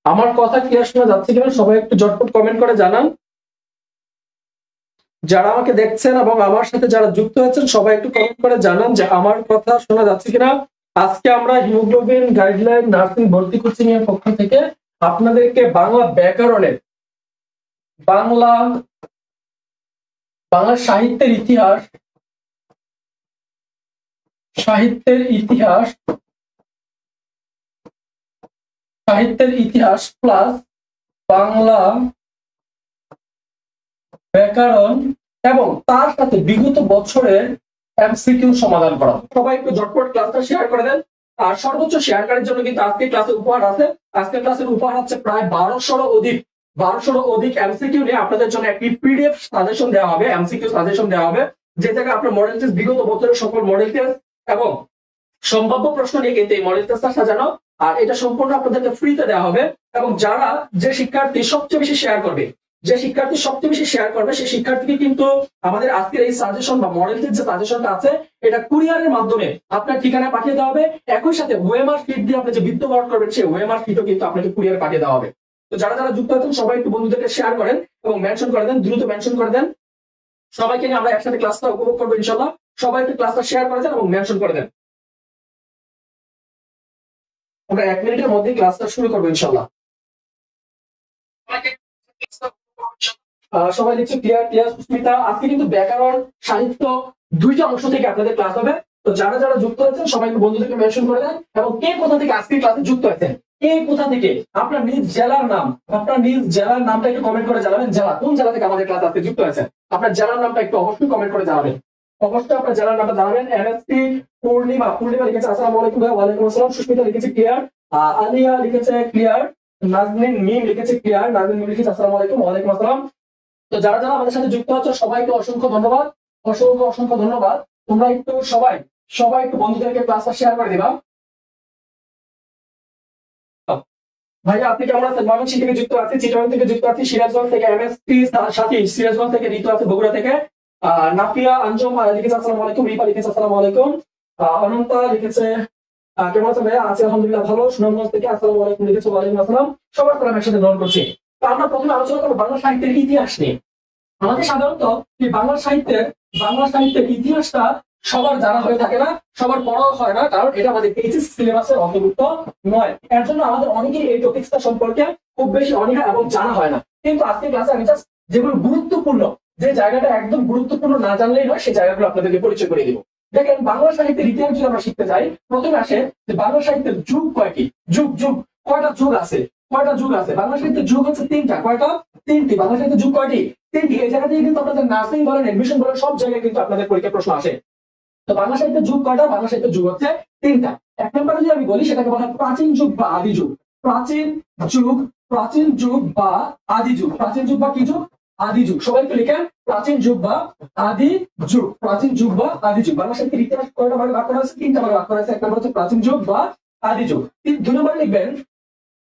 আমার কথা ক্লিয়ার শোনা যাচ্ছে কিনা সবাই একটু ঝটপট কমেন্ট করে জানান। যারা আমাকে দেখছেন এবং আমার সাথে যারা যুক্ত আছেন সবাই একটু কমেন্ট করে জানান যে আমার কথা শোনা যাচ্ছে কিনা। আজকে আমরা হিমোগ্লোবিন গাইডলাইন নার্সিং ভর্তি কোচিং এর পক্ষ থেকে আপনাদেরকে বাংলা ব্যাকরণের বাংলা সাহিত্যের ইতিহাস প্লাস বাংলা ব্যাকরণ এবং তার সাথে বিগত বছরের এমসিকিউ সমাধান করা। সবাই একটু ঝটপট ক্লাসটা শেয়ার করে দেন। আর সর্বোচ্চ শেয়ারকারীর জন্য কিন্তু আজকে ক্লাসের উপহার আছে। আজকের ক্লাসের উপহার হচ্ছে প্রায় 1200 অধিক এমসিকিউ নিয়ে আপনাদের জন্য একটি পিডিএফ সাজেশন দেওয়া হবে, এমসিকিউ সাজেশন দেওয়া হবে, যে জায়গায় আপনার মডেল টেস্ট, বিগত বছরের সকল মডেল টেস্ট এবং সম্ভাব্য প্রশ্ন নিয়ে কিন্তু এই মডেল টেস্টটা সাজানো। আর এটা সম্পূর্ণ আপনাদেরকে ফ্রিতে দেওয়া হবে। এবং যে শিক্ষার্থী সবচেয়ে বেশি শেয়ার করবে, সেই শিক্ষার্থীকে কিন্তু আমাদের আজকের এই সাজেশন বা মডেল টেস্ট যে সাজেশনটা আছে এটা কুরিয়ারের মাধ্যমে আপনার ঠিকানায় পাঠিয়ে দেওয়া হবে। একই সাথে ওএমআর শিট দিয়ে আপনি যে বিদ্যুৎ করবেন সেই ওএমআর শিটও কিন্তু আপনাকে কুরিয়ারে পাঠিয়ে দেওয়া হবে। তো যারা যুক্ত আছেন সবাই একটু বন্ধুদেরকে শেয়ার করেন এবং মেনশন করে দেন, দ্রুত মেনশন করে দেন। সবাইকে নিয়ে আমরা একসাথে ক্লাসটা উপভোগ করবো ইনশাল্লাহ। সবাই একটু ক্লাসটা শেয়ার করে দেন এবং মেনশন করে দেন। আমরা 1 মিনিটের মধ্যে ক্লাসটা শুরু করবো ইনশাল্লাহ। সবাই লিখছে ক্লিয়ার সুস্মিতা। আজকে কিন্তু ব্যাকরণ সাহিত্য দুইটা অংশ থেকে আপনাদের ক্লাস হবে। তো যারা যুক্ত আছেন সবাই একটু বন্ধুদেরকে মেনশন করে দেন এবং কে কোথা থেকে আজকে ক্লাসে যুক্ত আছেন, কে কোথা থেকে, আপনার নিজ জেলার নামটা একটু কমেন্ট করে জানাবেন। কোন জেলা থেকে আমাদের ক্লাস আজকে যুক্ত আছেন আপনার জেলার নামটা একটু অবশ্যই কমেন্ট করে জানাবেন। অবশ্যই আপনার জেলার নামটা জানাবেন। এমএসপি পূর্ণিমা লিখেছে আসসালামু আলাইকুম ভাই। ওয়ালাইকুম আসসালাম। সুস্মিতা লিখেছে ক্লিয়ার। আলিয়া লিখেছে ক্লিয়ার। নাজনীন মিম লিখেছে ক্লিয়ার। নাজনীন মিম লিখেছে আসসালামু আলাইকুম। ওয়ালাইকুম আসসালাম। তো যারা আমাদের সাথে যুক্ত হচ্ছে সবাইকে অসংখ্য ধন্যবাদ। তোমরা একটু সবাই একটু বন্ধুদেরকে ক্লাসটা শেয়ার করে দিবা। ভাইয়া আপনি কেমন আছেন? ময়মনসিংহ থেকে যুক্ত আছে, চিটাগাং থেকে যুক্ত আছে, সিরাজগঞ্জ থেকে এমএসপি সাথী, সিরাজগঞ্জ থেকে ঋতু আছে, বগুড়া থেকে। নাফিয়া আঞ্জুম লিখেছে আসসালামু আলাইকুম। রিপা লিখেছে আসসালামু আলাইকুম। অনন্তা লিখেছে কেমন আছেন ভাইয়া? আছি আলহামদুলিল্লাহ ভালো। সুনামগঞ্জ থেকে আসসালামু আলাইকুম লিখেছে। ওয়ালাইকুম আসসালাম। সবার সালাম একসাথে গ্রহণ করছি। তো আমরা প্রথমে আলোচনা করবো বাংলা সাহিত্যের ইতিহাস নিয়ে। আমাদের সাধারণত এই বাংলা সাহিত্যের ইতিহাসটা সবার জানা হয়ে থাকে না, সবার পড়াও হয় না, কারণ এটা আমাদের এইচএস সিলেবাসের অন্তর্ভুক্ত নয়। এর জন্য আমাদের অনেকেই এই টপিকসটা সম্পর্কে খুব বেশি অনীহা এবং জানা হয় না। কিন্তু আজকে ক্লাসে আমি জাস্ট যেগুলো গুরুত্বপূর্ণ, যে জায়গাটা একদম গুরুত্বপূর্ণ না জানলেই নয় সেই জায়গাগুলো আপনাদেরকে পরিচয় করে দিব। দেখেন বাংলা সাহিত্যের ইতিহাস যদি আমরা শিখতে চাই, প্রথমে আসে যে বাংলা সাহিত্যের যুগ কয়টি, কয়টা যুগ আছে। বাংলা সাহিত্যের যুগ হচ্ছে 3টা। কয়টা? 3টি। বাংলা সাহিত্যের যুগ কয়টি? 3টি। এই জায়গা থেকে কিন্তু আপনাদের নার্সিং বলেন, এডমিশন বলেন, সব জায়গায় কিন্তু আপনাদের পরীক্ষা প্রশ্ন আসে। তো বাংলা সাহিত্যের যুগ কয়টা? বাংলা সাহিত্যের যুগ হচ্ছে 3টা। 1 নম্বরে যদি আমি বলি সেটাকে বলা হয় প্রাচীন যুগ বা আদি যুগ। প্রাচীন যুগ বা আদি যুগ। প্রাচীন যুগ বা কি যুগ? আদি যুগ। সবাই একটু লিখেন প্রাচীন যুগ বা আদি যুগ। বাংলা সাহিত্যের ইতিহাস কয়টা ভাগে ভাগ করা হয়েছে? 3টা ভাগে ভাগ করা হয়েছে। 1 নম্বর হচ্ছে প্রাচীন যুগ বা আদি যুগ। 2 নম্বরে লিখবেন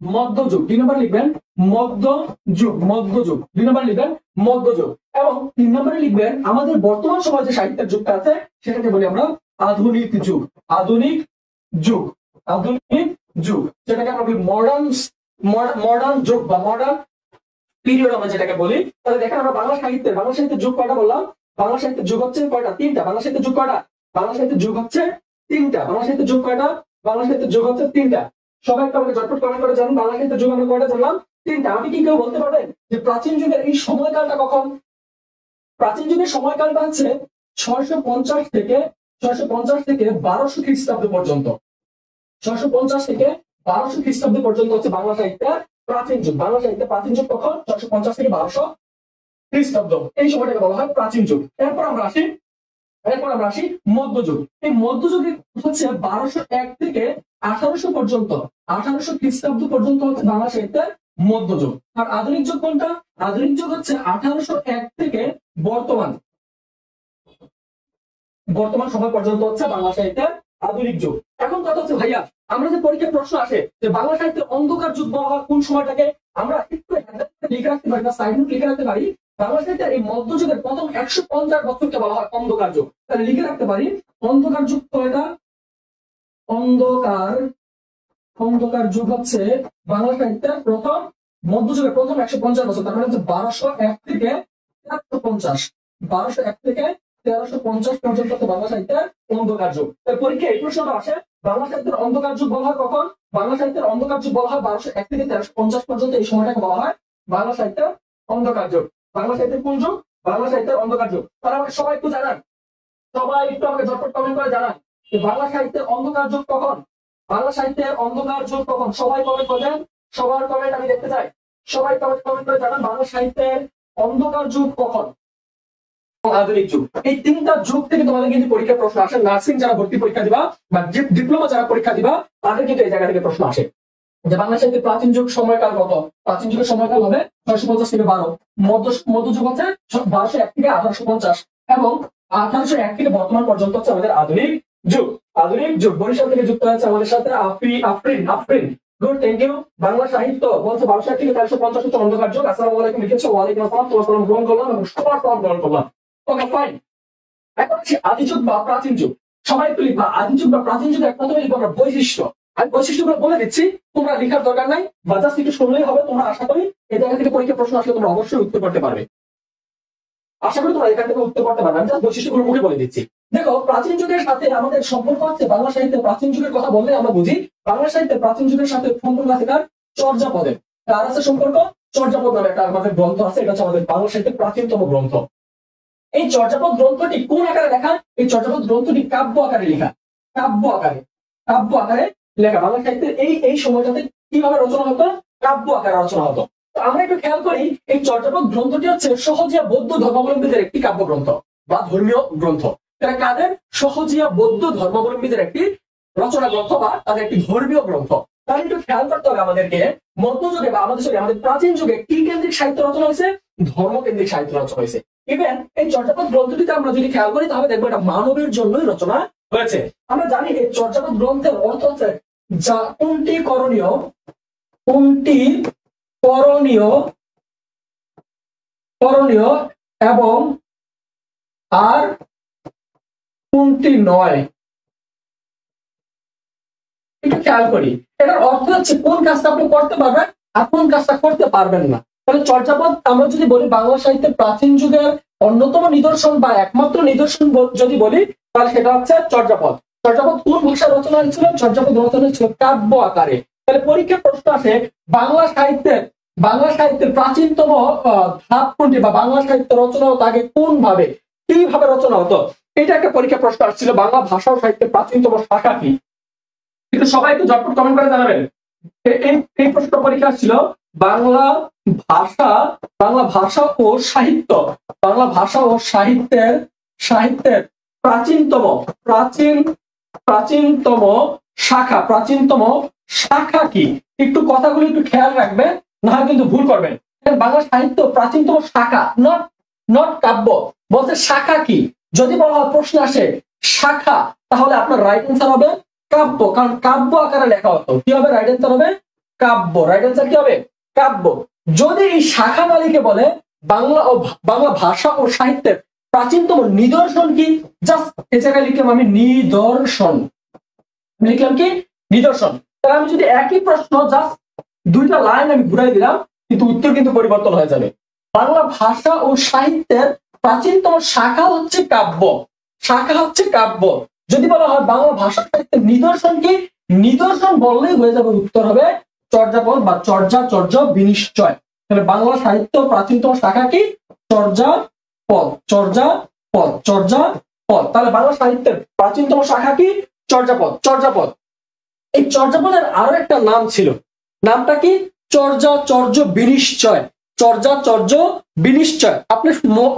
মধ্যযুগ। 2 নম্বরে লিখবেন মধ্যযুগ। 2 নম্বরে লিখবেন মধ্যযুগ। এবং 3 নম্বরে লিখবেন আমাদের বর্তমান সময়ে যে সাহিত্যের যুগটা আছে সেটাকে বলি আমরা আধুনিক যুগ। যেটাকে আমরা বলি মডার্ন যুগ বা মডার্ন পিরিয়ড আমরা যেটাকে বলি। তাহলে দেখেন আমরা বাংলা সাহিত্যের যুগ কয়টা বললাম? বাংলা সাহিত্যের যুগ হচ্ছে কয়টা? 3টা। বাংলা সাহিত্যের যুগ কয়টা? বাংলা সাহিত্যের যুগ হচ্ছে 3টা। বাংলা সাহিত্যের যুগ কয়টা? বাংলা সাহিত্যের যুগ হচ্ছে 3টা। সবাই একটু আমাকে ঝটপট কমেন্ট করে জানুন বাংলা সাহিত্যের যুগ আমরা কয়টা জানলাম? 3টা। আপনি কি কেউ বলতে পারবেন যে প্রাচীন যুগের এই সময়কালটা কখন? প্রাচীন যুগের সময়কালটা হচ্ছে 650 থেকে 1200 খ্রিস্টাব্দ পর্যন্ত। 650 থেকে 1200 খ্রিস্টাব্দ পর্যন্ত হচ্ছে বাংলা সাহিত্যের প্রাচীন যুগ। বাংলা সাহিত্যের প্রাচীন যুগ কখন? 650 থেকে 1200 খ্রিস্টাব্দ। এই সময়টাকে বলা হয় প্রাচীন যুগ। এরপর আমরা আসি মধ্যযুগ। এই মধ্যযুগে হচ্ছে 1201 থেকে 1800 পর্যন্ত, 1800 খ্রিস্টাব্দ পর্যন্ত হচ্ছে বাংলা সাহিত্যের মধ্যযুগ। আর আধুনিক যুগ কোনটা? আধুনিক যুগ হচ্ছে 1801 থেকে বর্তমান সময় পর্যন্ত হচ্ছে বাংলা সাহিত্যের আধুনিক যুগ। এখন কথা হচ্ছে ভাইয়া, আমরা যে পরীক্ষার প্রশ্ন আসে যে বাংলা সাহিত্যের অন্ধকার যুগ বলা হয় কোন সময়টাকে, আমরা একটু লিখে রাখতে পারি বা সাইড নোট লিখে রাখতে পারি। বাংলা সাহিত্যের এই মধ্যযুগের প্রথম 150 বছরকে বলা হয় অন্ধকার যুগ। তাহলে লিখে রাখতে পারি অন্ধকার যুগ কয়টা? অন্ধকার খন্দকার যুগ হচ্ছে বাংলা সাহিত্যের প্রথম মধ্যযুগের প্রথম 150 বছর, তার মানে হচ্ছে 1201 থেকে 1350। 1201 থেকে 1350 পর্যন্ত বাংলা সাহিত্যের অন্ধকার যুগ। পরীক্ষা এই প্রশ্নটা আসে, বাংলা সাহিত্যের অন্ধকার যুগ বলা হয় কখন? বাংলা সাহিত্যের অন্ধকার যুগ বলা হয় 1201 থেকে 1350 পর্যন্ত, এই সময়টাকে বলা হয় বাংলা সাহিত্যের অন্ধকার যুগ। বাংলা সাহিত্যের কোন যুগ? বাংলা সাহিত্যের অন্ধকার যুগ। তারা আমাকে সবাই একটু জানান, সবাই একটু আমাকে ঝটপট কমেন্ট করে জানান যে বাংলা সাহিত্যের অন্ধকার যুগ কখন? বাংলা সাহিত্যের অন্ধকার যুগ কখন? সবাই কমেন্ট করবেন, সবার কমেন্ট আমি দেখতে চাই। সবাই কমেন্ট করে জানান বাংলা সাহিত্যের অন্ধকার যুগ কখন? আধুনিক যুগ। এই তিনটা যুগ থেকে তোমাদের কিন্তু পরীক্ষার প্রশ্ন আসে। নার্সিং যারা ভর্তি পরীক্ষা দিবা বা ডিপ্লোমা যারা পরীক্ষা দিবা তাদের কিন্তু এই জায়গা থেকে প্রশ্ন আসে যে বাংলা সাহিত্যের প্রাচীন যুগ সময়কাল কত? প্রাচীন যুগের সময়কাল হবে 650 থেকে 12। মধ্যযুগ হচ্ছে 1201 থেকে 1850 এবং 1801 থেকে বর্তমান পর্যন্ত হচ্ছে আমাদের আধুনিক যুগ। আধুনিক যুগ। বরিশাল থেকে যুক্ত আছে আমাদের সাথে Afrin. Good, thank you. Bangla সাহিত্য বলছে 1201 থেকে 1350 হচ্ছে অন্ধকার যুগ। আসসালামু আলাইকুম লিখেছে, ওয়ালাইকুম আসসালাম। তোমার সালাম গ্রহণ করলাম এবং সবার সালাম গ্রহণ করলাম। ওকে, ফাইন। এখন হচ্ছে আদি যুগ বা প্রাচীন যুগ। সবাই একটু লিখবা আদি যুগ বা প্রাচীন যুগ। একমাত্র লিখবো আমরা বৈশিষ্ট্য। আমি বৈশিষ্ট্যগুলো বলে দিচ্ছি, তোমরা লেখার দরকার নাই, বা জাস্ট একটু শুনলেই হবে। তোমরা আশা করি এই জায়গা থেকে পরীক্ষা প্রশ্ন আসলে তোমরা অবশ্যই উত্তর করতে পারবে। আশা করি তোমরা এখান থেকে উত্তর করতে পারবে। আমি জাস্ট বৈশিষ্ট্যগুলো মুখে বলে দিচ্ছি। দেখো, প্রাচীন যুগের সাথে আমাদের সম্পর্ক হচ্ছে, বাংলা সাহিত্যের প্রাচীন যুগের কথা বললে আমরা বুঝি বাংলা সাহিত্যের প্রাচীন যুগের সাথে সম্পর্ক আছে কার? চর্যাপদের। কার আছে সম্পর্ক? চর্যাপদ নামে একটা আমাদের গ্রন্থ আছে, এটা হচ্ছে আমাদের বাংলা সাহিত্যের প্রাচীনতম গ্রন্থ। এই চর্যাপদ গ্রন্থটি কোন আকারে লেখা? এই চর্যাপদ গ্রন্থটি কাব্য আকারে লেখা। কাব্য আকারে লেখা। বাংলা সাহিত্যের এই সময়টাতে কিভাবে রচনা হতো? কাব্য আকারে রচনা হতো। তো আমরা একটু খেয়াল করি, এই চর্যাপদ গ্রন্থটি হচ্ছে সহজিয়া বৌদ্ধ ধর্মাবলম্বীদের একটি কাব্য গ্রন্থ বা ধর্মীয় গ্রন্থ। এটা কাদের? সহজিয়া বৌদ্ধ ধর্মাবলম্বীদের একটি রচনা গ্রন্থ বা তাদের একটি ধর্মীয় গ্রন্থ। তাহলে একটু খেয়াল করতে হবে আমাদেরকে, মধ্যযুগে বা আমাদের প্রাচীন যুগে কি কেন্দ্রিক সাহিত্য রচনা হয়েছে? ধর্মকেন্দ্রিক সাহিত্য রচনা হয়েছে। ইভেন এই চর্যাপদ গ্রন্থটিতে আমরা যদি খেয়াল করি তাহলে দেখবো এটা মানবের জন্যই রচনা হয়েছে। আমরা জানি এই চর্যাপদ গ্রন্থের অর্থ হচ্ছে যা কোনটি করণীয় এবং আর কোনটি নয়। একটু খেয়াল করি, এটার অর্থ হচ্ছে কোন কাজটা আপনি করতে পারবেন আর কোন কাজটা করতে পারবেন না। তাহলে চর্যাপদ আমরা যদি বলি বাংলা সাহিত্যের প্রাচীন যুগের অন্যতম নিদর্শন বা একমাত্র নিদর্শন যদি বলি, তাহলে সেটা হচ্ছে চর্যাপদ। চর্যাপদ কোন ভাষায় রচনা হয়েছিল? চর্যাপদ রচনা হয়েছিল কাব্য আকারে। তাহলে পরীক্ষার প্রশ্ন আসে, বাংলা সাহিত্যের প্রাচীনতম ধাপ কোনটি বা বাংলা সাহিত্য রচনা হতো আগে কোন ভাবে, কিভাবে রচনা হতো? এটা একটা পরীক্ষা প্রশ্ন আসছিল। বাংলা ভাষা ও সাহিত্যের প্রাচীনতম শাখা কি? কিন্তু সবাই একটু ঝটপট কমেন্ট করে জানাবেন। এই প্রশ্ন পরীক্ষা ছিল বাংলা ভাষা ও সাহিত্যের প্রাচীনতম শাখা কি? একটু কথাগুলো একটু খেয়াল রাখবেন, না হয় কিন্তু ভুল করবেন। বাংলা সাহিত্য প্রাচীনতম শাখা, নট কাব্য। বলতে শাখা কি? যদি বলা হয় প্রশ্ন আসে শাখা, তাহলে আপনার রাইট অ্যান্সার হবে কাব্য, কারণ কাব্য আকারে লেখা হতো। কি হবে? রাইট অ্যান্সার হবে কাব্য। রাইট অ্যান্সার কি হবে? কাব্য। যদি এই শাখা মালিকে বলে বাংলা ভাষা ও সাহিত্যের প্রাচীনতম নিদর্শন কি, জাস্ট এই জায়গায় লিখলাম আমি নিদর্শন। তাহলে আমি যদি একই প্রশ্ন জাস্ট দুইটা লাইন আমি ঘুরাই দিলাম, কিন্তু উত্তর কিন্তু পরিবর্তন হয়ে যাবে। বাংলা ভাষা ও সাহিত্যের প্রাচীনতম শাখা হচ্ছে কাব্য। যদি বলা হয় বাংলা ভাষা সাহিত্যের নিদর্শন কি, নিদর্শন বললেই হয়ে যাবে, উত্তর হবে চর্যাপদ বা চর্যা বিনিশ্চয়। তাহলে বাংলা সাহিত্য প্রাচীনতম শাখা কি? চর্যাপদ। তাহলে বাংলা সাহিত্যের প্রাচীনতম শাখা কি? চর্যাপদ। এই চর্যাপদের আরো একটা নাম ছিল, নামটা কি? চর্য বিনিশ্চয়। আপনি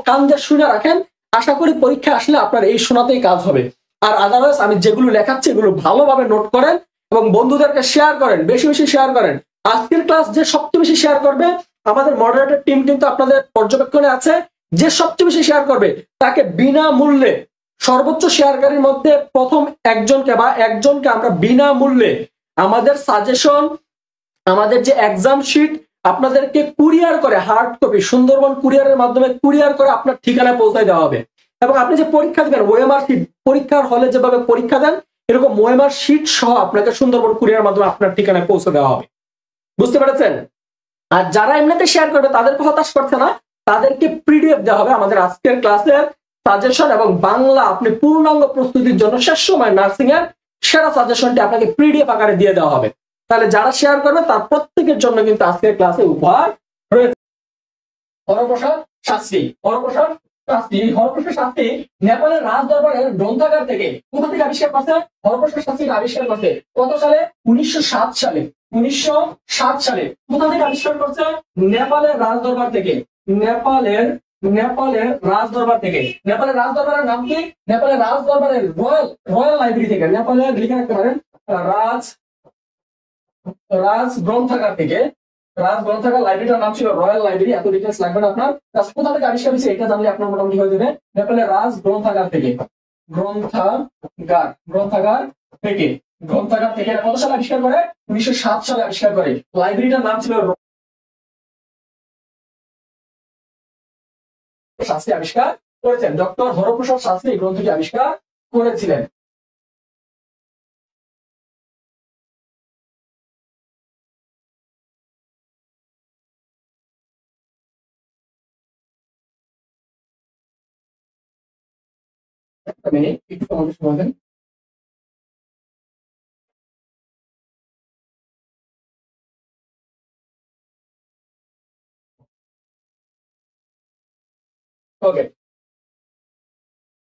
কান দিয়ে শুনে রাখেন, আশা করি পরীক্ষা আসলে আপনার এই শোনাতেই কাজ হবে। আর আদারওয়াইজ আমি যেগুলো লেখাচ্ছি এগুলো ভালোভাবে নোট করেন এবং বন্ধুদেরকে শেয়ার করেন, বেশি শেয়ার করেন। আজকের ক্লাস যে সবচেয়ে বেশি শেয়ার করবে, আমাদের মডারেটর টিম কিন্তু আপনাদের পর্যবেক্ষণে আছে, যে সবচেয়ে বেশি শেয়ার করবে তাকে বিনামূল্যে, সর্বোচ্চ শেয়ারকারীর মধ্যে প্রথম একজনকে আমরা বিনামূল্যে আমাদের সাজেশন, আমাদের যে এক্সাম শিট আপনাদেরকে কুরিয়ার করে, হার্ড কপি সুন্দরবন কুরিয়ারের মাধ্যমে কুরিয়ার করে আপনার ঠিকানায় পৌঁছায় দেওয়া হবে। এবং আপনি যে পরীক্ষা দেবেন, ওএমআর শিট পরীক্ষার হলে যেভাবে পরীক্ষা দেন এরকম ওএমআর শিট সহ আপনাকে সুন্দরবন কুরিয়ার মাধ্যমে আপনার ঠিকানায় পৌঁছে দেওয়া হবে। বুঝতে পেরেছেন? আর যারা এমনিতে শেয়ার করবে তাদেরকে হতাশ করছে না, তাদেরকে পিডিএফ দেওয়া হবে আমাদের আজকের ক্লাসের সাজেশন এবং বাংলা আপনি পূর্ণাঙ্গ প্রস্তুতির জন্য শেষ সময় নার্সিং এর সেরা সাজেশনটি আপনাকে পিডিএফ আকারে দিয়ে দেওয়া হবে। তাহলে যারা শেয়ার করবে তার প্রত্যেকের জন্য কিন্তু আজকের ক্লাসে উপহার রয়েছে। হরপ্রসাদ শাস্ত্রী, হরপ্রসাদ শাস্ত্রী, হরপ্রসাদ শাস্ত্রী নেপালের রাজ দরবারের গ্রন্থাগার থেকে কোথা থেকে আবিষ্কার করছে? হরপ্রসাদ শাস্ত্রী আবিষ্কার করছে কত সালে? 1907 সালে। 1907 সালে কোথা থেকে আবিষ্কার করছে? নেপালের রাজ দরবার থেকে। নেপালের রাজ দরবার থেকে। নেপালের রাজ দরবারের নাম কি? নেপালের রাজ দরবারের রয়্যাল লাইব্রেরি থেকে। নেপালের লিখে রাখতে পারেন রাজ গ্রন্থাগার থেকে। রাজ গ্রন্থাগার লাইব্রেরিটার নাম ছিল রয়্যাল লাইব্রেরি। এত ডিটেলস লাগবে না আপনার। কোথা থেকে আবিষ্কার হয়েছে এটা জানলে আপনার মোটামুটি হয়ে যাবে। নেপালের রাজ গ্রন্থাগার থেকে। গ্রন্থাগার থেকে কত সালে আবিষ্কার করে? 1907 সালে আবিষ্কার করে। লাইব্রেরিটার নাম ছিল শাস্ত্রী আবিষ্কার করেছেন। ডক্টর হরপ্রসাদ শাস্ত্রী এই গ্রন্থটি আবিষ্কার করেছিলেন। একটা মিনিট একটু আমাকে সময় দেন। ওকে,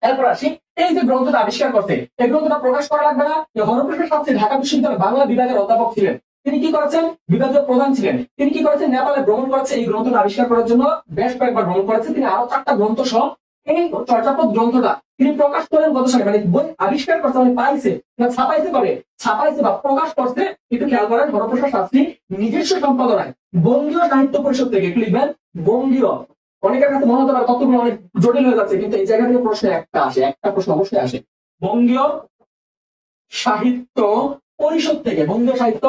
এরপর আসি এই যে গ্রন্থটা আবিষ্কার করতে, এই গ্রন্থটা প্রকাশ করা লাগবে না। হরপ্রসাদ শাস্ত্রী ঢাকা বিশ্ববিদ্যালয়ের বাংলা বিভাগের অধ্যাপক ছিলেন। তিনি কি করেছেন? বিভাগীয় প্রধান ছিলেন। তিনি কি করেছেন? নেপালে ভ্রমণ করেছে এই গ্রন্থটা আবিষ্কার করার জন্য। বেশ কয়েকবার ভ্রমণ করেছে। তিনি আরো 4টা গ্রন্থ সহ এই চর্যাপদ গ্রন্থটা তিনি প্রকাশ করেন কত সালে? মানে বই আবিষ্কার করছে মানে পাইছে না ছাপাইছে, করে ছাপাইছে বা প্রকাশ করছে। একটু খেয়াল করেন, হরপ্রসাদ শাস্ত্রী নিজস্ব সম্পাদনায় বঙ্গীয় সাহিত্য পরিষদ থেকে। একটু লিখবেন বঙ্গীয়। অনেকের কাছে মনে হতে পারে ততগুলো অনেক জটিল হয়ে যাচ্ছে, কিন্তু এই জায়গা থেকে প্রশ্ন একটা প্রশ্ন অবশ্যই আসে। বঙ্গীয় সাহিত্য পরিষদ থেকে। বঙ্গীয় সাহিত্য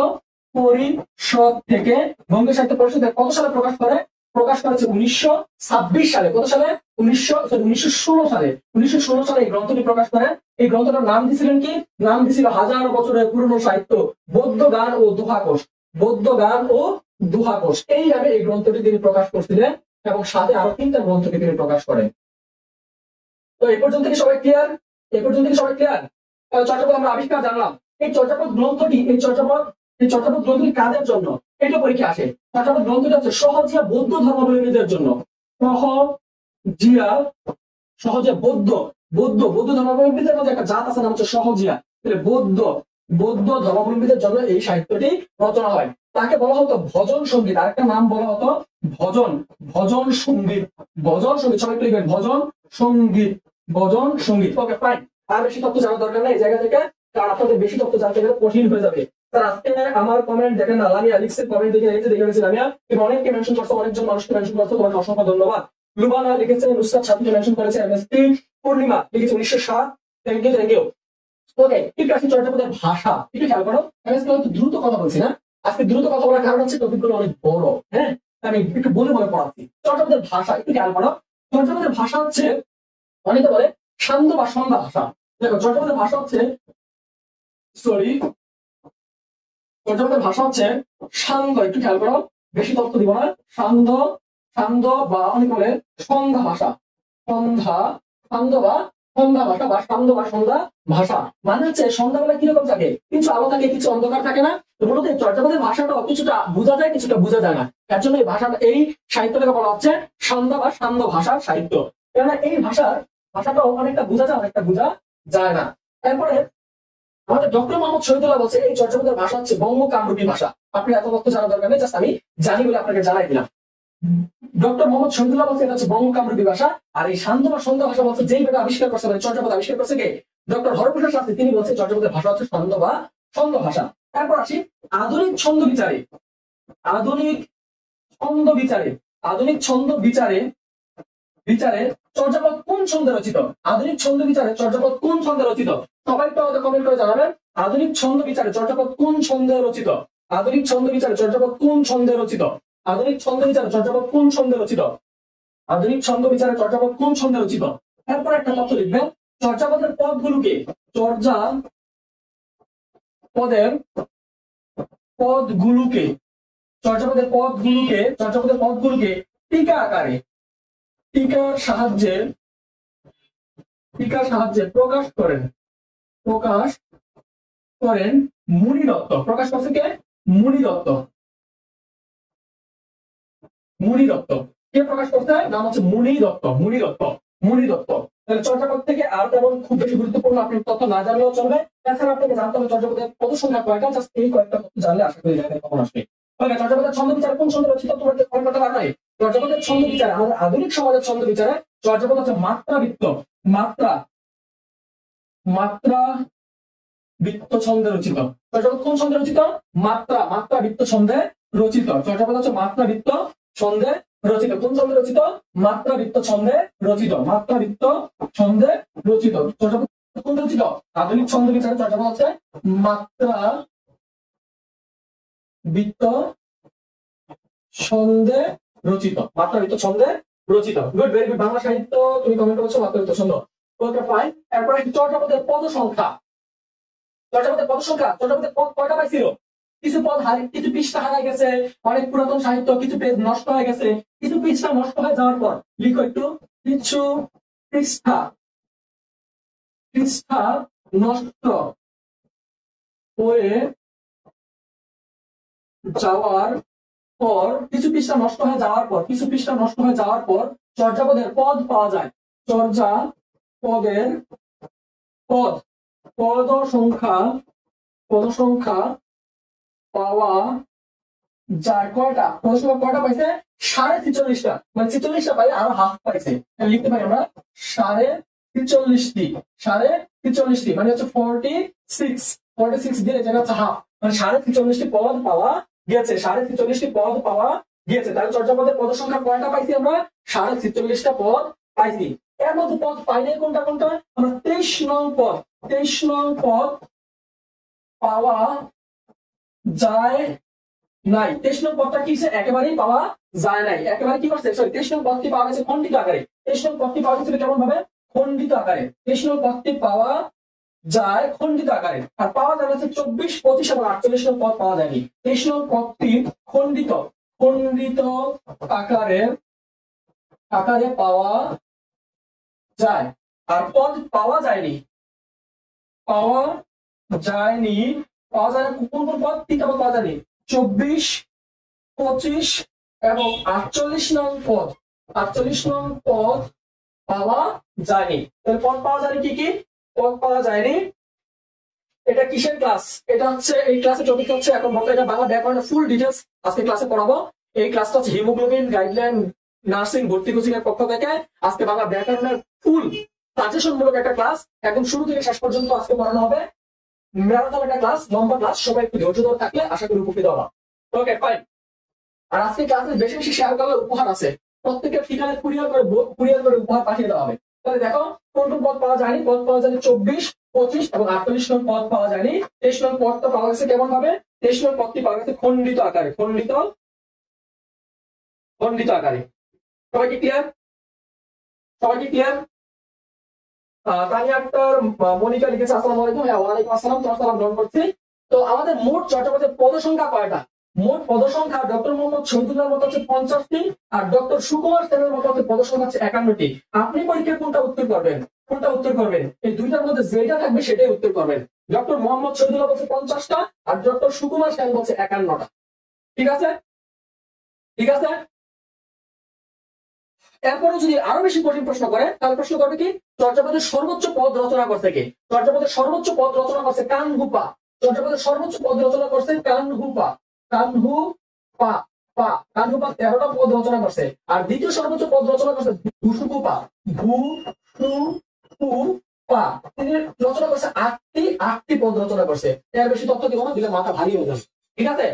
পরিষদ থেকে। বঙ্গীয় সাহিত্য পরিষদ কত সালে প্রকাশ করে? প্রকাশ করেছে 1926 সালে। কত সালে? 1916 সালে। 1916 সালে এই গ্রন্থটি প্রকাশ করেন। এই গ্রন্থটার নাম দিয়েছিলেন কি? নাম দিয়েছিল হাজার বছরের পুরনো সাহিত্য বৌদ্ধ গান ও দোহাকোষ। বৌদ্ধ গান ও দোহাকোষ এইভাবে এই গ্রন্থটি তিনি প্রকাশ করছিলেন এবং সাথে আরো 3টা গ্রন্থকে তিনি প্রকাশ করেন। তো এই পর্যন্ত কি সবাই ক্লিয়ার? এই পর্যন্ত কি সবাই ক্লিয়ার? চর্যাপদ আমরা আবিষ্কার জানলাম। এই চর্যাপদ গ্রন্থটি গ্রন্থটি কাদের জন্য? এটা পরীক্ষা আসে। চর্যাপদ গ্রন্থটি হচ্ছে সহজিয়া বৌদ্ধ ধর্মাবলম্বীদের জন্য। সহজিয়া বৌদ্ধ ধর্মাবলম্বীদের মধ্যে একটা জাত আছে, নাম হচ্ছে সহজিয়া। বৌদ্ধ ধর্মাবলম্বীদের জন্য এই সাহিত্যটি রচনা হয়। তাকে বলা হতো ভজন সঙ্গীত। আরেকটা নাম বলা হতো ভজন সঙ্গীত। সবাই লিখবেন ভজন সঙ্গীত। Okay fine. আর বেশি তথ্য জানার দরকার নেই এই জায়গা থেকে, কারণ আপনাদের বেশি তথ্য জানতে গেলে কঠিন হয়ে যাবে। স্যার আজকে আমার কমেন্ট দেখেন না, লামিয়া আলিক্সের কমেন্ট দেখে গেছি লামিয়া। তুমি অনেককে মেনশন করছো, অনেকজন মানুষকে মেনশন করছো, তোমাকে অসংখ্য ধন্যবাদ। লুবানা লিখেছেন, নুসরাত ছাত্রীকে মেনশন করেছে, এমএসটি পূর্ণিমা লিখেছে 1907। Thank you. ওকে, একটু আসি চর্যাপদের ভাষা। একটু খেয়াল করো, আমি আজকে একটু দ্রুত কথা বলছি না। আজকে দ্রুত কথা বলার কারণ হচ্ছে টপিকগুলো অনেক বড়। হ্যাঁ, আমি একটু বলে পড়াচ্ছি। চর্যাপদের ভাষা একটু খেয়াল করো। চর্যাপদের ভাষা হচ্ছে, অনেকে বলে সান্ধ্য বা সন্ধ্যা ভাষা। দেখো চর্যাপদের ভাষা হচ্ছে চর্যাপদের ভাষা হচ্ছে সান্ধ্য। একটু খেয়াল করো, বেশি তথ্য দিব না। সান্ধ্য বা অনেকে বলে সন্ধ্যা ভাষা। সান্ধ্য বা সন্ধ্যা ভাষা বা সান্ধ্য বা সন্ধ্যা ভাষা মানে হচ্ছে সন্ধ্যাবেলা কিরকম থাকে, কিছু আলো থাকে, কিছু অন্ধকার থাকে না। তো মূলত এই চর্যাপদের ভাষাটা কিছুটা বোঝা যায়, কিছুটা বোঝা যায় না। তার জন্য এই ভাষাটা, এই সাহিত্যটাকে বলা হচ্ছে সন্ধ্যা বা সান্ধ্য ভাষার সাহিত্য। কেননা এই ভাষাটাও অনেকটা বোঝা যায়, অনেকটা বোঝা যায় না। এরপরে আমাদের ডক্টর মোহাম্মদ শহীদুল্লাহ বলছে এই চর্যাপদের ভাষা হচ্ছে বঙ্গ কামরূপী ভাষা। আপনি এত তথ্য জানার দরকার নেই, জাস্ট আমি জানি বলে আপনাকে জানাই দিলাম। ডক্টর মোহাম্মদ শহীদুল্লাহ বলছে এটা হচ্ছে বঙ্গ কামরূপী ভাষা। আর এই শান্ত বা সন্ধ্যা ভাষা বলছে যেইভাবে আবিষ্কার করছে, মানে চর্যাপদ আবিষ্কার করছে কে? ডক্টর হরপ্রসাদ শাস্ত্রী। তিনি বলছে চর্যাপদের ভাষা হচ্ছে শান্ত বা সন্ধ্যা ভাষা। তারপর আসি আধুনিক ছন্দ বিচারে চর্যাপদ কোন ছন্দে রচিত? আধুনিক ছন্দ বিচারে চর্যাপদ কোন ছন্দে রচিত? সবাই তো আমাদের কমেন্ট করে জানাবেন আধুনিক ছন্দ বিচারে চর্যাপদ কোন ছন্দে রচিত? আধুনিক ছন্দ বিচারে চর্যাপদ কোন ছন্দে রচিত? আধুনিক ছন্দ বিচারে চর্যাপদ কোন ছন্দে রচিত? আধুনিক ছন্দ বিচারে চর্যাপদ কোন ছন্দে রচিত? এরপর একটা তথ্য লিখবেন, চর্যাপদের পদগুলোকে পদের পদগুলোকে চর্যাপদের পদগুলোকে টিকা আকারে টিকার সাহায্যে প্রকাশ করেন মুনি দত্ত। প্রকাশ করছে কে? মুনি দত্ত। কে প্রকাশ করছে? নাম হচ্ছে মুনি দত্ত। তাহলে চর্যাপদ থেকে আর তেমন খুব বেশি গুরুত্বপূর্ণ আপনি তথ্য না জানলেও চলবে। এছাড়া আপনাকে জানতে হবে চর্যাপদের পদ সংখ্যা কয়টা, জাস্ট এই কয়েকটা তথ্য জানলে আশা করি জানতে কখন আসবে। ওকে, চর্যাপদের ছন্দ বিচারে কোন ছন্দ রচিত? তোমাকে কলকাতা বানাই। চর্যাপদের ছন্দ বিচারে, আমাদের আধুনিক সমাজের ছন্দ বিচারে চর্যাপদ হচ্ছে মাত্রাবৃত্ত ছন্দে রচিত। চর্যাপদ কোন ছন্দে রচিত? মাত্রাবৃত্ত ছন্দে রচিত। চর্যাপদ হচ্ছে মাত্রাবৃত্ত ছন্দে রচিত। কোন ছন্দে রচিত? মাত্রাবৃত্ত ছন্দে রচিত। চর্যাপদ কোন রচিত? আধুনিক ছন্দ বিচারে চর্যাপদ হচ্ছে মাত্রাবৃত্ত ছন্দে রচিত। Good, very good. বাংলা সাহিত্য তুমি কমেন্ট করছো মাত্রাবৃত্ত ছন্দ। ওকে, ফাইন। এরপরে চর্যাপদের পদ সংখ্যা। চর্যাপদের পদ কয়টা পাইছিল? কিছু পদ কিছু পৃষ্ঠা হারাই গেছে, অনেক পুরাতন সাহিত্য, কিছু পেজ নষ্ট হয়ে গেছে। কিছু পৃষ্ঠা নষ্ট হয়ে যাওয়ার পর লিখো একটু, কিছু পৃষ্ঠা নষ্ট হয়ে যাওয়ার পর চর্যাপদের পদ পাওয়া যায়। চর্যাপদের পদ সংখ্যা পাওয়া যায় কয়টা? পদ সংখ্যা কয়টা পাইছে? 46.5টা। মানে 46টা পাই, আরো হাফ পাইছে। লিখতে পারি আমরা 46.5টি মানে হচ্ছে 46 দিয়ে যেটা হচ্ছে হাফ, মানে 46.5টি পদ পাওয়া গেছে। তাহলে চর্যাপদের পদ সংখ্যা কয়টা পাইছি আমরা? 46টা পদ পাইছি। এর মধ্যে পদ পাইলে কোনটা? আমরা 23 নং পদ পাওয়া যায় নাই। 23 নং পদটা কি? একেবারেই পাওয়া যায় নাই। একেবারে কি করছে? 23 নং পদটি পাওয়া গেছে খণ্ডিত আকারে। 23 নং পদটি পাওয়া গেছিল কেমন ভাবে? খণ্ডিত আকারে। 23 নং পদটি পাওয়া যায় খণ্ডিত আকারে। আর পাওয়া যায় হচ্ছে 24, 25 এবং 48 নং পদ পাওয়া যায়নি। 23 নং পদটি খণ্ডিত আকারে পাওয়া যায়। আর পদ পাওয়া যায়নি কোন পদ? 3টা পদ পাওয়া যায়নি, 24, 25 এবং 48 নং পদ পাওয়া যায়নি। তাহলে পদ পাওয়া যায়নি কি? পদ পাওয়া যায়নি। এটা কিসের ক্লাস? এটা হচ্ছে এই ক্লাসের টপিক হচ্ছে এখন এটা বাংলা ব্যাকরণের ফুল ডিটেলস আজকে ক্লাসে পড়াবো। এই ক্লাসটা হচ্ছে হিমোগ্লোবিন গাইডলাইন নার্সিং ভর্তি কোচিং এর পক্ষ থেকে আজকে বাংলা ব্যাকরণের ফুল সাজেশন মূলক একটা ক্লাস, একদম শুরু থেকে শেষ পর্যন্ত আজকে পড়ানো হবে। ম্যারাথন একটা ক্লাস, লম্বা ক্লাস, সবাই একটু ধৈর্য ধরে থাকলে আশা করি উপকৃত হবা। ওকে, ফাইন। আর আজকে ক্লাসে বেশি বেশি শেয়ার করলে উপহার আছে, প্রত্যেকের ঠিকানায় কুরিয়ার করে উপহার পাঠিয়ে দেওয়া হবে। তাহলে দেখো কোন পদ পাওয়া যায়নি? পদ পাওয়া যায়নি 24, 25 এবং 48 নং পদ পাওয়া যায়নি। 23 নং পদটা পাওয়া গেছে কেমন ভাবে? 23 নং পদটি পাওয়া গেছে খণ্ডিত আকারে। সবাই কি ক্লিয়ার? তানিয়া আক্তার, মনিকা লিখেছে আসসালামু আলাইকুম। ওয়ালাইকুম আসসালাম। তোমার সালাম গ্রহণ করছি। তো আমাদের মোট চর্যাপদের পদ সংখ্যা কয়টা? মোট পদ সংখ্যা ডক্টর মোহাম্মদ শহীদুল্লাহর মত হচ্ছে 50টি, আর ডক্টর সুকুমার সেনের মত হচ্ছে পদ সংখ্যা হচ্ছে 51টি। আপনি পরীক্ষায় কোনটা উত্তর করবেন? এই দুইটার মধ্যে যেটা থাকবে সেটাই উত্তর করবেন। ডক্টর মোহাম্মদ শহীদুল্লাহ বলছে 50টা আর ডক্টর সুকুমার সেন বলছে 51টা। ঠিক আছে? এরপরে যদি আরো বেশি কঠিন প্রশ্ন করে তাহলে প্রশ্ন করবে কি? চর্যাপদের সর্বোচ্চ পদ রচনা করছে কে? চর্যাপদের সর্বোচ্চ পদ রচনা করছে কানহুপা। চর্যাপদের সর্বোচ্চ পদ রচনা করছে কানহুপা। কানহুপা 13টা পদ রচনা করছে। আর দ্বিতীয় সর্বোচ্চ পদ রচনা করছে ভুসুকুপা। তিনি রচনা করছে 8টি পদ রচনা করছে। এর বেশি তথ্য দিব না, দিলে মাথা ভারী হয়ে যাবে। ঠিক আছে?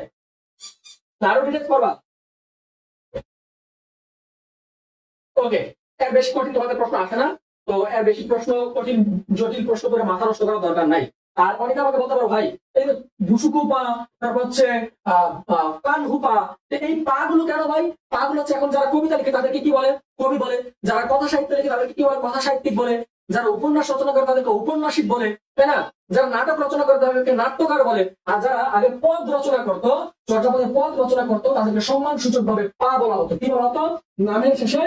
আরো ডিটেলস করবা? ওকে, এর বেশি কঠিন তোমাদের প্রশ্ন আসে না, তো এর বেশি প্রশ্ন কঠিন জটিল প্রশ্ন করে মাথা নষ্ট করার দরকার নাই। আর অনেকে আমাকে বলতে পারো ভাই এই ভুসুকু পা, তারপর হচ্ছে কানহুপা, এই পা গুলো কেন ভাই? পা গুলো হচ্ছে এখন যারা কবিতা লিখে তাদেরকে কি বলে? কবি বলে। যারা কথা সাহিত্য লিখে তাদেরকে কি বলে? কথা সাহিত্যিক বলে। যারা উপন্যাস রচনা করে তাদেরকে ঔপন্যাসিক বলে, তাই না? যারা নাটক রচনা করে তাদেরকে নাট্যকার বলে। আর যারা আগে পদ রচনা করতো, চর্যাপদের পদ রচনা করতো, তাদেরকে সম্মান সূচক ভাবে পা বলা হতো। কি বলা হতো? নামের শেষে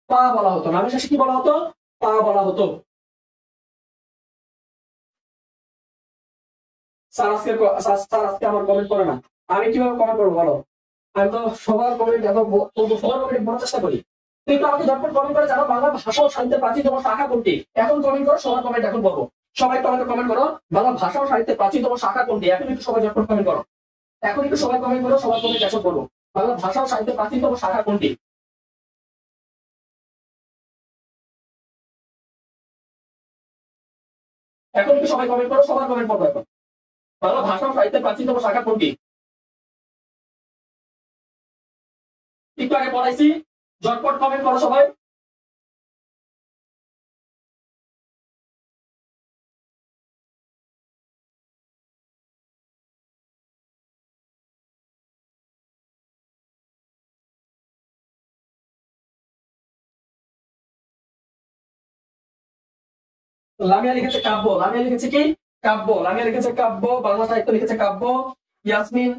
পা বলা হতো। নামের শেষে কি বলা হতো? পা বলা হতো। স্যার আজকে আমার কমেন্ট করে না, আমি কিভাবে কমেন্ট করবো বলো? আমি তো সবার কমেন্ট এত সবার কমেন্ট পড়ার চেষ্টা করি, কিন্তু আমাকে ঝটপট কমেন্ট করে জানো বাংলা ভাষা ও সাহিত্যের প্রাচীনতম শাখা কোনটি? এখন কমেন্ট করো, সবার কমেন্ট এখন বলবো। সবাই একটু আমাকে কমেন্ট করো, বাংলা ভাষা ও সাহিত্যের প্রাচীনতম শাখা কোনটি? এখন একটু সবাই ঝটপট কমেন্ট করো, এখন একটু সবাই কমেন্ট করো, সবার কমেন্ট এখন করবো। বাংলা ভাষা ও সাহিত্যের প্রাচীনতম শাখা কোনটি? এখন একটু সবাই কমেন্ট করো, সবার কমেন্ট করবো এখন। বাংলা ভাষা ও সাহিত্যের প্রাচীনতম শাখা কোনটি? একটু আগে পড়াইছি, ঝটপট কমেন্ট করো সবাই। লামিয়া লিখেছে কাব্য, লামিয়া লিখেছে কি? কাব্য। লামিয়া লিখেছে কাব্য, বাংলা সাহিত্য লিখেছে কাব্য। ইয়াসমিন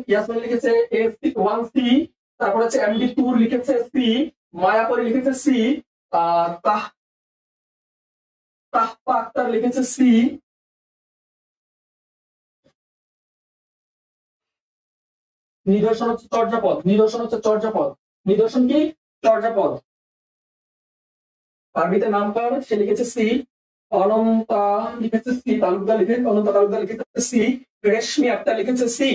লিখেছে A1C, তারপর হচ্ছে MD টুর লিখেছে সি, মায়াপরি লিখেছে সি, আর তাহফা আক্তার লিখেছে সি। নিদর্শন হচ্ছে চর্যাপদ, নিদর্শন হচ্ছে চর্যাপদ। নিদর্শন কি? চর্যাপদ। আরবিতে নামকরণ, সে লিখেছে সি। অনন্তা লিখেছে সি, অনন্তা তালুকদার লিখেছে সি। রেশমি আক্তার লিখেছে সি।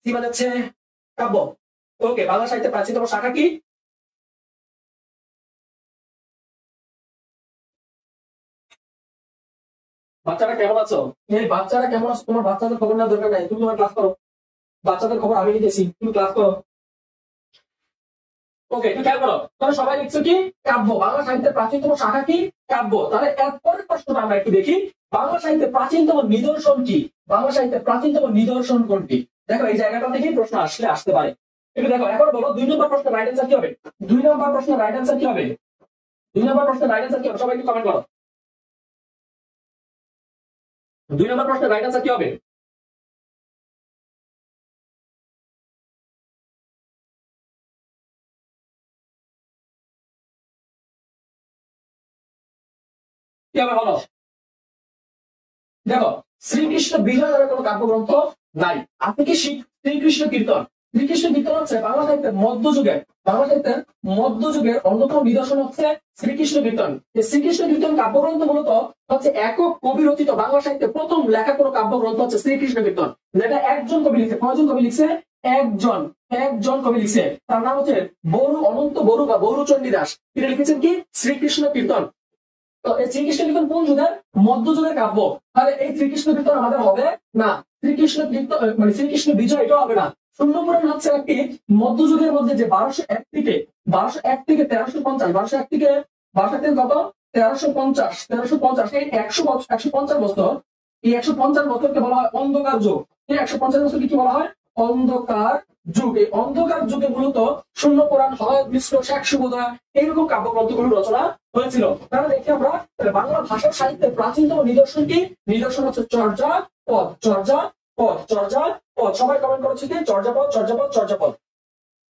সি মানে হচ্ছে কাব্য। ওকে, বাংলা সাহিত্যের প্রাচীনতম শাখা কি? বাচ্চারা কেমন আছো? এই বাচ্চারা কেমন আছো? তোমার বাচ্চাদের খবর নেওয়ার দরকার নাই, তুমি তোমার ক্লাস করো। বাচ্চাদের খবর আমি নিতেছি, তুমি ক্লাস করো। ওকে, একটু খেয়াল করো, তাহলে সবাই লিখছো কি? কাব্য। বাংলা সাহিত্যের প্রাচীনতম শাখা কি? কাব্য। তাহলে এরপরের প্রশ্নটা আমরা একটু দেখি, বাংলা সাহিত্যের প্রাচীনতম নিদর্শন কি? বাংলা সাহিত্যের প্রাচীনতম নিদর্শন কোনটি? দেখো এই জায়গাটা থেকেই প্রশ্ন আসতে পারে। একটু দেখো, এখন বলো 2 নম্বর প্রশ্নের রাইট অ্যান্সার কি হবে? 2 নম্বর প্রশ্নের রাইট অ্যান্সার কি হবে? 2 নম্বর প্রশ্নের রাইট অ্যান্সার কি হবে? সবাই একটু কমেন্ট করো। 2 নম্বর প্রশ্নের রাইট অ্যান্সার কি হবে? কি হবে বলো? দেখো, শ্রীকৃষ্ণ বিজয় নামে কোনো কাব্যগ্রন্থ নাই। আপনি কি শ্রীকৃষ্ণ কীর্তন? শ্রীকৃষ্ণ কীর্তন হচ্ছে বাংলা সাহিত্যের মধ্যযুগের অন্যতম নিদর্শন হচ্ছে শ্রীকৃষ্ণ কীর্তন। এই শ্রীকৃষ্ণ কীর্তন কাব্যগ্রন্থ মূলত হচ্ছে একক কবি রচিত বাংলা সাহিত্যের প্রথম লেখা কোনো কাব্যগ্রন্থ হচ্ছে শ্রীকৃষ্ণ কীর্তন, যেটা একজন কবি লিখছে। কয়জন কবি লিখছে? একজন কবি লিখছে, তার নাম হচ্ছে অনন্ত বড়ু বা বড়ুচণ্ডী দাস। তিনি লিখেছেন কি? শ্রীকৃষ্ণ কীর্তন। তো এই শ্রীকৃষ্ণ কীর্তন কোন যুগের? মধ্যযুগের কাব্য। তাহলে এই শ্রীকৃষ্ণ কীর্তন আমাদের হবে না। শ্রীকৃষ্ণ কীর্তন মানে শ্রীকৃষ্ণ বিজয়, এটা হবে না। শূন্য পূরণ হচ্ছে একটি মধ্যযুগের মধ্যে যে 1201 থেকে 1350, 1201 থেকে কত? 1350, এই 150 বছর, এই 150 বছরকে বলা হয় অন্ধকার যুগ। এই 150 বছরকে কি বলা হয়? অন্ধকার যুগ। এই অন্ধকার যুগে মূলত শূন্য পুরাণ, হয় মিশ্র, শেখ সুবোধা, এইরকম কাব্যগ্রন্থগুলো রচনা হয়েছিল। তাহলে দেখি আমরা বাংলা ভাষা সাহিত্যের প্রাচীনতম নিদর্শন কি? নিদর্শন হচ্ছে চর্যাপদ। সবাই কমেন্ট করেছে কি? চর্যাপদ।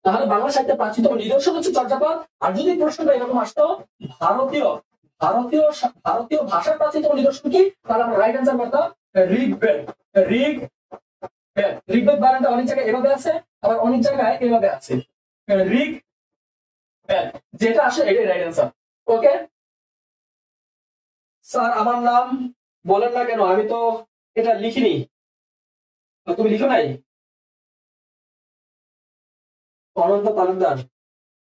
তাহলে বাংলা সাহিত্যের প্রাচীনতম নিদর্শন হচ্ছে চর্যাপদ। আর যদি প্রশ্নটা এরকম আসতো ভারতীয় ভারতীয় ভারতীয় ভাষার প্রাচীনতম নিদর্শন কি, তাহলে আমরা রাইট অ্যান্সার করতাম ঋগ্বেদ। ঋগ্বেদ বানানটা অনেক জায়গায় এভাবে আছে, আবার অনেক জায়গায় এভাবে আছে। ঋগ্বেদ যেটা আসে এটাই রাইট অ্যান্সার। ওকে স্যার, আমার নাম বলেন না কেন? আমি তো এটা লিখিনি। তুমি লিখো নাই? অনন্ত তালুকদার,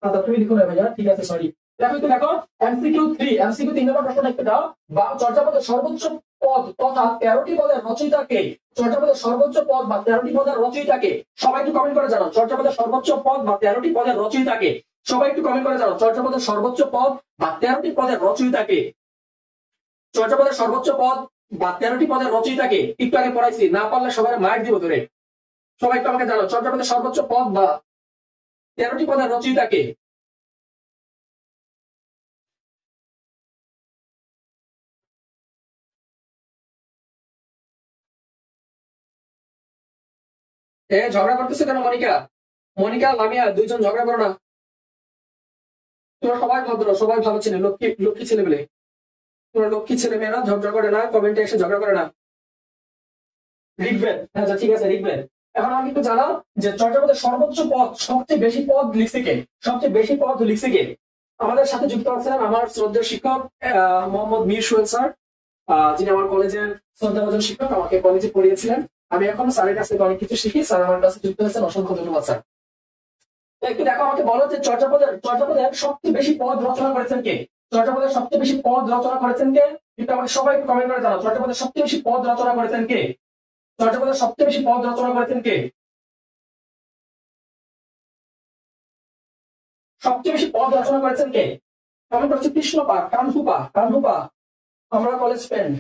আচ্ছা তুমি লিখো না ভাইয়া, ঠিক আছে, সরি। দেখো MCQ 3 নম্বর প্রশ্ন লিখতে দাও। চর্যাপদের সর্বোচ্চ পদ তথা 13টি পদের রচয়িতাকে। চর্যাপদের সর্বোচ্চ পদ বা 13টি পদের রচয়িতাকে সবাই একটু কমেন্ট করে জানাও। চর্যাপদের সর্বোচ্চ পদ বা 13টি পদের রচয়িতাকে সবাই একটু কমেন্ট করে জানাও। চর্যাপদের সর্বোচ্চ পদ বা 13টি পদের রচয়িতাকে। চর্যাপদের সর্বোচ্চ পদ বা 13টি পদের রচয়িতাকে একটু আগে পড়াইছি, না পারলে সবাই মার্ক দিব ধরে। সবাই একটু আমাকে জানাও, চর্যাপদের সর্বোচ্চ পদ বা 13টি পদের রচয়িতাকে। ঝগড়া করতেছে কেন মনিকা? মনিকা লামিয়া দুইজন ঝগড়া করো না। তোমরা সবাই ভদ্র, সবাই ভালো ছেলে, লক্ষ্মী লক্ষ্মী ছেলে বলে। তোমরা লক্ষ্মী ছেলে মেয়েরা ঝগড়া করে না, কমেন্টে এসে ঝগড়া করে না। লিখবেন, আচ্ছা ঠিক আছে লিখবেন। এখন আমি একটু জানাও যে চর্যাপদের সর্বোচ্চ পদ, সবচেয়ে বেশি পদ লিখছে কে? সবচেয়ে বেশি পদ লিখছে কে? আমাদের সাথে যুক্ত আছেন আমার শ্রদ্ধেয় শিক্ষক মোহাম্মদ মীর সোহেল স্যার, যিনি আমার কলেজের শ্রদ্ধাভাজন শিক্ষক, আমাকে কলেজে পড়িয়েছিলেন। আমি এখন স্যারের কাছ থেকে অনেক কিছু শিখি। স্যার আমার কাছে যুক্ত হয়েছেন, অসংখ্য ধন্যবাদ স্যার। একটু দেখো, আমাকে বলো যে চর্যাপদের সবচেয়ে বেশি পদ রচনা করেছেন কে? চর্যাপদের সবচেয়ে বেশি পদ রচনা করেছেন কে? কিন্তু আমাকে সবাই কমেন্ট করে জানাও, চর্যাপদের সবচেয়ে বেশি পদ রচনা করেছেন কে? চর্যাপদের সবচেয়ে বেশি পদ রচনা করেছেন কে? সবচেয়ে বেশি পদ রচনা করেছেন কে? কমেন্ট করছে কৃষ্ণপা, কানহুপা। আমরা কলেজ ফ্রেন্ড।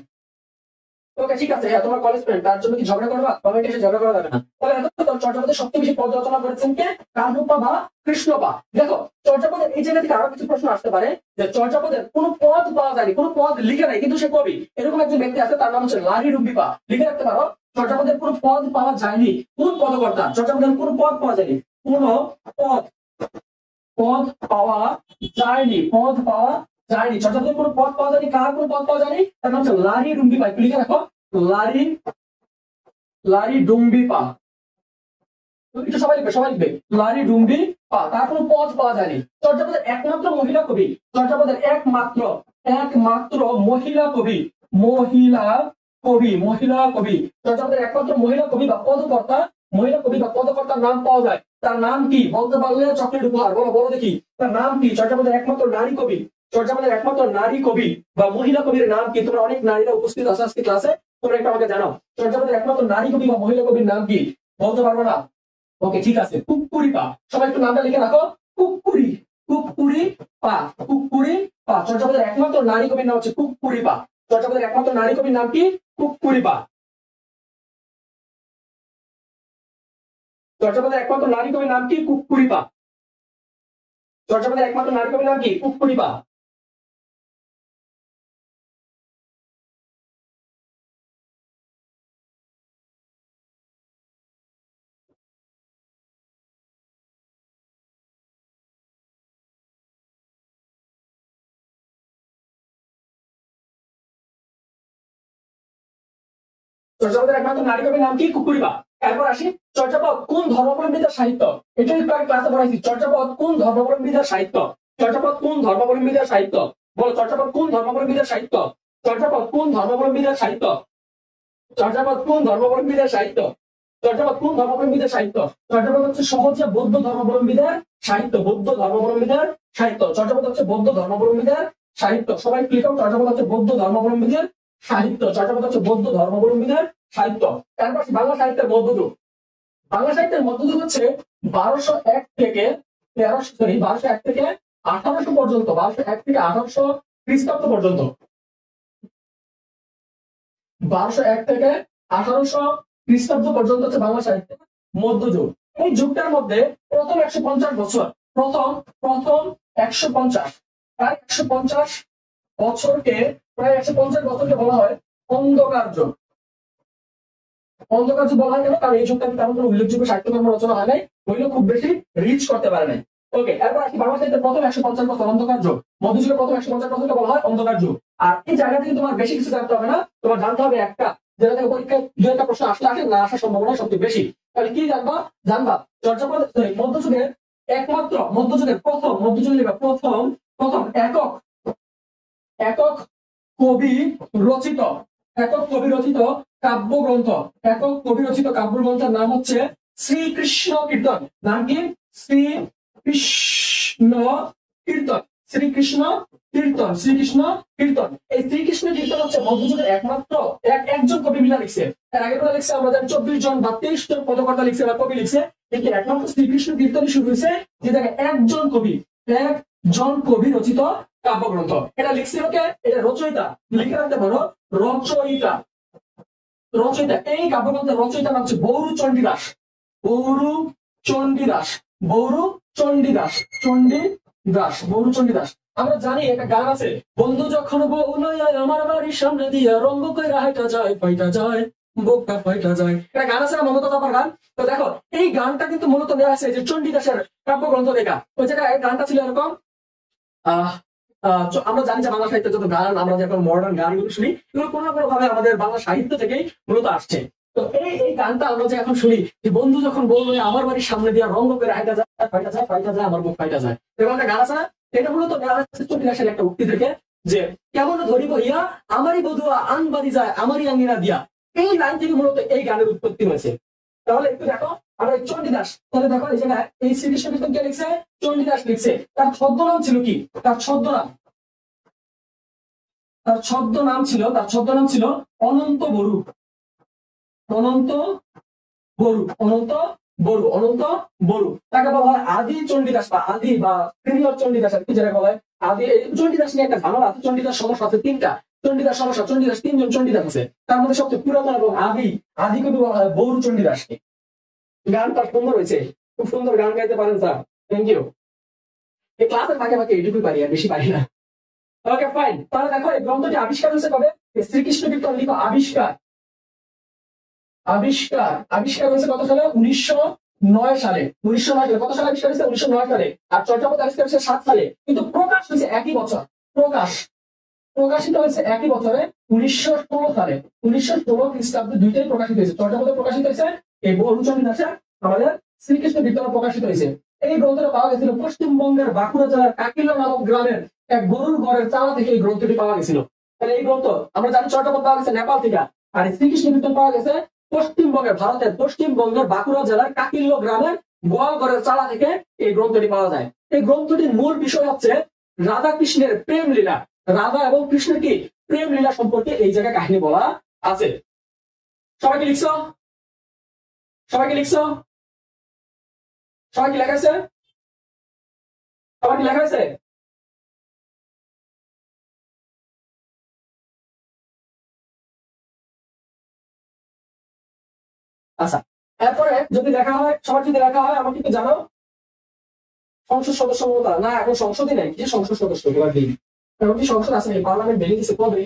ওকে ঠিক আছে, তোমার কলেজ ফ্রেন্ড, তার জন্য কি ঝগড়া করবা? কমেন্টে এসে ঝগড়া করা যাবে না। তাহলে চর্যাপদের সবচেয়ে বেশি পদ রচনা করেছেন কে? কানহুপা বা কৃষ্ণপা। দেখো চর্যাপদের এই জায়গা থেকে আরো কিছু প্রশ্ন আসতে পারে যে চর্যাপদের কোনো পদ পাওয়া যায়নি, কোনো পদ লিখে নাই, কিন্তু সে কবি। এরকম একজন ব্যক্তি আছে, তার নাম হচ্ছে লারি রুম্বিপা। লিখে রাখতে পারো, চর্যাপদের কোনো পদ পাওয়া যায়নি। কোন পদকর্তা? চর্যাপদের কোনো পদ পাওয়া যায়নি, কোনো পদ পদ পাওয়া যায়নি, পদ পাওয়া যায়নি। চর্যাপদের কোনো পদ পাওয়া যায়নি। কার কোনো পদ পাওয়া যায়নি? তার নাম হচ্ছে লারি রুম্বিপা। একটু লিখে রাখো, লারি ডুম্বিপা। একটু সবাই লিখবে লারি ডুম্বিপা। তার কোনো পদ পাওয়া যায়নি। চর্যাপদের একমাত্র মহিলা কবি, চর্যাপদের একমাত্র মহিলা কবি, চর্যাপদের একমাত্র মহিলা কবি বা পদকর্তার নাম পাওয়া যায়। তার নাম কি? বলতে পারলে চকলেট উপহার। বলো দেখি, তার নাম কি? চর্যাপদের একমাত্র নারী কবি, চর্যাপদের একমাত্র নারী কবি বা মহিলা কবির নাম কি? তোমরা অনেক নারীরা উপস্থিত আছে আজকে ক্লাসে, তোমরা একটু আমাকে জানাও চর্যাপদের একমাত্র নারী কবি বা মহিলা কবির নাম কি? বলতে পারবো না? ওকে ঠিক আছে, কুক্কুরিপা। সবাই একটু নামটা লিখে রাখো, কুক্কুরিপা। চর্যাপদের একমাত্র নারী কবির নাম হচ্ছে কুক্কুরিপা। চর্যাপদের একমাত্র নারী কবির নাম কি? কুক্কুরিপা। চর্যাপদের একমাত্র নারী কবির নাম কি? কুক্কুরিপা। চর্যাপদের একমাত্র নারী কবির নাম কি? কুক্কুরিপা। চর্যাপদের একমাত্র নারী কবির নাম কি? কুক্কুরিপা। এরপর আসি, চর্যাপদ কোন ধর্মাবলম্বীদের সাহিত্য? এটা একটু আমি ক্লাসে পড়াইছি। চর্যাপদ কোন ধর্মাবলম্বীদের সাহিত্য? চর্যাপদ কোন ধর্মাবলম্বীদের সাহিত্য? বলো, চর্যাপদ কোন ধর্মাবলম্বীদের সাহিত্য? চর্যাপদ কোন ধর্মাবলম্বীদের সাহিত্য? চর্যাপদ কোন ধর্মাবলম্বীদের সাহিত্য? চর্যাপদ কোন ধর্মাবলম্বীদের সাহিত্য? চর্যাপদ হচ্ছে সহজে বৌদ্ধ ধর্মাবলম্বীদের সাহিত্য, বৌদ্ধ ধর্মাবলম্বীদের সাহিত্য। চর্যাপদ হচ্ছে বৌদ্ধ ধর্মাবলম্বীদের সাহিত্য। সবাই ক্লিক করো, চর্যাপদ হচ্ছে বৌদ্ধ ধর্মাবলম্বীদের সাহিত্য। চর্যাপদ হচ্ছে বৌদ্ধ ধর্মাবলম্বীদের সাহিত্য। তারপর বাংলা সাহিত্যের মধ্যযুগ। বাংলা সাহিত্যের মধ্যযুগ হচ্ছে 1201 থেকে 1800 পর্যন্ত, 1201 থেকে 1800 খ্রিস্টাব্দ পর্যন্ত। 1201 থেকে 1800 খ্রিস্টাব্দ পর্যন্ত হচ্ছে বাংলা সাহিত্যের মধ্যযুগ। এই যুগটার মধ্যে প্রথম 150 বছর, প্রথম 150, প্রায় 150 বছরকে, প্রায় 150 বছরকে বলা হয় অন্ধকার যুগ। অন্ধকার যুগ বলা হয় কেন? কারণ এই যুগটা তেমন কোনো উল্লেখযোগ্য সাহিত্যকর্ম রচনা হয় নাই, ওইগুলো খুব বেশি রিচ করতে পারে নাই। ওকে, এরপর আসি বাংলা সাহিত্যের প্রথম 150 বছর অন্ধকার যুগ। মধ্যযুগের প্রথম 150 বছরকে বলা হয় অন্ধকার যুগ। আর এই জায়গা থেকে তোমার বেশি কিছু জানতে হবে না, তোমার জানতে হবে একটা, যেটা থেকে পরীক্ষায় দু একটা প্রশ্ন আসলে আসে, না আসার সম্ভাবনা সবচেয়ে বেশি। তাহলে কি জানবা চর্যাপদ মধ্যযুগের একমাত্র, মধ্যযুগের প্রথম একক কবি রচিত কাব্যগ্রন্থ, একক কবি রচিত কাব্যগ্রন্থের নাম হচ্ছে শ্রীকৃষ্ণ কীর্তন। নাম কি? শ্রীকৃষ্ণ কীর্তন। এই শ্রীকৃষ্ণ কীর্তন হচ্ছে মধ্যযুগের একমাত্র একজন কবি মিলা লিখছে। এর আগে কোথা লিখছে আমরা জানি 24 জন বা 23 জন পদকর্তা লিখছে বা কবি লিখছে, কিন্তু একমাত্র শ্রীকৃষ্ণ কীর্তনই শুরু হয়েছে যে জায়গায় একজন কবি রচিত কাব্যগ্রন্থ। এটা লিখছিল কে? এটা রচয়িতা। লিখে রাখতে পারো, রচয়িতা। এই কাব্যগ্রন্থের রচয়িতার নাম হচ্ছে বৌরুচণ্ডীদাস। আমরা জানি একটা গান আছে, বন্ধু যখন বউ লইয়া আমার বাড়ির সামনে দিয়া রঙ্গ কইরা হাইটা যায় পাইটা যায়, বুকটা ফাইটা যায়, এটা গান আছে না মমতা চাপার গান। তো দেখো এই গানটা কিন্তু মূলত নেওয়া আছে যে চণ্ডীদাসের কাব্যগ্রন্থ থেকে। ওই জায়গায় গানটা ছিল এরকম, আহ আমরা জানি যে বাংলা সাহিত্যের যত গান আমরা যে এখন মডার্ন গানগুলো শুনি এগুলো কোনো না কোনো ভাবে আমাদের বাংলা সাহিত্য থেকেই মূলত আসছে। তো এই গানটা আমরা যে এখন শুনি যে বন্ধু যখন বলবো আমার বাড়ির সামনে দিয়ে রঙ্গ করে আইটা যায় ফাইটা যায় ফাইটা যায় আমার বুক ফাইটা যায়, এরকম একটা গান আছে না। এটা মূলত চণ্ডীদাসের একটা উক্তি থেকে যে কেমন ধরিব ইয়া আমারই বধুয়া আন বাড়ি যায় আমারই আঙ্গিনা দিয়া। এই লাইন থেকে মূলত এই গানের উৎপত্তি হয়েছে। তাহলে একটু দেখো আমরা চণ্ডীদাস, তাহলে দেখো এই জায়গায় এই শ্রীকৃষ্ণ কীর্তন কে লিখছে? চণ্ডীদাস লিখছে। তার ছদ্মনাম ছিল কি? তার ছদ্মনাম ছিল অনন্ত বড়ু। অনন্ত বড়ু তাকে বলা হয় আদি চণ্ডীদাস বা আদি বা সিনিয়র চণ্ডীদাস আর কি যেটা বলা হয় আদি। চণ্ডীদাস নিয়ে একটা ঝামেলা আছে, চণ্ডীদাস সমস্যা আছে তিনটা। চণ্ডীদাস তিনজন চণ্ডীদাস আছে, তার মধ্যে সবচেয়ে পুরাতন এবং আদি কিন্তু বলা হয় বড়ু চণ্ডীদাসকে। গানটা সুন্দর হয়েছে, খুব সুন্দর গান গাইতে পারেন স্যার, থ্যাংক ইউ। এই ক্লাসের ফাঁকে এটুকুই পারি, আর বেশি পারি না। ওকে ফাইন, তাহলে দেখো এই গ্রন্থটি আবিষ্কার হয়েছে কবে? শ্রীকৃষ্ণ কীর্তন লিখো আবিষ্কার হয়েছে কত সালে? 1909 সালে। 1909 সালে। কত সালে আবিষ্কার হয়েছে? 1909 সালে। আর চর্যাপদ আবিষ্কার হয়েছে 7 সালে, কিন্তু প্রকাশ হয়েছে একই বছর। প্রকাশিত হয়েছে একই বছরে 1916 সালে। 1916 খ্রিস্টাব্দে দুইটাই প্রকাশিত হয়েছে। চর্যাপদে প্রকাশিত হয়েছে, এই বড়ু চণ্ডীদাসের আমাদের শ্রীকৃষ্ণ কীর্তন প্রকাশিত হয়েছে। এই গ্রন্থটা পাওয়া গেছিল পশ্চিমবঙ্গের বাঁকুড়া জেলার কাকিল্য নামক গ্রামের এক গরুর ঘরের চালা থেকে এই গ্রন্থটি পাওয়া গেছিল। তাহলে এই গ্রন্থ আমরা জানি চর্যাপদ পাওয়া গেছে নেপাল থেকে, আর শ্রীকৃষ্ণ কীর্তন পাওয়া গেছে ভারতের পশ্চিমবঙ্গের বাঁকুড়া জেলার কাকিল্য গ্রামের গোয়ালঘরের চালা থেকে এই গ্রন্থটি পাওয়া যায়। এই গ্রন্থটির মূল বিষয় হচ্ছে রাধা কৃষ্ণের প্রেম লীলা, রাধা এবং কৃষ্ণের কি প্রেম লীলা সম্পর্কে এই জায়গায় কাহিনী বলা আছে। সবাই কি লিখছো? সবাই কি লেখা আছে? সবাই কি লেখা আছে? আচ্ছা, এরপরে যদি লেখা হয়, সবার যদি লেখা হয় আমাকে একটু জানাও। সংসদ সদস্য মমতা না, এখন সংসদই নাই, কি সংসদ সদস্য এবার দিন, কারণ কি সংসদ আছে পার্লামেন্ট ভেঙে দিচ্ছে কবে।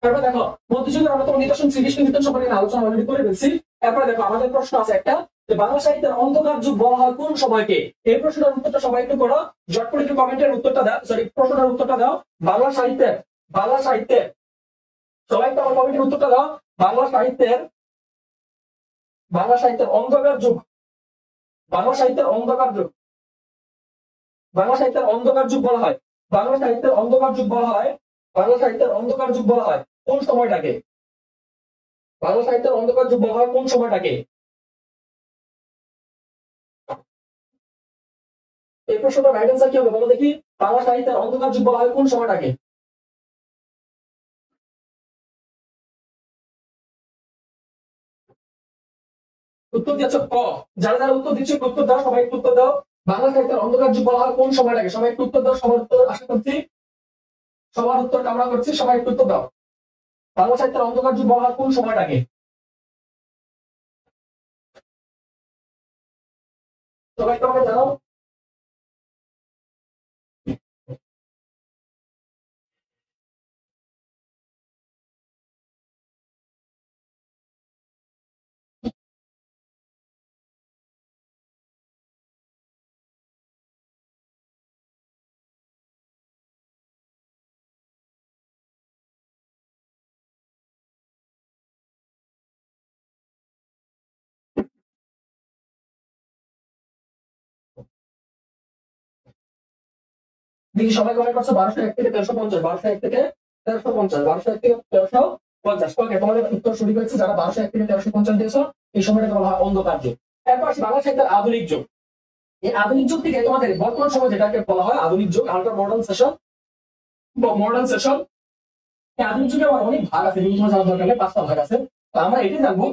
তারপরে দেখো মধ্যযুগের অন্যতম নিদর্শন শ্রীকৃষ্ণ কীর্তন সম্পর্কে আলোচনা অলরেডি করে ফেলছি। এরপরে দেখো আমাদের প্রশ্ন আছে একটা, যে বাংলা সাহিত্যের অন্ধকার যুগ বলা হয় কোন সময়কে? এই প্রশ্নটার উত্তরটা সবাই একটু করো, ঝটপট একটু কমেন্টের উত্তরটা দাও, সরি প্রশ্নটার উত্তরটা দাও। বাংলা সাহিত্যের সবাই একটু আমার কমেন্টের উত্তরটা দাও। বাংলা সাহিত্যের অন্ধকার যুগ, বাংলা সাহিত্যের অন্ধকার যুগ বলা হয়, বাংলা সাহিত্যের অন্ধকার যুগ বলা হয় কোন সময়টাকে? বাংলা সাহিত্যের অন্ধকার যুগ বলা হয় কোন সময়টাকে? এই প্রশ্নটা রাইট অ্যান্সার কি হবে বলো দেখি? বাংলা সাহিত্যের অন্ধকার যুগ বলা হয় কোন সময়টাকে? উত্তর দিচ্ছ ক। যারা যারা উত্তর দিচ্ছ উত্তর দাও, সবাই একটু উত্তর দাও। বাংলা সাহিত্যের অন্ধকার যুগ বলা হয় কোন সময়টাকে? সবাই একটু উত্তর দাও, সবার উত্তর আশা করছি, সবার উত্তর কামনা করছি, সবাই একটু উত্তর দাও। বাংলা সাহিত্যের অন্ধকার যুগ বলা হয় কোন সময়টাকে? সবাই তোমাকে জানাও। দেখি সবাই কমেন্ট করছো 1201 থেকে 1350, 1201 থেকে 1350, 1201 থেকে 1350। ওকে, তোমাদের উত্তর সঠিক হয়েছে। যারা 1201 থেকে 1350 দিয়েছো এই সময়টাকে বলা হয় অন্ধকার যুগ। এরপর আসি বাংলা সাহিত্যের আধুনিক যুগ। এই আধুনিক যুগ থেকে তোমাদের বর্তমান সময় যেটাকে বলা হয় আধুনিক যুগ, আল্ট্রা মডার্ন সেশন বা মডার্ন সেশন। এই আধুনিক যুগে আমার অনেক ভাগ আছে, বিভিন্ন জানার দরকার নেই, 5টা ভাগ আছে। তো আমরা এটাই জানবো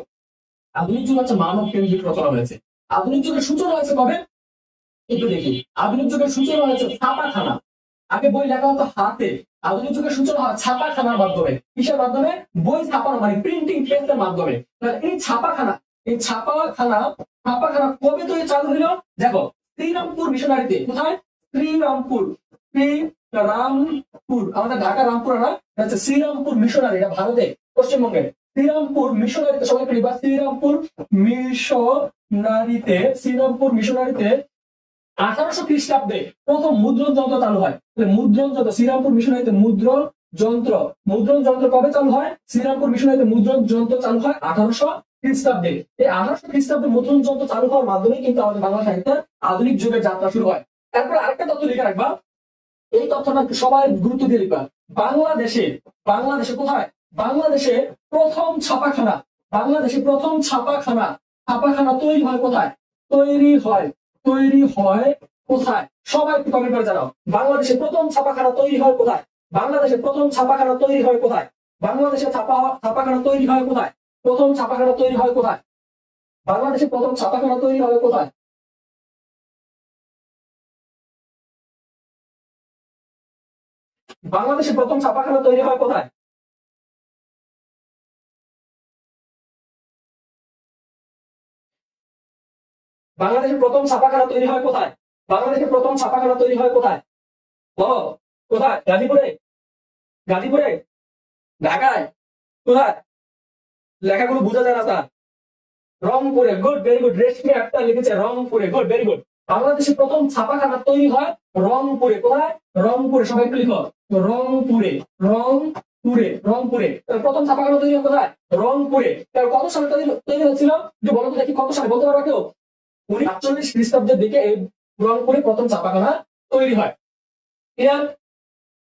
আধুনিক যুগ হচ্ছে মানব কেন্দ্রিক রচনা হয়েছে। আধুনিক যুগের সূচনা হয়েছে কবে একটু দেখি। আধুনিক যুগের সূচনা হয়েছে ছাপাখানা, আগে বই লেখা হতো হাতে। আধুনিক যুগের সূচনা হয় ছাপাখানার মাধ্যমে। কিসের মাধ্যমে? বই ছাপানো, মানে প্রিন্টিং প্রেসের মাধ্যমে। এই ছাপাখানা কবে তো চালু হলো? দেখো শ্রীরামপুর মিশনারিতে। কোথায়? শ্রীরামপুর আমাদের ঢাকা রামপুর না, হচ্ছে শ্রীরামপুর মিশনারি, এটা ভারতে পশ্চিমবঙ্গে। শ্রীরামপুর মিশনারিতে, সবাইকে লিখবা শ্রীরামপুর মিশনারিতে 1800 খ্রিস্টাব্দে প্রথম মুদ্রণ যন্ত্র চালু হয়। মুদ্রণ যন্ত্র, শ্রীরামপুর মিশনারিতে মুদ্রণ যন্ত্র কবে চালু হয়? শ্রীরামপুর মিশনারিতে মুদ্রণ যন্ত্র চালু হয় 1800 খ্রিস্টাব্দে। এই 1800 খ্রিস্টাব্দে মুদ্রণ যন্ত্র চালু হওয়ার মাধ্যমে কিন্তু আমাদের বাংলা সাহিত্যের আধুনিক যুগের যাত্রা শুরু হয়। তারপরে আরেকটা তথ্য লিখে রাখবা, এই তথ্যটা সবাই গুরুত্ব দিয়ে লিখবা। বাংলাদেশে কোথায়? বাংলাদেশে প্রথম ছাপাখানা, ছাপাখানা তৈরি হয় কোথায়? তৈরি হয় কোথায়? সবাই একটু কমেন্ট করে জানাও। বাংলাদেশে প্রথম ছাপাখানা তৈরি হয় কোথায়? বাংলাদেশে প্রথম ছাপাখানা তৈরি হয় কোথায়? বাংলাদেশে ছাপাখানা তৈরি হয় কোথায়? প্রথম ছাপাখানা তৈরি হয় কোথায়? বাংলাদেশে প্রথম ছাপাখানা তৈরি হয় কোথায়? বাংলাদেশে প্রথম ছাপাখানা তৈরি হয় কোথায়? বাংলাদেশের প্রথম ছাপাখানা তৈরি হয় কোথায়? বাংলাদেশের প্রথম ছাপাখানা তৈরি হয় কোথায়? বলো কোথায়? গাজীপুরে, ঢাকায়, কোথায়? লেখাগুলো বোঝা যায় না স্যার। রংপুরে, গুড, ভেরি গুড। রেশমি একটা লিখেছে রংপুরে, গুড, ভেরি গুড। বাংলাদেশের প্রথম ছাপাখানা তৈরি হয় রংপুরে। কোথায়? রংপুরে, সবাই একটু লিখো রংপুরে। প্রথম ছাপাখানা তৈরি হয় কোথায়? রংপুরে। কত সালে তৈরি হচ্ছিল বলো তো দেখি, কত সালে বলতে পারবা কেউ? 1948 খ্রিস্টাব্দের দিকে এই রংপুরে প্রথম ছাপাখানা তৈরি হয়। ক্লিয়ার?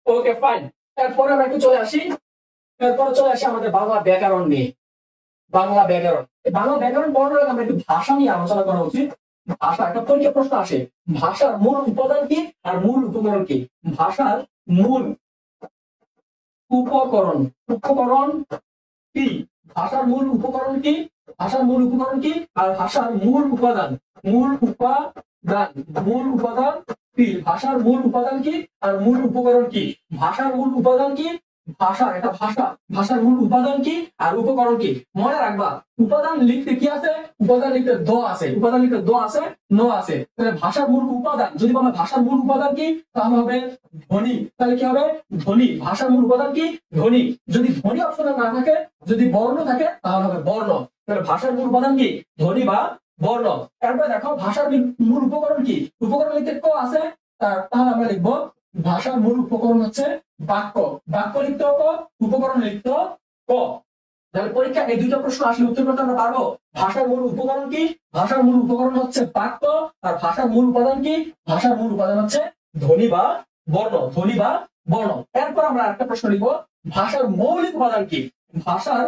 ওকে, ফাইন। এরপরে আমরা একটু চলে আসি আমাদের বাংলা ব্যাকরণ নিয়ে। বাংলা ব্যাকরণ পড়ার আগে আমরা একটু ভাষা নিয়ে আলোচনা করা উচিত। ভাষা, একটা পরীক্ষা প্রশ্ন আসে, ভাষার মূল উপাদান কি আর মূল উপকরণ কি? ভাষার মূল উপকরণ কি? ভাষার মূল উপকরণ কি? আর ভাষার মূল উপাদান কি? ভাষার মূল উপাদান কি আর মূল উপকরণ কি? ভাষার মূল উপাদান কি? ভাষার মূল উপাদান কি আর উপকরণ কি? মনে রাখবা, উপাদান লিখতে কি আছে? উপাদান লিখতে দ আছে, ন আছে। তাহলে ভাষার মূল উপাদান, যদি বলা ভাষার মূল উপাদান কি, তাহলে হবে ধ্বনি। তাহলে কি হবে? ধ্বনি। ভাষার মূল উপাদান কি? ধ্বনি। যদি ধ্বনি অপশনে না থাকে, যদি বর্ণ থাকে, তাহলে হবে বর্ণ। তাহলে ভাষার মূল উপাদান কি? ধ্বনি বা বর্ণ। এরপরে দেখো ভাষার মূল উপকরণ কি? উপকরণ লিখতে ক আছে, তাহলে আমরা লিখবো ভাষার মূল উপকরণ হচ্ছে বাক্য। বাক্য লিখতে ক, উপকরণ লিখতে ক। তাহলে পরীক্ষা এই দুইটা প্রশ্ন আসলে উত্তর করতে আমরা পারবো। ভাষার মূল উপকরণ কি? ভাষার মূল উপকরণ হচ্ছে বাক্য। আর ভাষার মূল উপাদান কি? ভাষার মূল উপাদান হচ্ছে ধ্বনি বা বর্ণ। এরপর আমরা একটা প্রশ্ন লিখবো, ভাষার মৌলিক উপাদান কি? ভাষার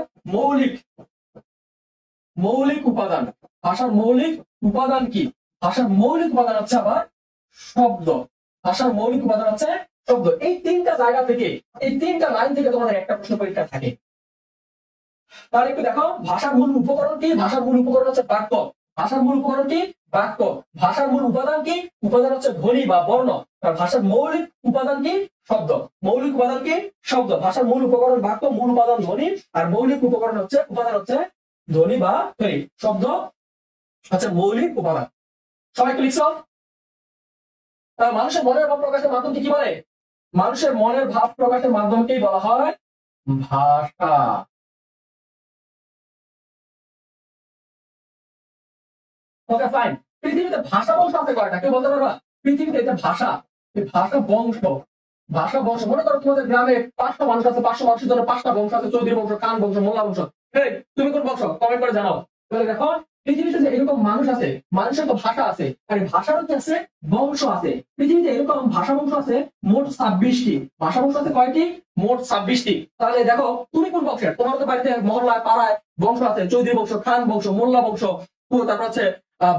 মৌলিক উপাদান। ভাষার মৌলিক উপাদান কি? ভাষার মৌলিক উপাদান হচ্ছে আবার শব্দ। ভাষার মৌলিক উপাদান হচ্ছে শব্দ। এই তিনটা জায়গা থেকে, এই তিনটা লাইন থেকে তোমাদের একটা প্রশ্ন পরীক্ষা থাকে। তাহলে একটু দেখো, ভাষার মূল উপকরণ কি? ভাষার মূল উপকরণ হচ্ছে বাক্য। ভাষার মূল উপকরণ কি? বাক্য। ভাষার মূল উপাদান কি? উপাদান হচ্ছে ধ্বনি বা বর্ণ। আর ভাষার মৌলিক উপাদান কি? শব্দ। মৌলিক উপাদান কি? শব্দ। ভাষার মূল উপকরণ বাক্য, মূল উপাদান ধ্বনি, আর মৌলিক উপকরণ হচ্ছে উপাদান হচ্ছে ধ্বনি বা শব্দ হচ্ছে মৌলিক উপাদান। সবাই একটু লিখছ? মানুষের মনের ভাব প্রকাশের মাধ্যমকে কি বলে? মানুষের মনের ভাব প্রকাশের মাধ্যমকেই বলা হয় ভাষা। ওকে, ফাইন। পৃথিবীতে ভাষা বংশ আছে কয়টা? কেউ বলতে পারবা? পৃথিবীতে এটা ভাষা, ভাষা বংশ। মনে করো তোমাদের গ্রামে 500 মানুষ আছে, 500 মানুষের জন্য 5টা বংশ আছে, চৌধুরী বংশ, খান বংশ, মোল্লা বংশ। তুমি কোন বংশ? কমেন্ট করে জানাও। তাহলে দেখো, পৃথিবীতে যে এরকম মানুষ আছে, মানুষের তো ভাষা আছে, আর ভাষারও কি আছে? বংশ আছে। পৃথিবীতে এরকম ভাষা বংশ আছে মোট 26টি। ভাষা বংশ আছে কয়টি? মোট 26টি। তাহলে দেখো, তুমি কোন বংশের? তোমার তো বাড়িতে মহল্লায় পাড়ায় বংশ আছে, চৌধুরী বংশ, খান বংশ, মোল্লা বংশ, তারপর হচ্ছে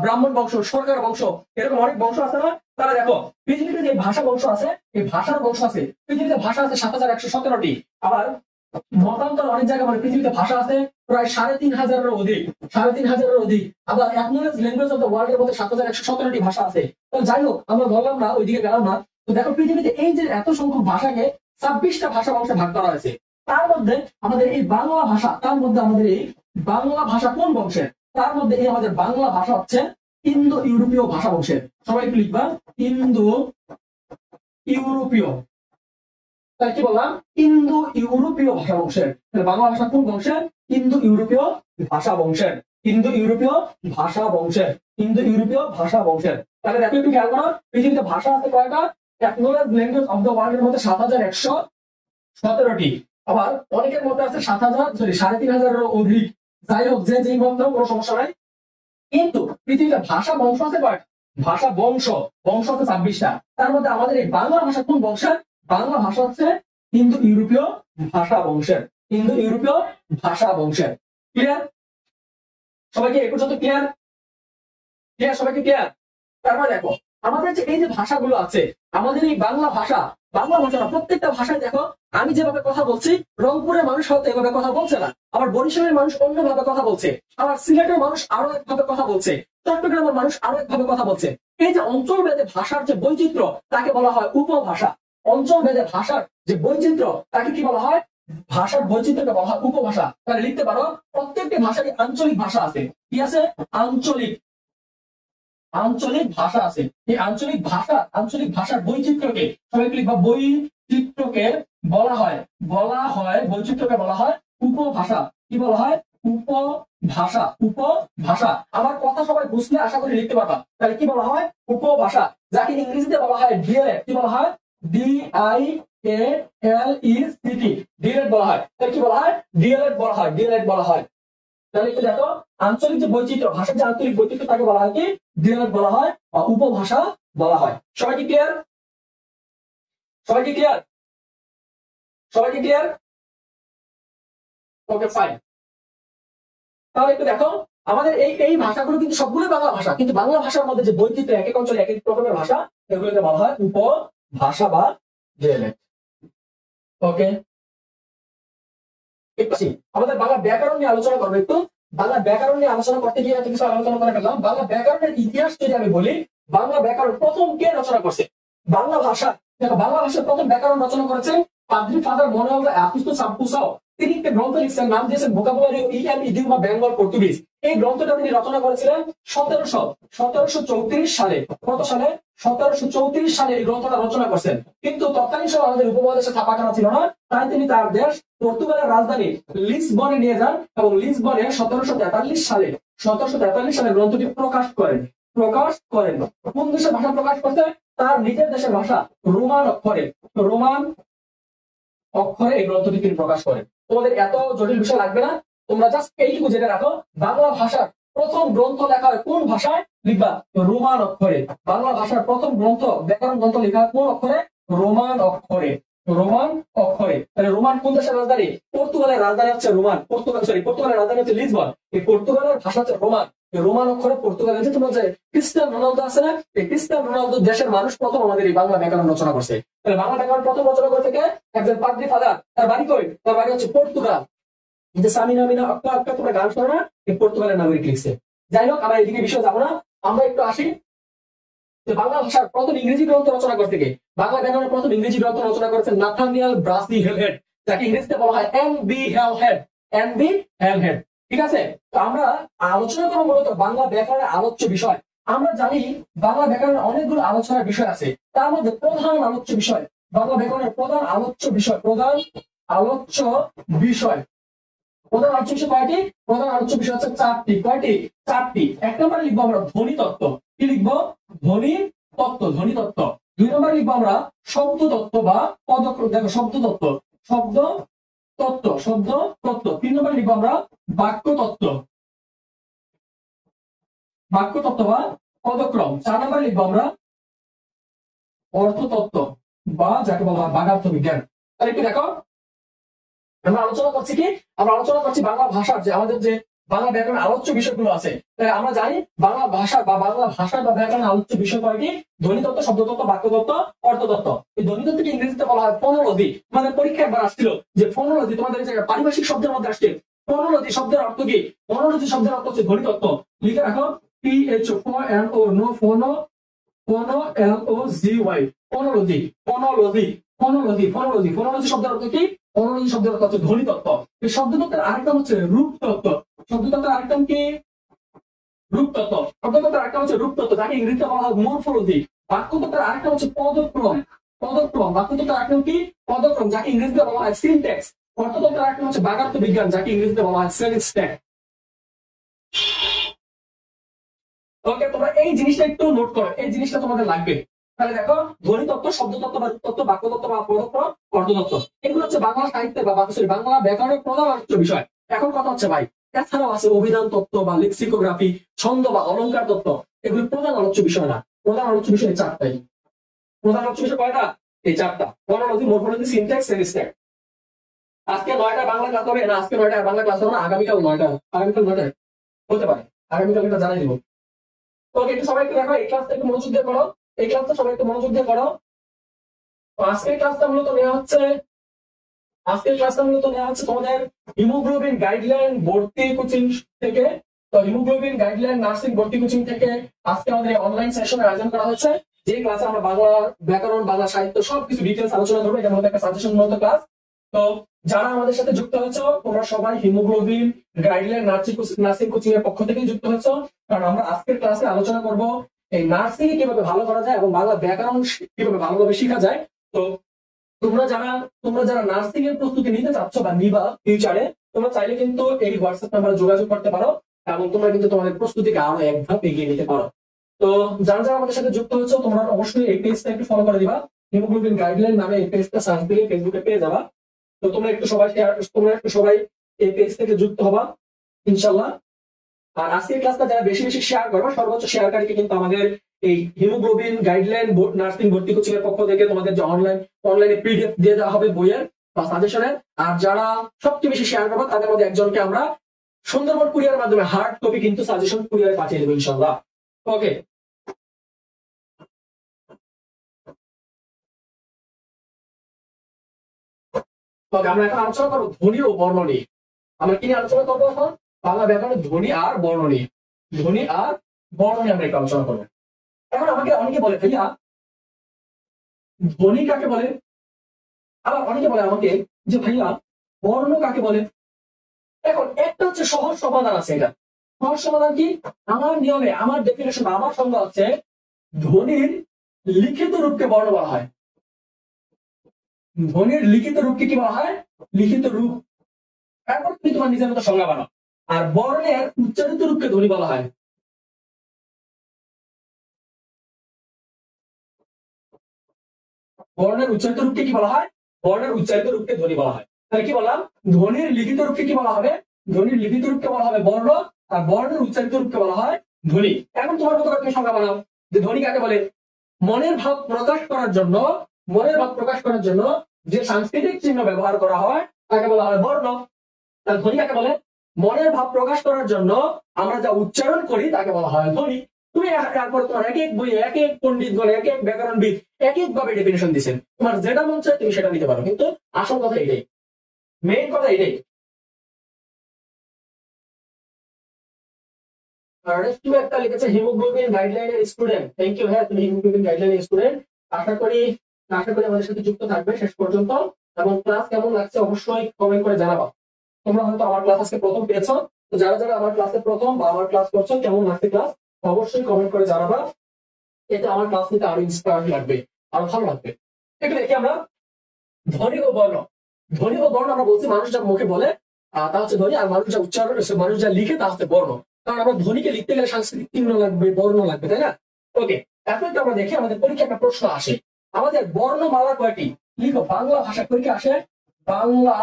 ব্রাহ্মণ বংশ, সরকার বংশ, এরকম অনেক বংশ আছে না? তাহলে দেখো, পৃথিবীতে যে ভাষা বংশ আছে, এই ভাষার বংশ আছে, পৃথিবীতে ভাষা আছে 7117টি। আবার মতান্তর অনেক জায়গায় মানে পৃথিবীতে ভাষা আছে প্রায় 3500-এর অধিক। আবার acknowledge language of the world এর মধ্যে 7117টি ভাষা আছে। তো যাই হোক, আমরা ধরলাম না, ওইদিকে গেলাম না। তো দেখো, পৃথিবীতে এই যে এত সংখ্যক ভাষাকে 26টা ভাষা বংশে ভাগ করা হয়েছে। তার মধ্যে আমাদের এই বাংলা ভাষা, কোন বংশের? তার মধ্যে এই আমাদের বাংলা ভাষা হচ্ছে ইন্দো ইউরোপীয় ভাষা বংশের। সবাই একটু লিখবা, ইন্দো ইউরোপীয় তাহলে কি বললাম, ইন্দো ইউরোপীয় ভাষা বংশের। তাহলে বাংলা ভাষা কোন বংশের? ইন্দো ইউরোপীয় ভাষা বংশের, ইন্দো ইউরোপীয় ভাষা বংশের, ইন্দো ইউরোপীয় ভাষা বংশের। তাহলে দেখো একটু খেয়াল করো, পৃথিবীতে ভাষা আছে কয়টা? অ্যাকনোলেজড ল্যাঙ্গুয়েজ অফ দ্য ওয়ার্ল্ডের মধ্যে 7117টি। আবার অনেকের মধ্যে আছে 3,500 অধিক। যাই হোক, যে যেই মত নাও, কোনো সমস্যা নাই। কিন্তু পৃথিবীতে ভাষা বংশ আছে কয়টা? ভাষা বংশ বংশ আছে 26টা। তার মধ্যে আমাদের এই বাংলা ভাষা কোন বংশের? বাংলা ভাষা হচ্ছে ইন্দো ইউরোপীয় ভাষা বংশের, ইন্দো ইউরোপীয় ভাষা বংশের। ক্লিয়ার? সবাইকে এ পর্যন্ত ক্লিয়ার? ক্লিয়ার? সবাইকে ক্লিয়ার? তারপর দেখো, আমাদের যে এই যে ভাষাগুলো আছে, আমাদের এই বাংলা ভাষা না, প্রত্যেকটা ভাষায় দেখো, আমি যেভাবে কথা বলছি, রংপুরের মানুষ হয়তো এভাবে কথা বলছে না, আবার বরিশালের মানুষ অন্যভাবে কথা বলছে, আবার সিলেটের মানুষ আরো একভাবে কথা বলছে, চট্টগ্রামের মানুষ আরো একভাবে কথা বলছে। এই যে অঞ্চল ভেদে ভাষার যে বৈচিত্র্য, তাকে বলা হয় উপভাষা। অঞ্চল ভেদে ভাষার যে বৈচিত্র্য, তাকে কি বলা হয়? ভাষার বৈচিত্র্যকে বলা হয় উপভাষা। তাহলে লিখতে পারো, প্রত্যেকটি ভাষারই আঞ্চলিক ভাষা আছে। কি আছে? আঞ্চলিক আঞ্চলিক ভাষা আছে। এই আঞ্চলিক ভাষার বৈচিত্র্যকে, সবাই লিখবা, বৈচিত্র্যকে বলা হয় বৈচিত্র্যকে বলা হয় উপভাষা। কি বলা হয়? উপভাষা। উপভাষা। আমার কথা সবাই বুঝলে আশা করি লিখতে পারবা। তাহলে কি বলা হয়? উপভাষা। যাকে ইংরেজিতে বলা হয় ডিএলএড। কি বলা হয়? DIALECT, ডিএলএড বলা হয়। তাহলে কি বলা হয়? ডিএলএড বলা হয়, ডিএলএড বলা হয়। তাহলে একটু দেখো, আঞ্চলিক যে বৈচিত্র্য, ভাষার যে আঞ্চলিক বৈচিত্র্য, তাকে বলা হয় কি? ডিএলএড বলা হয় বা উপভাষা বলা হয়। সবাই কি ক্লিয়ার? সবাই কি ক্লিয়ার? সবাই কি ক্লিয়ার? ওকে, ফাইন। তাহলে একটু দেখো, আমাদের এই ভাষাগুলো কিন্তু সবগুলো বাংলা ভাষা, কিন্তু বাংলা ভাষার মধ্যে যে বৈচিত্র্য, এক এক অঞ্চলে এক এক রকমের ভাষা, এগুলোকে বলা হয় উপভাষা বা ডিএলএড। ওকে, আমাদের বাংলা ব্যাকরণ নিয়ে আলোচনা করবো একটু। বাংলা ব্যাকরণ নিয়ে আলোচনা করতে গিয়ে কিছু আলোচনা করে ফেললাম। বাংলা ব্যাকরণের ইতিহাস যদি আমি বলি, বাংলা ব্যাকরণ প্রথম কে রচনা করছে? বাংলা ভাষা, দেখো, বাংলা ভাষার প্রথম ব্যাকরণ রচনা করেছেন পাদ্রি ফাদার মনোয়াল আপিস্তু সাম্পুসাও। তিনি একটা গ্রন্থ লিখছেন, নাম দিয়েছেন ভোকাবুলারি ইন ইডিওমা বেঙ্গল পর্তুগিজ। এই গ্রন্থটা তিনি রচনা করেছিলেন 1734 সালে। কত সালে? 1734 সালে এই গ্রন্থটা রচনা করছেন। কিন্তু তৎকালীন সময় আমাদের উপমহাদেশে ছাপাখানা ছিল না, তাই তিনি তার দেশ পর্তুগালের রাজধানী লিসবনে নিয়ে যান এবং লিসবনে 1743 সালে গ্রন্থটি প্রকাশ করেন। কোন দেশের ভাষা প্রকাশ করতে? তার নিজের দেশের ভাষা রোমান অক্ষরে এই গ্রন্থটি তিনি প্রকাশ করেন। তোমাদের এত জটিল বিষয় লাগবে না, তোমরা জাস্ট এইটুকু জেনে রাখো, বাংলা ভাষার প্রথম গ্রন্থ লেখা হয় কোন ভাষায়? লিখবা রোমান অক্ষরে। বাংলা ভাষার প্রথম গ্রন্থ, ব্যাকরণ গ্রন্থ লেখা হয় কোন অক্ষরে? রোমান অক্ষরে। তাহলে রোমান কোন দেশের রাজধানী? পর্তুগালের রাজধানী হচ্ছে রোমান। পর্তুগালের রাজধানী হচ্ছে লিসবন। এই পর্তুগালের ভাষা হচ্ছে রোমান। রোমান অক্ষরে পর্তুগালের, যে তোমরা যে ক্রিস্টিয়ানো রোনালদো আছে না, এই ক্রিস্টিয়ানো রোনালদো দেশের মানুষ প্রথম আমাদের এই বাংলা ব্যাকরণ রচনা করছে। তাহলে বাংলা ব্যাকরণ প্রথম রচনা করতে কে? একজন পাদ্রি ফাদার। তার বাড়ি কই? তার বাড়ি হচ্ছে পর্তুগাল। যে সামিনা মিনা আক্কা আক্কা তোমরা গান শোনো না, এই পর্তুগালের নাগরিক লিখছে। যাই হোক, আমরা এদিকে বিষয় যাবো না, আমরা একটু আসি যে বাংলা ভাষার প্রথম ইংরেজি গ্রন্থ রচনা করতে কে? বাংলা ব্যাকরণের প্রথম ইংরেজি গ্রন্থ রচনা করেছেন নাথানিয়েল ব্রাসি হেলহেড, যাকে ইংরেজিতে বলা হয় NB হেলহেড। ঠিক আছে, তো আমরা আলোচনা করবো মূলত বাংলা ব্যাকরণের আলোচ্য বিষয়। আমরা জানি বাংলা ব্যাকরণের অনেকগুলো আলোচনার বিষয় আছে, তার মধ্যে প্রধান আলোচ্য বিষয়, বাংলা ব্যাকরণের প্রধান আলোচ্য বিষয় কয়টি? প্রধান আলোচ্য বিষয় হচ্ছে 4টি। কয়টি? 4টি। 1 নম্বরে লিখবো আমরা ধ্বনি তত্ত্ব। কি লিখবো? ধ্বনি তত্ত্ব। 2 নম্বরে লিখবো আমরা শব্দ তত্ত্ব বা পদক্রম। দেখো, শব্দ তত্ত্ব। 3 নম্বরে লিখবো আমরা বাক্য তত্ত্ব বা পদক্রম। 4 নম্বরে লিখবো আমরা অর্থতত্ত্ব বা যাকে বলা হয় বাগার্থ বিজ্ঞান। তাহলে একটু দেখো, আমরা আলোচনা করছি কি? আমরা আলোচনা করছি বাংলা ভাষার যে আমাদের যে বাংলা ব্যাকরণ আলোচ্য বিষয়গুলো আছে। আমরা জানি বাংলা ভাষা বা ব্যাকরণ আলোচ্য বিষয় কয়টি? ধ্বনিতত্ত্ব, শব্দতত্ত্ব, বাক্যতত্ত্ব, অর্থতত্ত্ব। এই ধ্বনিতত্ত্বকে ইংরেজিতে বলা হয় ফোনোলজি। তোমাদের পরীক্ষায় একবার আসছিল যে ফোনোলজি, তোমাদের পারিভাষিক শব্দের মধ্যে আসছে ফোনোলজি শব্দের অর্থ কি? ফোনোলজি শব্দের অর্থ হচ্ছে ধ্বনিতত্ত্ব। লিখে রাখো PHONO, নো ফোনো LOGY, ফোনোলজি শব্দের অর্থ কি? ফোনোলজি শব্দের অর্থ হচ্ছে ধ্বনিতত্ত্ব। এই শব্দতত্ত্বের আরেকটা হচ্ছে রূপতত্ত্ব। শব্দতত্ত্বের আরেকটা কি? রূপতত্ত্ব। শব্দতত্ত্বের আরেকটা হচ্ছে রূপতত্ত্ব, যাকে ইংরেজিতে বলা হয় মরফোলজি। বাক্যতত্ত্বের আরেকটা হচ্ছে পদক্রম। পদক্রম, বাক্যতন্ত্রের আরেকটা কি পদক্রম, যাকে ইংরেজিতে বলা হয় সিনট্যাক্স। অর্থতন্ত্রের আরেকটা হচ্ছে বাগাত্ম বিজ্ঞান, যাকে ইংরেজিতে বলা হয় সিনট্যাক্স। ওকে, তোমরা এই জিনিসটা একটু নোট করো, এই জিনিসটা তোমাদের লাগবে। তাহলে দেখো, ধ্বনি তত্ত্ব, শব্দ তত্ত্ব বা রূপতত্ত্ব, বাক্য তত্ত্ব বা পদক্রম, অর্থতত্ত্ব, এগুলো হচ্ছে বাংলা সাহিত্যের বা বাংলা ব্যাকরণের প্রধান আলোচ্য বিষয়। এখন কথা হচ্ছে ভাই, এছাড়াও আছে অভিধান তত্ত্ব বা লেক্সিকোগ্রাফি, ছন্দ বা অলংকার তত্ত্ব। এগুলো প্রধান আলোচ্য বিষয় না। প্রধান আলোচ্য বিষয় এই চারটাই। প্রধান আলোচ্য বিষয় কয়টা? এই চারটা: ফনোলজি, মরফোলজি, সিনট্যাক্স, সেমিস্ট্যাক্স। আজকে 9টায় বাংলা ক্লাস হবে না, আজকে 9টায় বাংলা ক্লাস হবে না, আগামীকাল 9টায় হতে পারে, আগামীকাল এটা জানাই দিব। ওকে, একটু সবাই একটু দেখো, এই ক্লাসটা একটু মনোযোগ দিয়ে করো, এই ক্লাসটা সবাই একটু মনোযোগ দিয়ে করো। আজকের ক্লাসটা মূলত নেওয়া হচ্ছে, তোমাদের হিমোগ্লোবিন গাইডলাইন ভর্তি কোচিং থেকে। তো হিমোগ্লোবিন গাইডলাইন নার্সিং ভর্তি কোচিং থেকে আজকে আমাদের অনলাইন সেশনের আয়োজন করা হচ্ছে, যে ক্লাসে আমরা বাংলা ব্যাকরণ, বাংলা সাহিত্য সবকিছু ডিটেলস আলোচনা করবো। এটার মধ্যে একটা সাজেশন মূলত ক্লাস। তো যারা আমাদের সাথে যুক্ত হয়েছে, তোমরা সবাই হিমোগ্লোবিন গাইডলাইন নার্সিং কোচিং এর পক্ষ থেকে যুক্ত হয়েছে। কারণ আমরা আজকের ক্লাসে আলোচনা করব এই নার্সিং কিভাবে ভালো করা যায় এবং বাংলা ব্যাকরণ কিভাবে ভালোভাবে শেখা যায়। তো তোমরা যারা নার্সিং এর প্রস্তুতি নিতে চাচ্ছ বা নিবা ফিউচারে, তোমরা চাইলে কিন্তু এই হোয়াটসঅ্যাপ নাম্বারে যোগাযোগ করতে পারো এবং তোমরা কিন্তু তোমাদের প্রস্তুতিকে আরো এক ধাপ এগিয়ে নিতে পারো। তো যারা যারা আমাদের সাথে যুক্ত হচ্ছে, তোমরা অবশ্যই এই পেজটা একটু ফলো করে দিবা। হিমোগ্লোবিন গাইডলাইন নামে এই পেজটা সার্চ দিলে ফেসবুকে পেয়ে যাবা। তো তোমরা একটু সবাই এই পেজ থেকে যুক্ত হবা ইনশাল্লাহ। আর আজকের ক্লাসটা যারা বেশি বেশি শেয়ার করবে, সর্বোচ্চ শেয়ারকারীকে কিন্তু আমাদের এই হিমোগ্লোবিন গাইডলাইন নার্সিং ভর্তি কোচিং এর পক্ষ থেকে তোমাদের যে অনলাইনে পিডিএফ দিয়ে দেওয়া হবে বইয়ের বা সাজেশনের। আর যারা সবচেয়ে বেশি শেয়ার করবে, তাদের মধ্যে একজনকে আমরা সুন্দরবন কুরিয়ার মাধ্যমে হার্ড কপি কিন্তু সাজেশন কুরিয়ারে পাঠিয়ে দেবো ইনশাল্লাহ। ওকে, আমরা এখন আলোচনা করবো ধ্বনি ও বর্ণ নিয়ে। আমরা কি নিয়ে আলোচনা করবো এখন? বাংলা ব্যাকরণের ধ্বনি আর বর্ণ নিয়ে। ধ্বনি আর বর্ণ নিয়ে আমরা একটু আলোচনা করবো। এখন আমাকে অনেকে বলে, ভাইয়া ধ্বনি কাকে বলে? আবার অনেকে বলে আমাকে যে ভাইয়া বর্ণ কাকে বলে? এখন একটা হচ্ছে সহজ সমাধান আছে। এটা সহজ সমাধান কি? আমার নিয়মে, আমার ডেফিনেশন, আমার সংজ্ঞা হচ্ছে ধ্বনির লিখিত রূপকে বর্ণ বলা হয়। ধ্বনির লিখিত রূপকে কি বলা হয়? লিখিত রূপ। তারপর তুমি তোমার নিজের মতো সংজ্ঞা বানাও। আর বর্ণের উচ্চারিত রূপকে ধ্বনি বলা হয়। বর্ণের উচ্চারিত রূপকে কি বলা হয়? বর্ণের উচ্চারিত রূপকে ধ্বনি বলা হয়। তাহলে কি বললাম? ধ্বনির লিখিত রূপকে কি বলা হবে? ধ্বনির লিখিত রূপকে বলা হবে বর্ণ, আর বর্ণের উচ্চারিত রূপকে বলা হয় ধ্বনি। এখন তোমার মতো তুমি সংজ্ঞা বানাও যে ধ্বনি কাকে বলে। মনের ভাব প্রকাশ করার জন্য যে সাংস্কৃতিক চিহ্ন ব্যবহার করা হয় তাকে বলা হয় বর্ণ। তাহলে ধ্বনি কাকে বলে? মনের ভাব প্রকাশ করার জন্য আমরা যা উচ্চারণ করি তাকে বলা হয় ধ্বনি। তুমি তারপর তোমার এক এক বই, এক এক পণ্ডিতগণ, এক এক ব্যাকরণবিদ এক এক ভাবে ডেফিনেশন দিচ্ছেন। তোমার যেটা মন চায় তুমি সেটা নিতে পারো, কিন্তু আসল কথা এটাই, মেইন কথা এটাই। তুমি একটা লিখেছে হিমোগ্লোবিন গাইডলাইনের স্টুডেন্ট। Thank you. হ্যাঁ, তুমি হিমোগ্লোবিন গাইডলাইনের স্টুডেন্ট। আশা করি আমাদের সাথে যুক্ত থাকবে শেষ পর্যন্ত। এবং ক্লাস কেমন লাগছে অবশ্যই কমেন্ট করে জানাবা। তোমরা হয়তো আমার ক্লাস আজকে প্রথম পেয়েছো, তো যারা যারা আমার ক্লাসে প্রথম বা আমার ক্লাস করছো, কেমন লাগছে ক্লাস অবশ্যই কমেন্ট করে জানাবা। এতে আমার ক্লাস নিতে আরো ইন্সপায়ার লাগবে, আরো ভালো লাগবে। একটু দেখি আমরা ধ্বনি ও বর্ণ। ধ্বনি ও বর্ণ আমরা বলছি মানুষ যা মুখে বলে তা হচ্ছে ধ্বনি, আর মানুষ যা উচ্চারণ, মানুষ যা লিখে তা হচ্ছে বর্ণ। কারণ আমরা ধ্বনিকে লিখতে গেলে সাংস্কৃতিক চিহ্ন লাগবে, বর্ণ লাগবে, তাই না? ওকে, এখন একটু আমরা দেখি আমাদের পরীক্ষায় একটা প্রশ্ন আসে, আমাদের বর্ণমালা কয়টি? লিখো, বাংলা ভাষায় পরীক্ষা আসে, বাংলা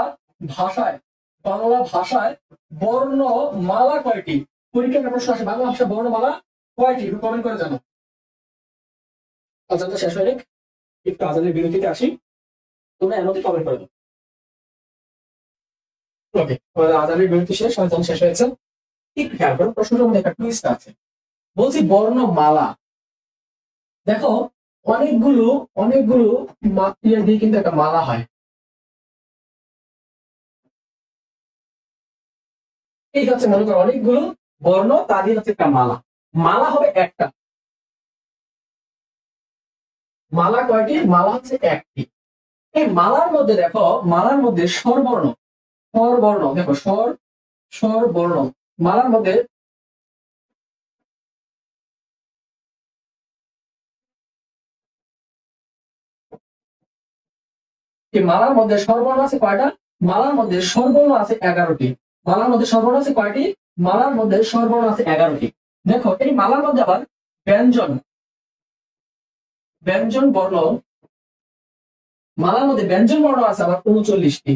ভাষায় বর্ণমালা কয়টি? পরীক্ষায় একটা প্রশ্ন আসে, বাংলা ভাষায় বর্ণমালা কয়টি? একটু কমেন্ট করে জানো। আজানটা শেষ হয়ে একটু আজানের বিরতিতে আসি, তোমরা এর মধ্যে কমেন্ট করে দাও। ওকে, আজানের বিরতি শেষ, আজান শেষ হয়েছে। একটু খেয়াল করো, প্রশ্নটার মধ্যে একটা টুইস্ট আছে। বলছি বর্ণমালা। দেখো, অনেকগুলো মাত্রিয়া দিয়ে কিন্তু একটা মালা হয়। এই হচ্ছে মনে করো অনেকগুলো বর্ণ, তা দিয়ে হচ্ছে একটা মালা। মালা হবে একটা। মালা কয়টি? মালা হচ্ছে একটি। এই মালার মধ্যে দেখো, মালার মধ্যে স্বরবর্ণ, দেখো স্বরবর্ণ মালার মধ্যে এই মালার মধ্যে স্বরবর্ণ আছে কয়টা? মালার মধ্যে স্বরবর্ণ আছে 11টি। মালার মধ্যে স্বরবর্ণ আছে কয়টি? মালার মধ্যে স্বরবর্ণ আছে 11টি। দেখো এই মালার মধ্যে আবার ব্যঞ্জন ব্যঞ্জন বর্ণ, মালার মধ্যে ব্যঞ্জন বর্ণ আছে আবার 39টি।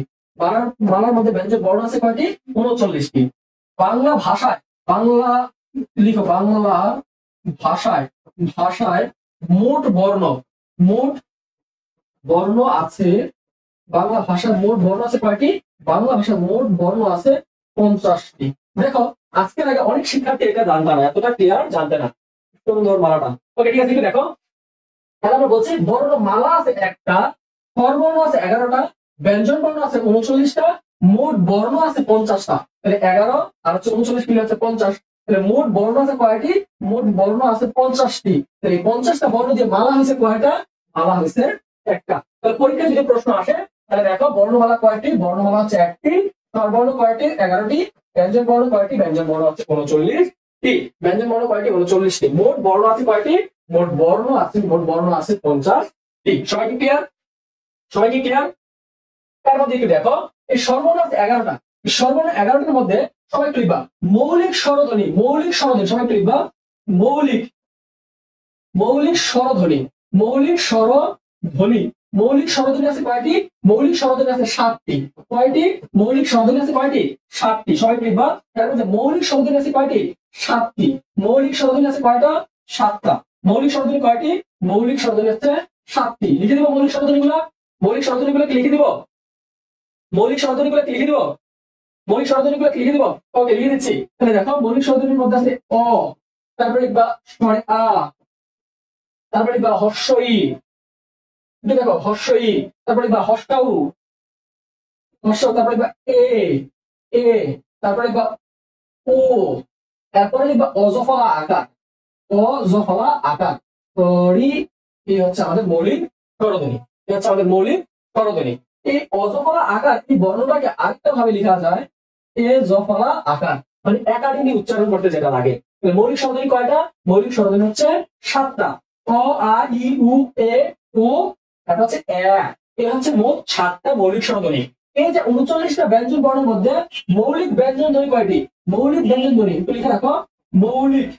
মালার মধ্যে ব্যঞ্জন বর্ণ আছে কয়টি? 39টি। বাংলা ভাষায়, বাংলা লিখো, বাংলা ভাষায় ভাষায় মোট বর্ণ আছে, বাংলা ভাষার মোট বর্ণ আছে কয়টি? বাংলা ভাষার মোট বর্ণ আছে 50টি। দেখো আজকের আগে অনেক শিক্ষার্থী এটা জানতো না, এতটা ক্লিয়ার জানতে না। সুন্দর মালাটা। ওকে ঠিক আছে, দেখো তাহলে আমরা বলছি বর্ণমালা আছে একটা, স্বরবর্ণ আছে 11টা, ব্যঞ্জন বর্ণ আছে 39টা, মোট বর্ণ আছে 50টা। তাহলে 11 আর হচ্ছে 39 মিলে হচ্ছে 50। তাহলে মোট বর্ণ আছে কয়টি? মোট বর্ণ আছে 50টি। তাহলে এই 50টা বর্ণ দিয়ে মালা হয়েছে কয়টা? মালা হয়েছে একটা। তাহলে পরীক্ষায় যদি প্রশ্ন আসে তাহলে দেখো বর্ণমালা কয়টি? বর্ণমালা হচ্ছে একটি। স্বরবর্ণ কয়টি? 11টি। ব্যঞ্জন বর্ণ কয়টি? ব্যঞ্জন বর্ণ হচ্ছে 39টি। ব্যঞ্জন বর্ণ কয়টি? 39টি। মোট বর্ণ আছে কয়টি? মোট বর্ণ আছে 50টি। সবাই কি ক্লিয়ার? সবাই কি ক্লিয়ার? তার মধ্যে একটু দেখো এই স্বরবর্ণ আছে 11টা। এই স্বরবর্ণ 11টার মধ্যে সবাই একটু লিখবা মৌলিক স্বরধ্বনি। সবাই একটু লিখবা মৌলিক স্বরধ্বনি। মৌলিক স্বরধ্বনি আছে কয়টি? মৌলিক স্বরধ্বনি আছে 7টি। কয়টি? মৌলিক স্বরধ্বনি আছে কয়টি? 7টি। সবাই লিখবা তার মধ্যে মৌলিক স্বরধ্বনি আছে কয়টি? 7টি। মৌলিক স্বরধ্বনি আছে কয়টা? 7টা। মৌলিক স্বরধ্বনি কয়টি? মৌলিক স্বরধ্বনি হচ্ছে 7টি। লিখে দিব মৌলিক স্বরধ্বনিগুলো। মৌলিক স্বরধ্বনিগুলোকে লিখে দিব। মৌলিক স্বরধ্বনিগুলোকে লিখে দিব। মৌলিক স্বরধ্বনিগুলোকে লিখে দিব। ওকে লিখে দিচ্ছি। তাহলে দেখো মৌলিক স্বরধ্বনির মধ্যে আছে অ, তারপরে লিখবা মানে আ, তারপরে লিখবা হর্ষ ই, দেখো হর্ষ ই, তারপরে লিখবা হর্ষাউ, তারপরে লিখবা এ, তারপরে লিখবা ও, তারপরে লিখবা অজফলা আকার, তরি। এই হচ্ছে আমাদের মৌলিক স্বরধ্বনি। এই হচ্ছে আমাদের মৌলিক স্বরধ্বনি। এই অজফলা আকার এই বর্ণটাকে আরেকটা ভাবে লেখা যায় এ জফলা আকার, মানে একাডেমি উচ্চারণ করতে যেটা লাগে। মৌলিক স্বরধ্বনি কয়টা? মৌলিক স্বরধ্বনি হচ্ছে 7টা। অ আ ই উ এ ও, এটা হচ্ছে এ হচ্ছে মোট 7টা মৌলিক স্বরধ্বনি। এই যে 39টা ব্যঞ্জন বর্ণের মধ্যে মৌলিক ব্যঞ্জন ধ্বনি কয়টি? মৌলিক ব্যঞ্জন ধ্বনি একটু লিখে রাখো। মৌলিক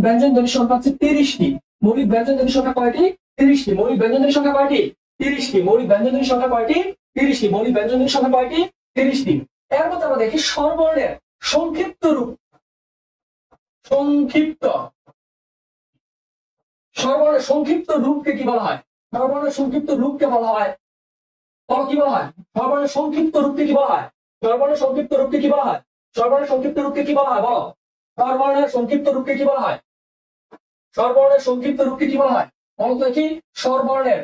ব্যঞ্জন ধ্বনির সংখ্যা হচ্ছে 30টি। মৌলিক ব্যঞ্জন ধ্বনির সংখ্যা কয়টি? 30টি। মৌলিক ব্যঞ্জন ধ্বনির সংখ্যা কয়টি? 30টি। মৌলিক ব্যঞ্জন ধ্বনির সংখ্যা কয়টি? 30টি। মৌলিক ব্যঞ্জন ধ্বনির সংখ্যা কয়টি? 30টি। এর মধ্যে আমরা দেখি স্বরবর্ণের সংক্ষিপ্ত রূপ। স্বরবর্ণের সংক্ষিপ্ত রূপকে কি বলা হয়? স্বরবর্ণের সংক্ষিপ্ত রূপকে বলা হয়, বলো কি বলা হয়? স্বরবর্ণের সংক্ষিপ্ত রূপকে কি বলা হয়? স্বরবর্ণের সংক্ষিপ্ত রূপকে কি বলা হয়? স্বরবর্ণের সংক্ষিপ্ত রূপকে কি বলা হয় বলো? স্বরবর্ণের সংক্ষিপ্ত রূপকে কি বলা হয়? স্বরবর্ণের সংক্ষিপ্ত রূপকে কি বলা হয়? বলো তো দেখি স্বরবর্ণের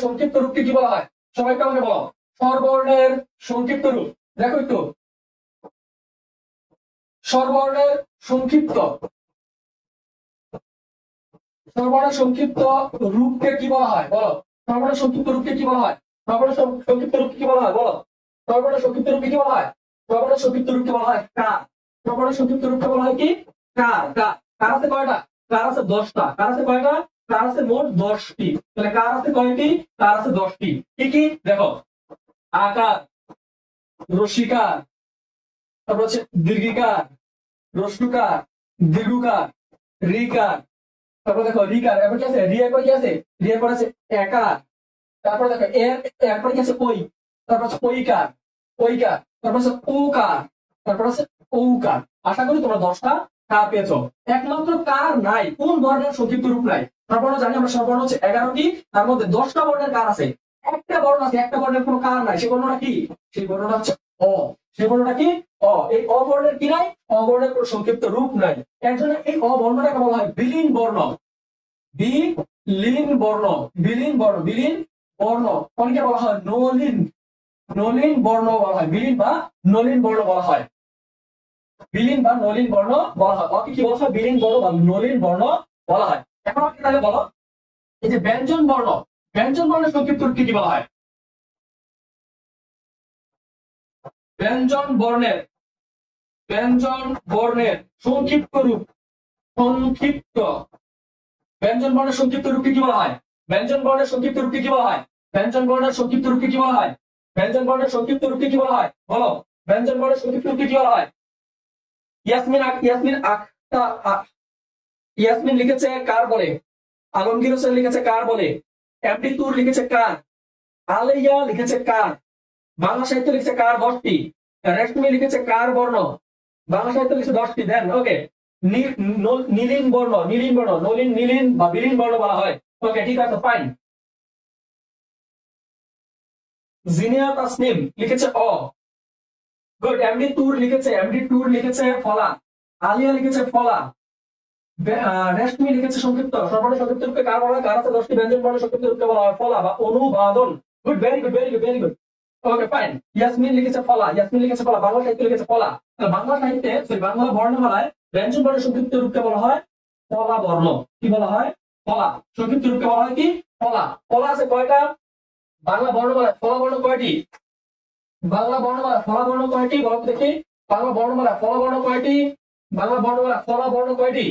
সংক্ষিপ্ত রূপকে কি বলা হয়? সবাই আমাকে বলো স্বরবর্ণের সংক্ষিপ্ত রূপ। দেখো একটু স্বরবর্ণের সংক্ষিপ্ত রূপকে কি বলা হয় বলো? স্বরবর্ণের সংক্ষিপ্ত রূপকে কি বলা হয়? স্বরবর্ণের সংক্ষিপ্ত রূপকে কি বলা হয় বলো? স্বরবর্ণের সংক্ষিপ্ত রূপকে কি বলা হয়? স্বরবর্ণের সংক্ষিপ্ত রূপকে বলা হয় কার। স্বরবর্ণের সংক্ষিপ্ত রূপকে বলা হয় কি? কার। কার আছে কয়টা? কার আছে 10টা। কার আছে কয়টা? কার আছে মোট 10টি। তাহলে কার আছে কয়টি? কার আছে 10টি। কি কি দেখো? আকার, রস্যিকার, তারপর হচ্ছে দীর্ঘিকার, রস্যুকার, দীর্ঘকার, রিকার, তারপর দেখো রিকার, এরপর কি আছে? রিয়ার পরে কি আছে? রিয়ার পরে আছে একার, তারপর দেখো এরপরে কি আছে? ওই, তারপর আছে ওইকার, তারপর আছে ওকার, তারপর আছে ঔকার। আশা করি তোমরা 10টা কার পেয়েছো। একমাত্র কার নাই, কোন বর্ণের সংক্ষিপ্ত রূপ নাই? স্বরবর্ণ জানি আমরা, স্বরবর্ণ হচ্ছে 11টি, তার মধ্যে 10টা বর্ণের কার আছে। একটা বর্ণ আছে, একটা বর্ণের কোনো কার নাই। সেই বর্ণটা কি? সেই বর্ণটা হচ্ছে অ। সেই বর্ণটা কি? অ। এই অবর্ণের কি নাই? অবর্ণের কোনো সংক্ষিপ্ত রূপ নাই। এর জন্য এই অবর্ণটাকে বলা হয় বিলীন বর্ণ। বিলীন বর্ণ অনেকে বলা হয় নলিন বর্ণ বলা হয়। বিলীন বা নলিন বর্ণ বলা হয়। বিলীন বা নলিন বর্ণ বলা হয়। ওকে কি বলা হয়? বিলীন বর্ণ বা নলিন বর্ণ বলা হয়। এখন আপনি তাহলে বলো এই যে ব্যঞ্জন বর্ণের সংক্ষিপ্ত রূপকে কি বলা হয়? ব্যঞ্জন বর্ণের সংক্ষিপ্ত রূপ। ব্যঞ্জন বর্ণের সংক্ষিপ্ত রূপকে কি বলা হয়? ব্যঞ্জন বর্ণের সংক্ষিপ্ত রূপকে কি বলা হয়? ব্যঞ্জন বর্ণের সংক্ষিপ্ত রূপকে কি বলা হয়? ব্যঞ্জন বর্ণের সংক্ষিপ্ত রূপকে কি বলা হয় বলো? ব্যঞ্জন বর্ণের সংক্ষিপ্ত রূপকে কি বলা হয়? ইয়াসমিন লিখেছে কার বলে? আলমগীর হোসেন লিখেছে কার বলে? এমডি তুর লিখেছে কার? আলিয়া লিখেছে কার? বাংলা সাহিত্য লিখেছে কার 10টি? রেশমি লিখেছে কার বর্ণ? বাংলা সাহিত্য লিখেছে 10টি। দেন ওকে, নীলিন বর্ণ, নীলিন বর্ণ, নীলিন বা বিলীন বর্ণ বলা হয়। ওকে ঠিক আছে, ফাইন। জিনিয়া তাসনিম লিখেছে অ। গুড। এমডি টুর লিখেছে ফলা। আলিয়া লিখেছে ফলা। রেশমি লিখেছে সংক্ষিপ্ত। সর্বর্ণ সংক্ষিপ্ত রূপকে কার বলা হয়? কার আছে 10টি ব্যঞ্জন বর্ণ সংক্ষিপ্ত রূপকে বলা হয় ফলা বা অনুবাদন। Good, very good, very good, very good. Okay fine. Yasmin লিখেছে ফলা, ইয়াসমিন লিখেছে ফলা। বাংলা সাহিত্য লিখেছে ফলা। বাংলা সাহিত্যে বাংলা বর্ণমালায় ব্যঞ্জন বর্ণ সংক্ষিপ্ত রূপকে বলা হয় ফলা বর্ণ। কি বলা হয়? ফলা। সংক্ষিপ্ত রূপকে বলা হয় কি? ফলা। ফলা আছে কয়টা? বাংলা বর্ণমালায় ফলা বর্ণ কয়টি? বাংলা বর্ণমালা ফলা বর্ণ কয়টি বলো দেখি? বাংলা বর্ণমালা ফলা বর্ণ কয়টি? বাংলা বর্ণমালা ফলা বর্ণ কয়টি?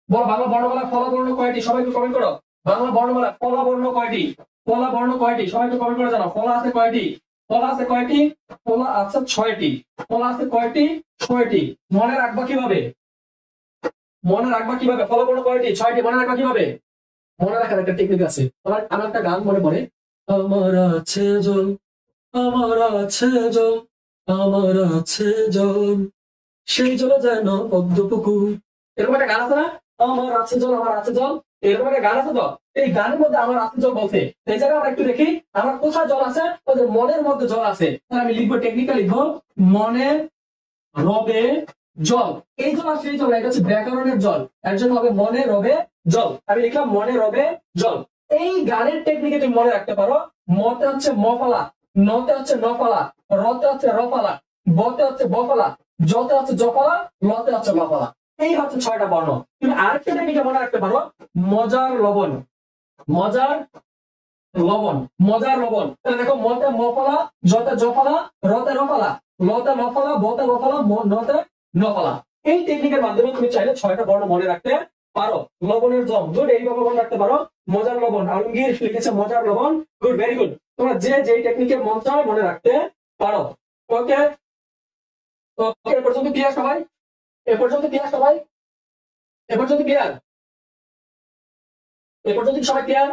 বলো বাংলা বর্ণমালা ফলা বর্ণ কয়টি? সবাই একটু কমেন্ট করো। বাংলা বর্ণমালা ফলা বর্ণ কয়টি? ফলা বর্ণ কয়টি? সবাই একটু কমেন্ট করে জানাও। ফলা আছে কয়টি? ফলা আছে কয়টি? ফলা আছে 6টি। ফলা আছে কয়টি? 6টি। মনে রাখবা কিভাবে? মনে রাখবা কিভাবে? ফলা বর্ণ কয়টি? 6টি। মনে রাখবা কিভাবে? মনে রাখার একটা টেকনিক আছে। আমার একটা গান মনে পড়ে, আমার আছে জল, আমার আছে জল, আমার আছে জল, সেই জল যেন পদ্ম পুকুর। এরকম একটা গান আছে না? আমার আছে জল, আমার আছে জল, এরকম একটা গান আছে তো। এই গানের মধ্যে আমার আছে জল বলছে। এই জায়গায় আমরা একটু দেখি আমার কোথায় জল আছে। ওদের মনের মধ্যে জল আছে। তাহলে আমি লিখবো, টেকনিক্যাল লিখবো, মনে রবে জল। এই জল আর সেই জল, এটা হচ্ছে ব্যাকরণের জল। এর জন্য হবে মনে রবে জল। আমি লিখলাম মনে রবে জল। এই গানের টেকনিকে তুমি মনে রাখতে পারো। মতে হচ্ছে মফালা, নতে হচ্ছে নফালা, রতে হচ্ছে রফালা, বতে হচ্ছে বফালা, জতে হচ্ছে জফালা, লতে হচ্ছে লফালা। এই হচ্ছে 6টা বর্ণ। তুমি আরেকটা টেকনিকে মনে রাখতে পারো, মজার লবণ, মজার লবণ, মজার লবণ। তাহলে দেখো, মতে মফালা, জতে জফালা, রতে রফালা, লতে লফালা, বতে লফালা, নতে নফালা। এই টেকনিকের মাধ্যমে তুমি চাইলে 6টা বর্ণ মনে রাখতে পারো। লবণের জম, গুড, এইভাবে মনে রাখতে পারো। মজার লবণ, আলমগীর লিখেছে মজার লবণ। Good, very good. তোমরা যে টেকনিকে মন চায় মনে রাখতে পারো। ওকে ওকে, এ পর্যন্ত ক্লিয়ার সবাই? এ পর্যন্ত ক্লিয়ার সবাই? এ পর্যন্ত ক্লিয়ার? এ পর্যন্ত সবাই ক্লিয়ার?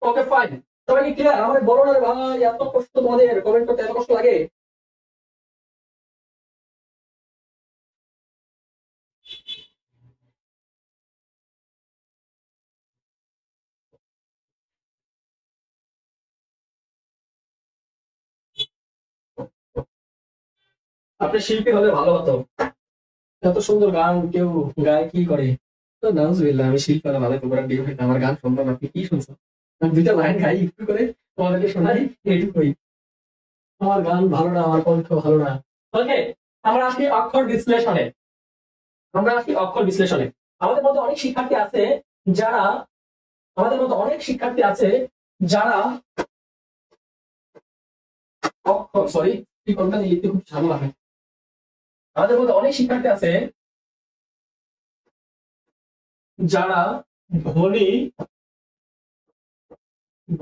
Okay fine. সবাই কি ক্লিয়ার? আমাদের বলো না রে ভাই, এত কষ্ট তোমাদের কমেন্ট করতে, এত কষ্ট লাগে? আপনি শিল্পী হলে ভালো হতো। এত সুন্দর গান কেউ গায় কি করে? তো নাউজুবিল্লাহ, আমি শিল্পী হলে ভালো, তোমরা ডিও হইতে আমার গান শুনলাম। আপনি কি শুনছো? আমি 2টা লাইন গাই একটু করে, তোমাদেরকে শোনাই, এইটুকুই। আমার গান ভালো না, আমার কণ্ঠ ভালো না। ওকে, আমরা আসি অক্ষর বিশ্লেষণে। আমরা আসি অক্ষর বিশ্লেষণে। আমাদের মধ্যে অনেক শিক্ষার্থী আছে যারা আমাদের মধ্যে অনেক শিক্ষার্থী আছে যারা অক্ষর, সরি, কি কোনটা লিখতে খুব ঝামেলা হয়। আমাদের মধ্যে অনেক শিক্ষার্থী আছে যারা ধ্বনি,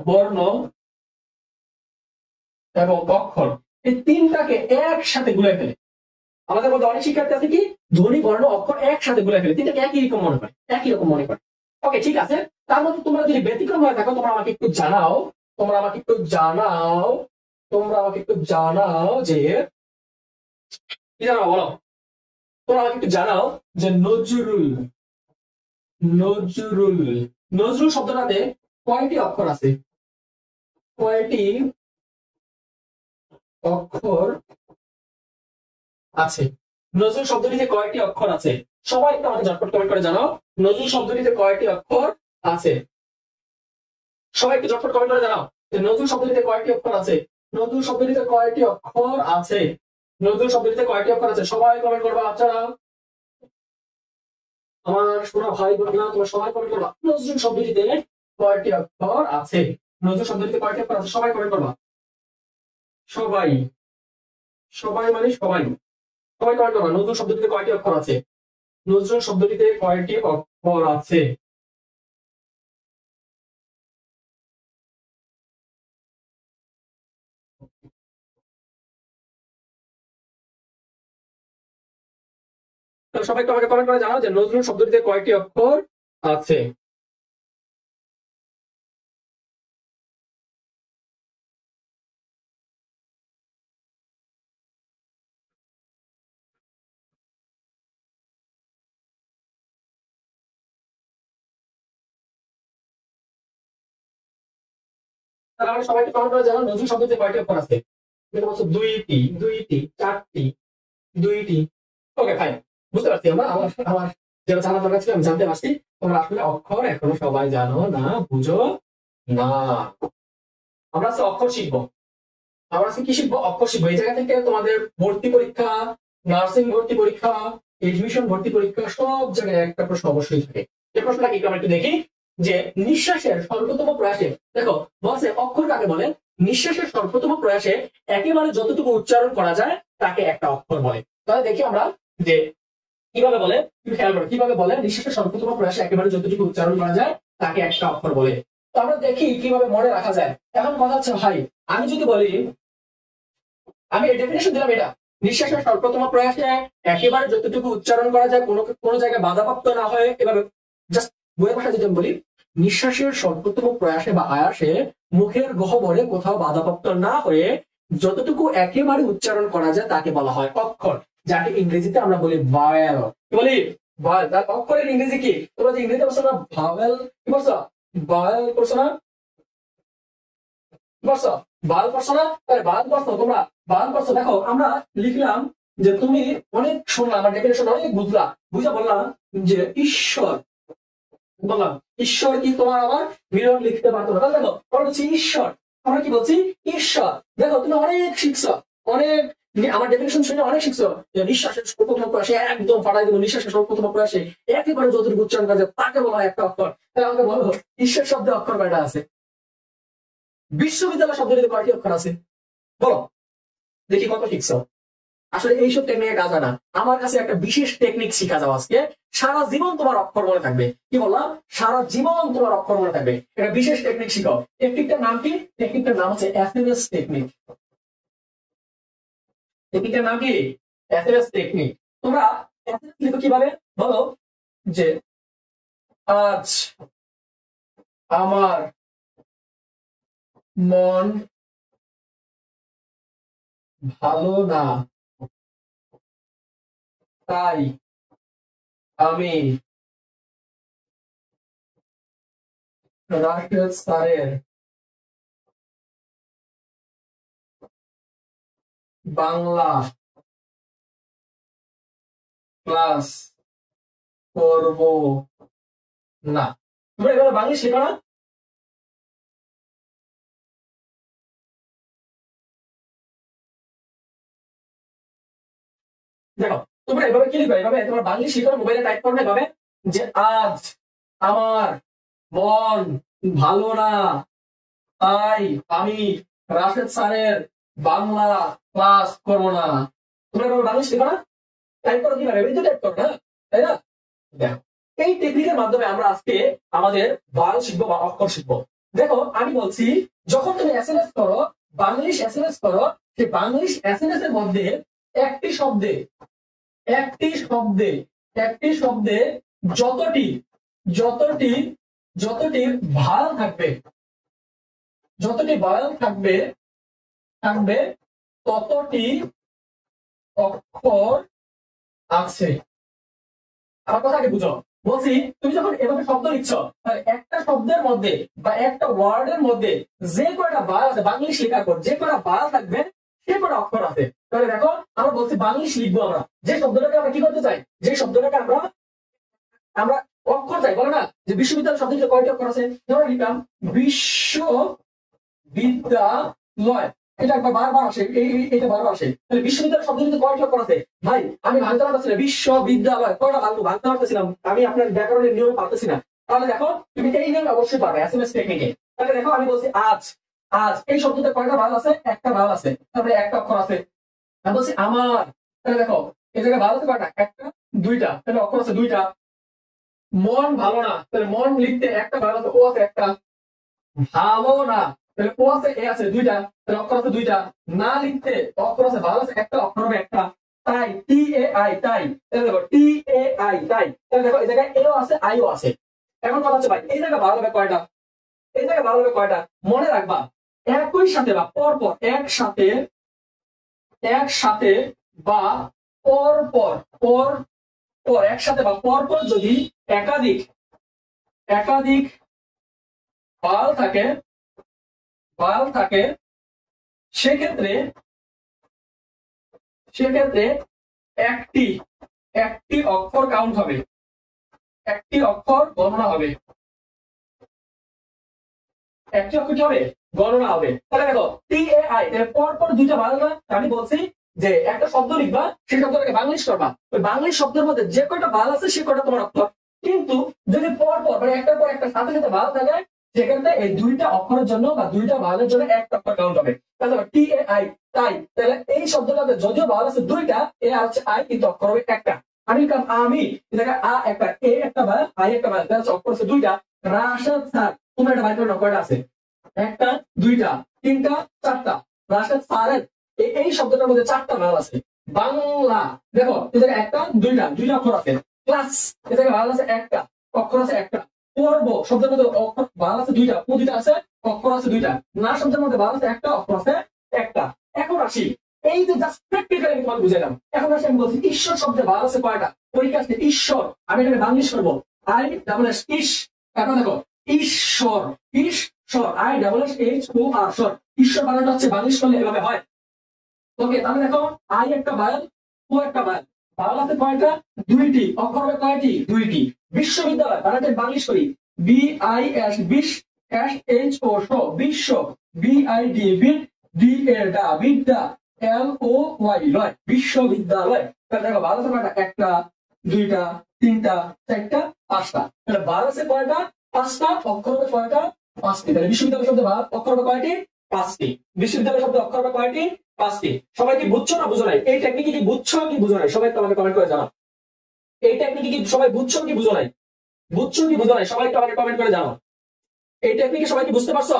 বর্ণ এবং অক্ষর, এই 3টাকে একসাথে গুলাই ফেলে। আমাদের মধ্যে অনেক শিক্ষার্থী আছে কি, ধ্বনি, বর্ণ, অক্ষর একসাথে গুলাই ফেলে, 3টাকে একই রকম মনে করে, একই রকম মনে করে। ওকে ঠিক আছে। তার মধ্যে তোমরা যদি ব্যতিক্রম হয়ে থাকো, তোমরা আমাকে একটু জানাও, তোমরা আমাকে একটু জানাও, তোমরা আমাকে একটু জানাও যে কি জানাও বলো। তোমরা আমাকে একটু জানাও যে নজরুল, নজরুল, নজরুল শব্দটাতে কয়টি অক্ষর আছে? কয়টি অক্ষর আছে? নজরুল শব্দটিতে কয়টি অক্ষর আছে? সবাই একটু আমাকে ঝটপট কমেন্ট করে জানাও, নজরুল শব্দটিতে কয়টি অক্ষর আছে? সবাই একটু ঝটপট কমেন্ট করে জানাও যে নজরুল শব্দটিতে কয়টি অক্ষর আছে? নজরুল শব্দটিতে কয়টি অক্ষর আছে? নজরুল শব্দটিতে কয়টি অক্ষর আছে? সবাই কমেন্ট করবা বাচ্চারা, আমার শোনা ভাই বোনেরা, তোমরা সবাই কমেন্ট করবা নজরুল শব্দটিতে কয়টি অক্ষর আছে? নজরুল শব্দটিতে কয়টি অক্ষর আছে? সবাই কমেন্ট করবা। সবাই, সবাই মানে সবাই, সবাই কমেন্ট করবা নজরুল শব্দটিতে কয়টি অক্ষর আছে? নজরুল শব্দটিতে কয়টি অক্ষর আছে? তাহলে সবাই একটু আমাকে কমেন্ট করে জানাও যে নজরুল শব্দটিতে কয়টি অক্ষর আছে। তাহলে আমরা সবাইকে কমেন্ট করে জানাও নজরুল শব্দটিতে কয়টি অক্ষর আছে। এটা বলছো দুইটি, দুইটি, চারটি, দুইটি। ওকে ফাইন, বুঝতে পারছি আমরা। আমার আমার যেটা জানার দরকার ছিল আমি জানতে পারছি। তোমরা আসলে অক্ষর এখনো সবাই জানো না, বুঝো না। আমরা আজকে অক্ষর শিখবো। আমরা আজকে কি শিখবো? অক্ষর শিখবো। এই জায়গা থেকে তোমাদের ভর্তি পরীক্ষা, নার্সিং ভর্তি পরীক্ষা, এডমিশন ভর্তি পরীক্ষা সব জায়গায় একটা প্রশ্ন অবশ্যই থাকে। এই প্রশ্নটা কি আমরা একটু দেখি যে নিঃশ্বাসের স্বল্পতম প্রয়াসে, দেখো বলছে অক্ষর কাকে বলে? নিঃশ্বাসের স্বল্পতম প্রয়াসে একেবারে যতটুকু উচ্চারণ করা যায় তাকে একটা অক্ষর বলে। তাহলে দেখি আমরা যে কিভাবে বলে, তুমি খেয়াল করো কিভাবে বলে নিঃশ্বাসের স্বল্পতম প্রয়াসে একেবারে যতটুকু উচ্চারণ করা যায় তাকে একটা অক্ষর বলে। তো আমরা দেখি কিভাবে মনে রাখা যায়। এখন কথা হচ্ছে ভাই, আমি যদি বলি, আমি এই ডেফিনেশন দিলাম এটা, নিঃশ্বাসের স্বল্পতম প্রয়াসে একেবারে যতটুকু উচ্চারণ করা যায়, কোনো জায়গায় বাধাপ্রাপ্ত না হয়, এভাবে জাস্ট বইয়ের ভাষায় যদি আমি বলি, নিঃশ্বাসের স্বল্পতম প্রয়াসে বা আয়াসে মুখের গহ্বরে কোথাও বাধাপ্রাপ্ত না হয়ে যতটুকু একেবারে উচ্চারণ করা যায় তাকে বলা হয় অক্ষর, যাকে ইংরেজিতে আমরা বলি ভাওয়েল। কি বলি? ভাওয়েল। তার অক্ষরের ইংরেজি কি? তোমরা যে ইংরেজিতে বলছো না ভাওয়েল, কি বলছো? ভাওয়েল করছো না? করছো বাল করছো না? তাহলে বাল করছো, তোমরা বাল করছো। দেখো আমরা লিখলাম যে তুমি অনেক শুনলাম, আমার ডেফিনেশন অনেক বুঝলা, বুঝা বললাম যে ঈশ্বর, বললাম ঈশ্বর কি তোমার আমার মিলন লিখতে পারতো না। তাহলে দেখো আমরা বলছি ঈশ্বর, আমরা কি বলছি? ঈশ্বর। দেখো তুমি অনেক শিখছো, অনেক আমার ডেফিনেশন শুনে অনেক শিখছো যে নিঃশ্বাসের সর্বপ্রথম প্রয়াসে একদম ফাটাই দেবো, নিঃশ্বাসের সর্বপ্রথম প্রয়াসে একেবারে যতটুকু উচ্চারণ করা যায় তাকে বলা হয় একটা অক্ষর। তাহলে আমাকে বলো ঈশ্বর শব্দে অক্ষর কয়টা আছে? বিশ্ববিদ্যালয় শব্দটিতে কয়টি অক্ষর আছে? বলো দেখি কত শিখছো। আসলে এইসব টেকনিকে কাজ হয় না। আমার কাছে একটা বিশেষ টেকনিক শিখা যাও আজকে, সারা জীবন তোমার অক্ষর মনে থাকবে। কি বললাম? সারা জীবন তোমার অক্ষর মনে থাকবে। একটা বিশেষ টেকনিক শিখো। টেকনিকটার নাম কি? টেকনিকটার নাম হচ্ছে এসএমএস টেকনিক। টেকনিকটার নাম কি? SMS technique. তোমরা এসএমএস লিখো কিভাবে বলো? যে আজ আমার মন ভালো না, তাই আমি রাশেদ স্যারের বাংলা ক্লাস করব না। তোমরা এভাবে বাংলা শেখো না? দেখো তোমরা এভাবে কি লিখবে? এভাবে তোমরা বাংলা শিখো, মোবাইলে টাইপ করো না এভাবে যে আজ আমার মন ভালো না, তাই আমি রাশেদ স্যারের বাংলা ক্লাস করবো না। তোমরা এভাবে বাংলা শিখো না? টাইপ করো কিভাবে? এভাবে তো টাইপ করো না, তাই না? দেখো এই টেকনিকের মাধ্যমে আমরা আজকে আমাদের বাল শিখবো বা অক্ষর শিখবো। দেখো আমি বলছি, যখন তুমি এসএমএস করো, বাংলিশ এসএমএস করো, সেই বাংলিশ এসএমএস এর মধ্যে একটি শব্দে একটি শব্দে একটি শব্দে যতটি যতটি যতটি ভাল থাকবে, যতটি বায়াল থাকবে থাকবে ততটি অক্ষর আছে। আমার কথা আগে বুঝো। বলছি তুমি যখন এভাবে শব্দ লিখছ, একটা শব্দের মধ্যে বা একটা ওয়ার্ডের মধ্যে যে কয়টা বাল আছে, বাংলিশ লেখার পর যে কয়টা বাল থাকবে সে কয়টা অক্ষর আছে। তাহলে দেখো আমরা বলছি বাংলিশ লিখবো, আমরা যে শব্দটাকে আমরা কি করতে চাই, যে শব্দটাকে আমরা আমরা অক্ষর চাই, বলো না যে বিশ্ববিদ্যালয় শব্দটিতে কয়টি অক্ষর আছে? ধরো লিখলাম বিশ্ববিদ্যালয়, এটা একবার বারবার আসে, এটা বারবার আসে। তাহলে বিশ্ববিদ্যালয় শব্দটিতে কয়টি অক্ষর আছে? ভাই আমি ভাঙতে পারতেছি না, বিশ্ববিদ্যালয় কয়টা ভাঙতে পারতেছিলাম, আমি আপনার ব্যাকরণের নিয়ম পারতেছি না। তাহলে দেখো তুমি এই নিয়ম অবশ্যই পারবে এসএমএস টেকনিকে। তাহলে দেখো আমি বলছি আজ, আজ এই শব্দতে কয়টা ভাগ আছে? একটা ভাগ আছে, তারপরে একটা অক্ষর আছে। আমি বলছি আমার, তাহলে দেখো এই জায়গায় ভাগ আছে কয়টা? একটা, দুইটা, তাহলে অক্ষর আছে দুইটা। মন ভালো না, তাহলে মন লিখতে একটা ভাগ আছে, ও আছে একটা। ভালো না, তাহলে ও আছে এ আছে দুইটা, তাহলে অক্ষর আছে দুইটা। না লিখতে অক্ষর আছে ভালো আছে একটা, অক্ষর হবে একটা। তাই, TAI তাই, তাহলে দেখো TAI তাই, তাহলে দেখো এই জায়গায় এও আছে আইও আছে। এখন কথা হচ্ছে ভাই এই জায়গায় ভালো হবে কয়টা, এই জায়গায় ভালো হবে কয়টা, মনে রাখবা একই সাথে বা পরপর, একসাথে একসাথে বা পরপর, পর পর একসাথে বা পরপর যদি একাধিক একাধিক বাল থাকে, বাল থাকে, সেক্ষেত্রে সেক্ষেত্রে একটি একটি অক্ষর কাউন্ট হবে, একটি অক্ষর গণনা হবে, একটি অক্ষর কি হবে, গণনা হবে। তাহলে দেখো TAI পরপর দুইটা বাল না, আমি বলছি যে একটা শব্দ লিখবা, সেই শব্দটাকে বাংলিশ করবা, ওই বাংলিশ শব্দের মধ্যে যে কয়টা বাল আছে সে কয়টা তোমার অক্ষর। কিন্তু যদি পরপর মানে একটার পর একটা সাথে সাথে বাল থাকে, সেক্ষেত্রে এই দুইটা অক্ষরের জন্য বা দুইটা বালের জন্য একটা অক্ষর কাউন্ট হবে। তাহলে TAI তাই, তাহলে এই শব্দটাতে যদিও বাল আছে দুইটা, এ আর হচ্ছে আই, কিন্তু অক্ষর হবে একটা। আমি আমি আ একটা, এ একটা বাল, আই একটা বাল, তাহলে অক্ষর আছে দুইটা। রাশাদ স্যার তোমরা এটা বাইর করে কয়টা আছে, একটা, দুইটা, তিনটা, চারটা। রাশাদ স্যারের এই শব্দটার মধ্যে চারটা বাল আছে। বাংলা দেখো এই জায়গায় একটা, দুইটা, দুইটা অক্ষর আছে। ক্লাস এই জায়গায় বাল আছে একটা, অক্ষর আছে একটা। পর্ব শব্দের মধ্যে অক্ষর বাল আছে দুইটা, দুইটা আছে, অক্ষর আছে দুইটা। না শব্দের মধ্যে বাল আছে একটা, অক্ষর আছে একটা। এখন আসি এই যে জাস্ট প্র্যাকটিক্যালি আমি তোমাকে বুঝাইলাম। এখন আসি আমি বলছি ঈশ্বর শব্দে বাল আছে কয়টা, পরীক্ষা আসছে ঈশ্বর, আমি এটাকে বাংলিশ করবো আই ডাবল এস ইস। এখন দেখো ঈশ্বর, ঈশ্বর, I double S H O R সর, ঈশ্বর বানানটা হচ্ছে বাংলিশ করলে এভাবে হয়। ওকে তাহলে দেখো আই একটা বায়াল, ও একটা বায়াল, বায়াল আছে কয়টা, দুইটি, অক্ষর হবে কয়টি, দুইটি। বিশ্ববিদ্যালয় বানানটা বাংলিশ করি BIS, বিশ, এস ও শ, বিশ্ব, BID, বিদ, DA ডা, বিদ্যা, LOY লয়, বিশ্ববিদ্যালয়। তাহলে দেখো বায়াল আছে কয়টা, একটা, দুইটা, তিনটা, চারটা, পাঁচটা। তাহলে বায়াল আছে কয়টা, পাঁচটা, অক্ষর হবে কয়টা, পাঁচটি। তাহলে বিশ্ববিদ্যালয় শব্দে অক্ষর হবে কয়টি, পাঁচটি। বিশ্ববিদ্যালয় শব্দে অক্ষর হবে কয়টি, পাঁচটি। সবাই কি বুঝছো না বুঝো নাই, এই টেকনিকে কি বুঝছো কি বুঝো নাই, সবাই তো আমাকে কমেন্ট করে জানাও। এই টেকনিকে কি সবাই বুঝছো কি বুঝো নাই, বুঝছো কি বুঝো নাই, সবাই তো আমাকে কমেন্ট করে জানাও। এই টেকনিকে সবাই কি বুঝতে পারছো?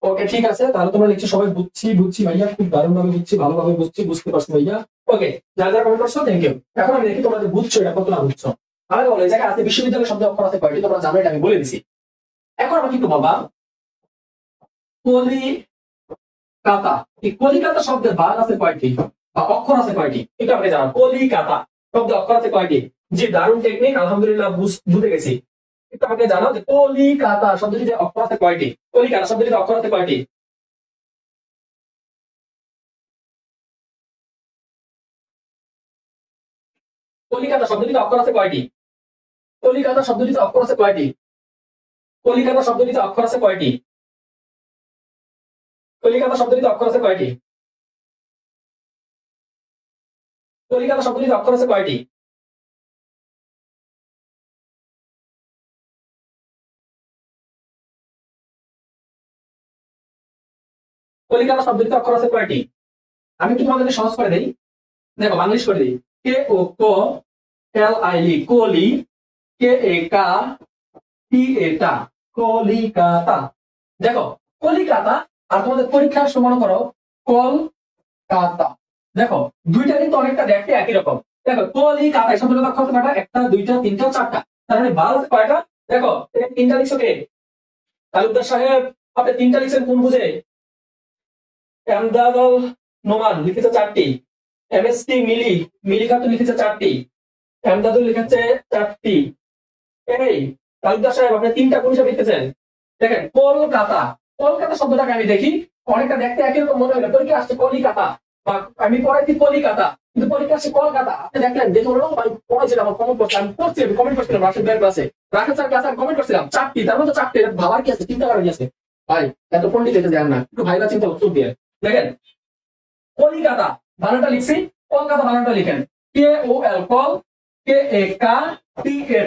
ওকে ঠিক আছে, তাহলে তোমরা লিখছো সবাই বুঝছি বুঝছি ভাইয়া, খুব দারুণ ভাবে বুঝছি, ভালোভাবে বুঝছি, বুঝতে পারছো ভাইয়া। ওকে যারা যারা কমেন্ট করছো থ্যাংক ইউ। এখন আমি দেখি তোমরা যে বুঝছো এটা কতটা বুঝছো। আমি বলো এই জায়গায় আছে বিশ্ববিদ্যালয় শব্দ অক্ষর আছে কয়টি, তোমরা জানো এটা আমি বলে দিছি। এখন আমাকে একটু বাবা কলিকাতা, এই কলিকাতা শব্দের বাল আছে কয়টি বা অক্ষর আছে কয়টি, এটা আপনি জানান। কলিকাতা শব্দের অক্ষর আছে কয়টি, যে দারুণ টেকনিক, আলহামদুলিল্লাহ বুঝতে গেছি। একটু আমাকে জানাও যে কলিকাতা শব্দটিতে অক্ষর আছে কয়টি, কলিকাতা শব্দটিতে অক্ষর আছে কয়টি। কলিকাতা শব্দটিতে অক্ষর আছে কয়টি, কলিকাতা শব্দটিতে অক্ষর আছে কয়টি, কলিকাতা শব্দটিতে অক্ষর আছে কয়টি, কলিকাতা শব্দটিতে অক্ষর আছে কয়টি, কলিকাতা শব্দটিতে অক্ষর আছে কয়টি। কলিকাতা শব্দটিতে অক্ষর আছে কয়টি, আমি একটু তোমাদেরকে সহজ করে দেই। দেখো বাংলিশ করে দিই, কে ও ক, এল আই লি, কলি, কে এ কা, টি এ টা, কলিকাতা। দেখো কলিকাতা আর তোমাদের পরীক্ষার সময় মনে করো কলকাতা, দেখো দুইটা কিন্তু অনেকটা দেখতে একই রকম। দেখো কলিকাতা এই শব্দটা অক্ষর কয়টা, একটা, দুইটা, তিনটা, চারটা। তার মানে বাল আছে কয়টা, দেখো তিনটা লিখছো কে, তালুকদার সাহেব আপনি তিনটা লিখছেন কোন বুঝে, এমদাদুল নোমান লিখেছে চারটি, MST মিলি, মিলি খাতুন লিখেছে চারটি, এমদাদুল লিখেছে চারটি। এই তালুকদার সাহেব আপনি তিনটা কোন হিসাবে লিখেছেন, দেখেন কলকাতা, কলকাতা শব্দটাকে আমি দেখি অনেকটা দেখতে একই রকম মনে হলো, পরীক্ষা আসছে কলিকাতা বা আমি পড়াইছি কলিকাতা, কিন্তু পরীক্ষা আসছে কলকাতা। আপনি দেখলেন দেখে বললাম ভাই পড়াইছিলাম, আমার কমেন্ট করছি, আমি পড়ছি, আমি কমেন্ট করছিলাম রাশেদ ভাইয়ের ক্লাসে, রাশেদ স্যার ক্লাসে আমি কমেন্ট করছিলাম চারটি, তার মধ্যে চারটি, ভাবার কি আছে, চিন্তা করার কি আছে ভাই, এত পণ্ডিত এসে যান না, একটু ভাইরা চিন্তা উত্তর দিয়ে দেখেন। কলিকাতা বানানটা লিখছি, কলকাতা বানানটা লিখেন KOL, কল, KAK,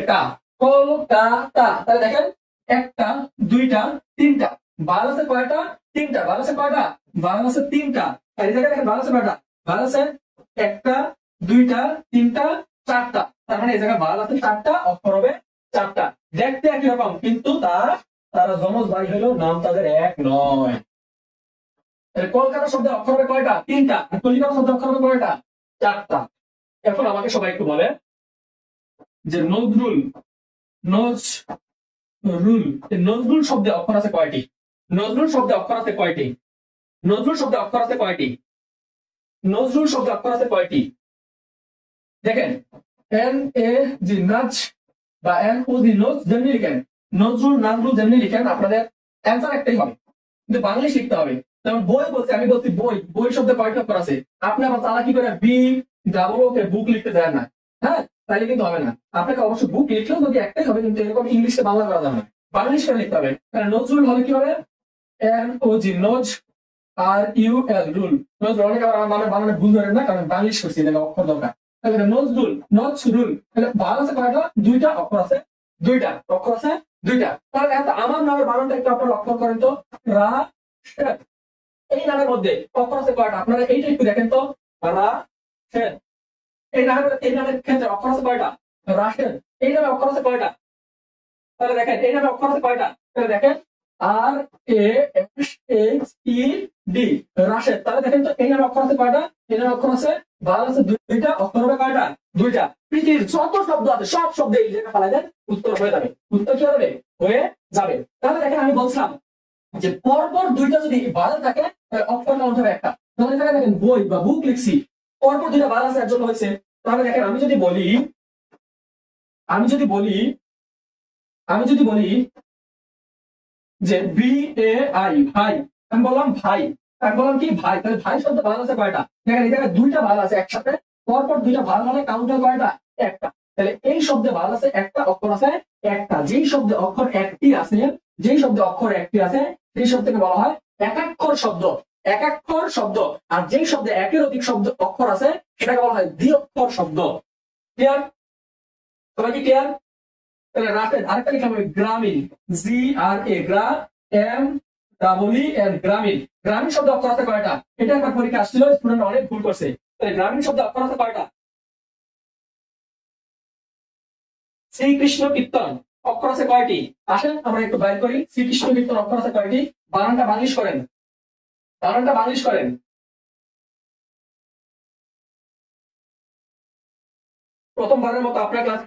টা, কলকাতা। তাহলে দেখেন একটা, দুইটা, তিনটা, বাল আছে কয়টা, তিনটা, বাল আছে কয়টা, বাল আছে তিনটা। এই জায়গায় দেখেন বাল আছে কয়টা, বাল আছে একটা, দুইটা, তিনটা, চারটা। তার মানে এই জায়গায় বাল আছে চারটা, অক্ষর হবে চারটা। দেখতে একই রকম কিন্তু তারা যমজ ভাই হইলেও নাম তাদের এক নয়। কলকাতা শব্দে অক্ষর হবে কয়টা? 3টা। আর কলিকাতা শব্দে অক্ষর হবে কয়টা? 4টা। এখন আমাকে সবাই একটু বলে যে নজরুল, নজরুল, নজরুল শব্দে অক্ষর আছে কয়টি? নজরুল শব্দে অক্ষর আছে কয়টি? নজরুল শব্দে অক্ষর আছে কয়টি? নজরুল শব্দে অক্ষর আছে কয়টি? দেখেন এন এ জি নাজ বা এন ও জি নোজ যেমনি লিখেন, নজরুল নাজরুল যেমনি লিখেন, আপনাদের অ্যান্সার একটাই হবে, কিন্তু বাংলিশ লিখতে হবে। যেমন বই বলছে, আমি বলছি বই, বই শব্দে কয়টি অক্ষর আছে? আপনি আবার চালাকি করে বি ডাবল ওকে বুক লিখতে দেন না, হ্যাঁ তাইলে কিন্তু হবে না। আপনাকে অবশ্যই বুক লিখলেও যদি একটাই হবে, কিন্তু এরকম ইংলিশে বাংলা করা যাবে না, বাংলিশ করে লিখতে হবে। কারণ নজরুল হলে কি হবে? N O G nose R U L rule. Nazrul অনেক আবার আমার নামে বানানে ভুল ধরেন না, কারণ বাংলিশ করছি, এটা অক্ষর দরকার। তাহলে নজরুল, নজরুল, তাহলে বাল আছে কয়টা? 2টা অক্ষর আছে, 2টা অক্ষর আছে, 2টা। তাহলে আমার নামের বানানটা একটু আপনারা লক্ষ্য করেন তো, রা এই নামের মধ্যে অক্ষর আছে কয়টা? আপনারা এইটা একটু দেখেন তো, রা এই নামের ক্ষেত্রে অক্ষর আছে কয়টা? রাশেদ। এই নামে অক্ষর আছে কয়টা? তাহলে দেখেন এই নামে অক্ষর আছে কয়টা? তাহলে দেখেন R A S H E D, Rashed. তাহলে দেখেন তো এই নামে অক্ষর আছে কয়টা? এই নামে অক্ষর আছে বাল আছে 2টা, অক্ষর হবে কয়টা? 2টা। পৃথিবীর যত শব্দ আছে সব শব্দে এই জায়গা ফেলা দেন, উত্তর হয়ে যাবে। উত্তর কি হবে? হয়ে যাবে। তাহলে দেখেন আমি বলছিলাম যে পরপর 2টা যদি বাল থাকে তাহলে অক্ষর কাউন্ট হবে একটা। তাহলে এখানে দেখেন বই বা বুক লিখছি, পরপর 2টা বাল আছে, এর জন্য হয়েছে। তাহলে দেখেন আমি যদি বলি যে বি এ আই, ভাই, আমি বললাম ভাই, আমি বললাম কি ভাই, তাহলে ভাই শব্দ ভালো আছে কয়টা? দেখেন এই জায়গায় 2টা ভালো আছে একসাথে, পরপর 2টা ভালো মানে কাউন্টার কয়টা? একটা। তাহলে এই শব্দে ভালো আছে একটা, অক্ষর আছে একটা। যেই শব্দে অক্ষর একটি আছে, যেই শব্দে অক্ষর একটি আছে সেই শব্দকে বলা হয় একাক্ষর শব্দ। একাক্ষর শব্দ। আর যেই শব্দে একের অধিক শব্দ অক্ষর আছে সেটাকে বলা হয় দ্বিঅক্ষর শব্দ। ক্লিয়ার? সবাই কি ক্লিয়ার? তাহলে রাতের আরেকটা লিখলাম গ্রামীণ, জি আর এ, গ্রা এম ডাবল ই এন, গ্রামীণ। গ্রামীণ শব্দ অক্ষর আছে কয়টা? এটা একবার পরীক্ষা আসছিল, স্টুডেন্ট অনেক ভুল করছে। তাহলে গ্রামীণ শব্দ অক্ষর আছে কয়টা? শ্রীকৃষ্ণ কীর্তন অক্ষর আছে কয়টি? আসেন আমরা একটু বাইর করি। শ্রীকৃষ্ণ কীর্তন অক্ষর আছে কয়টি? বানানটা বাংলিশ করেন, বানানটা বাংলিশ করেন। প্রথমবারের মতো আপনার ক্লাস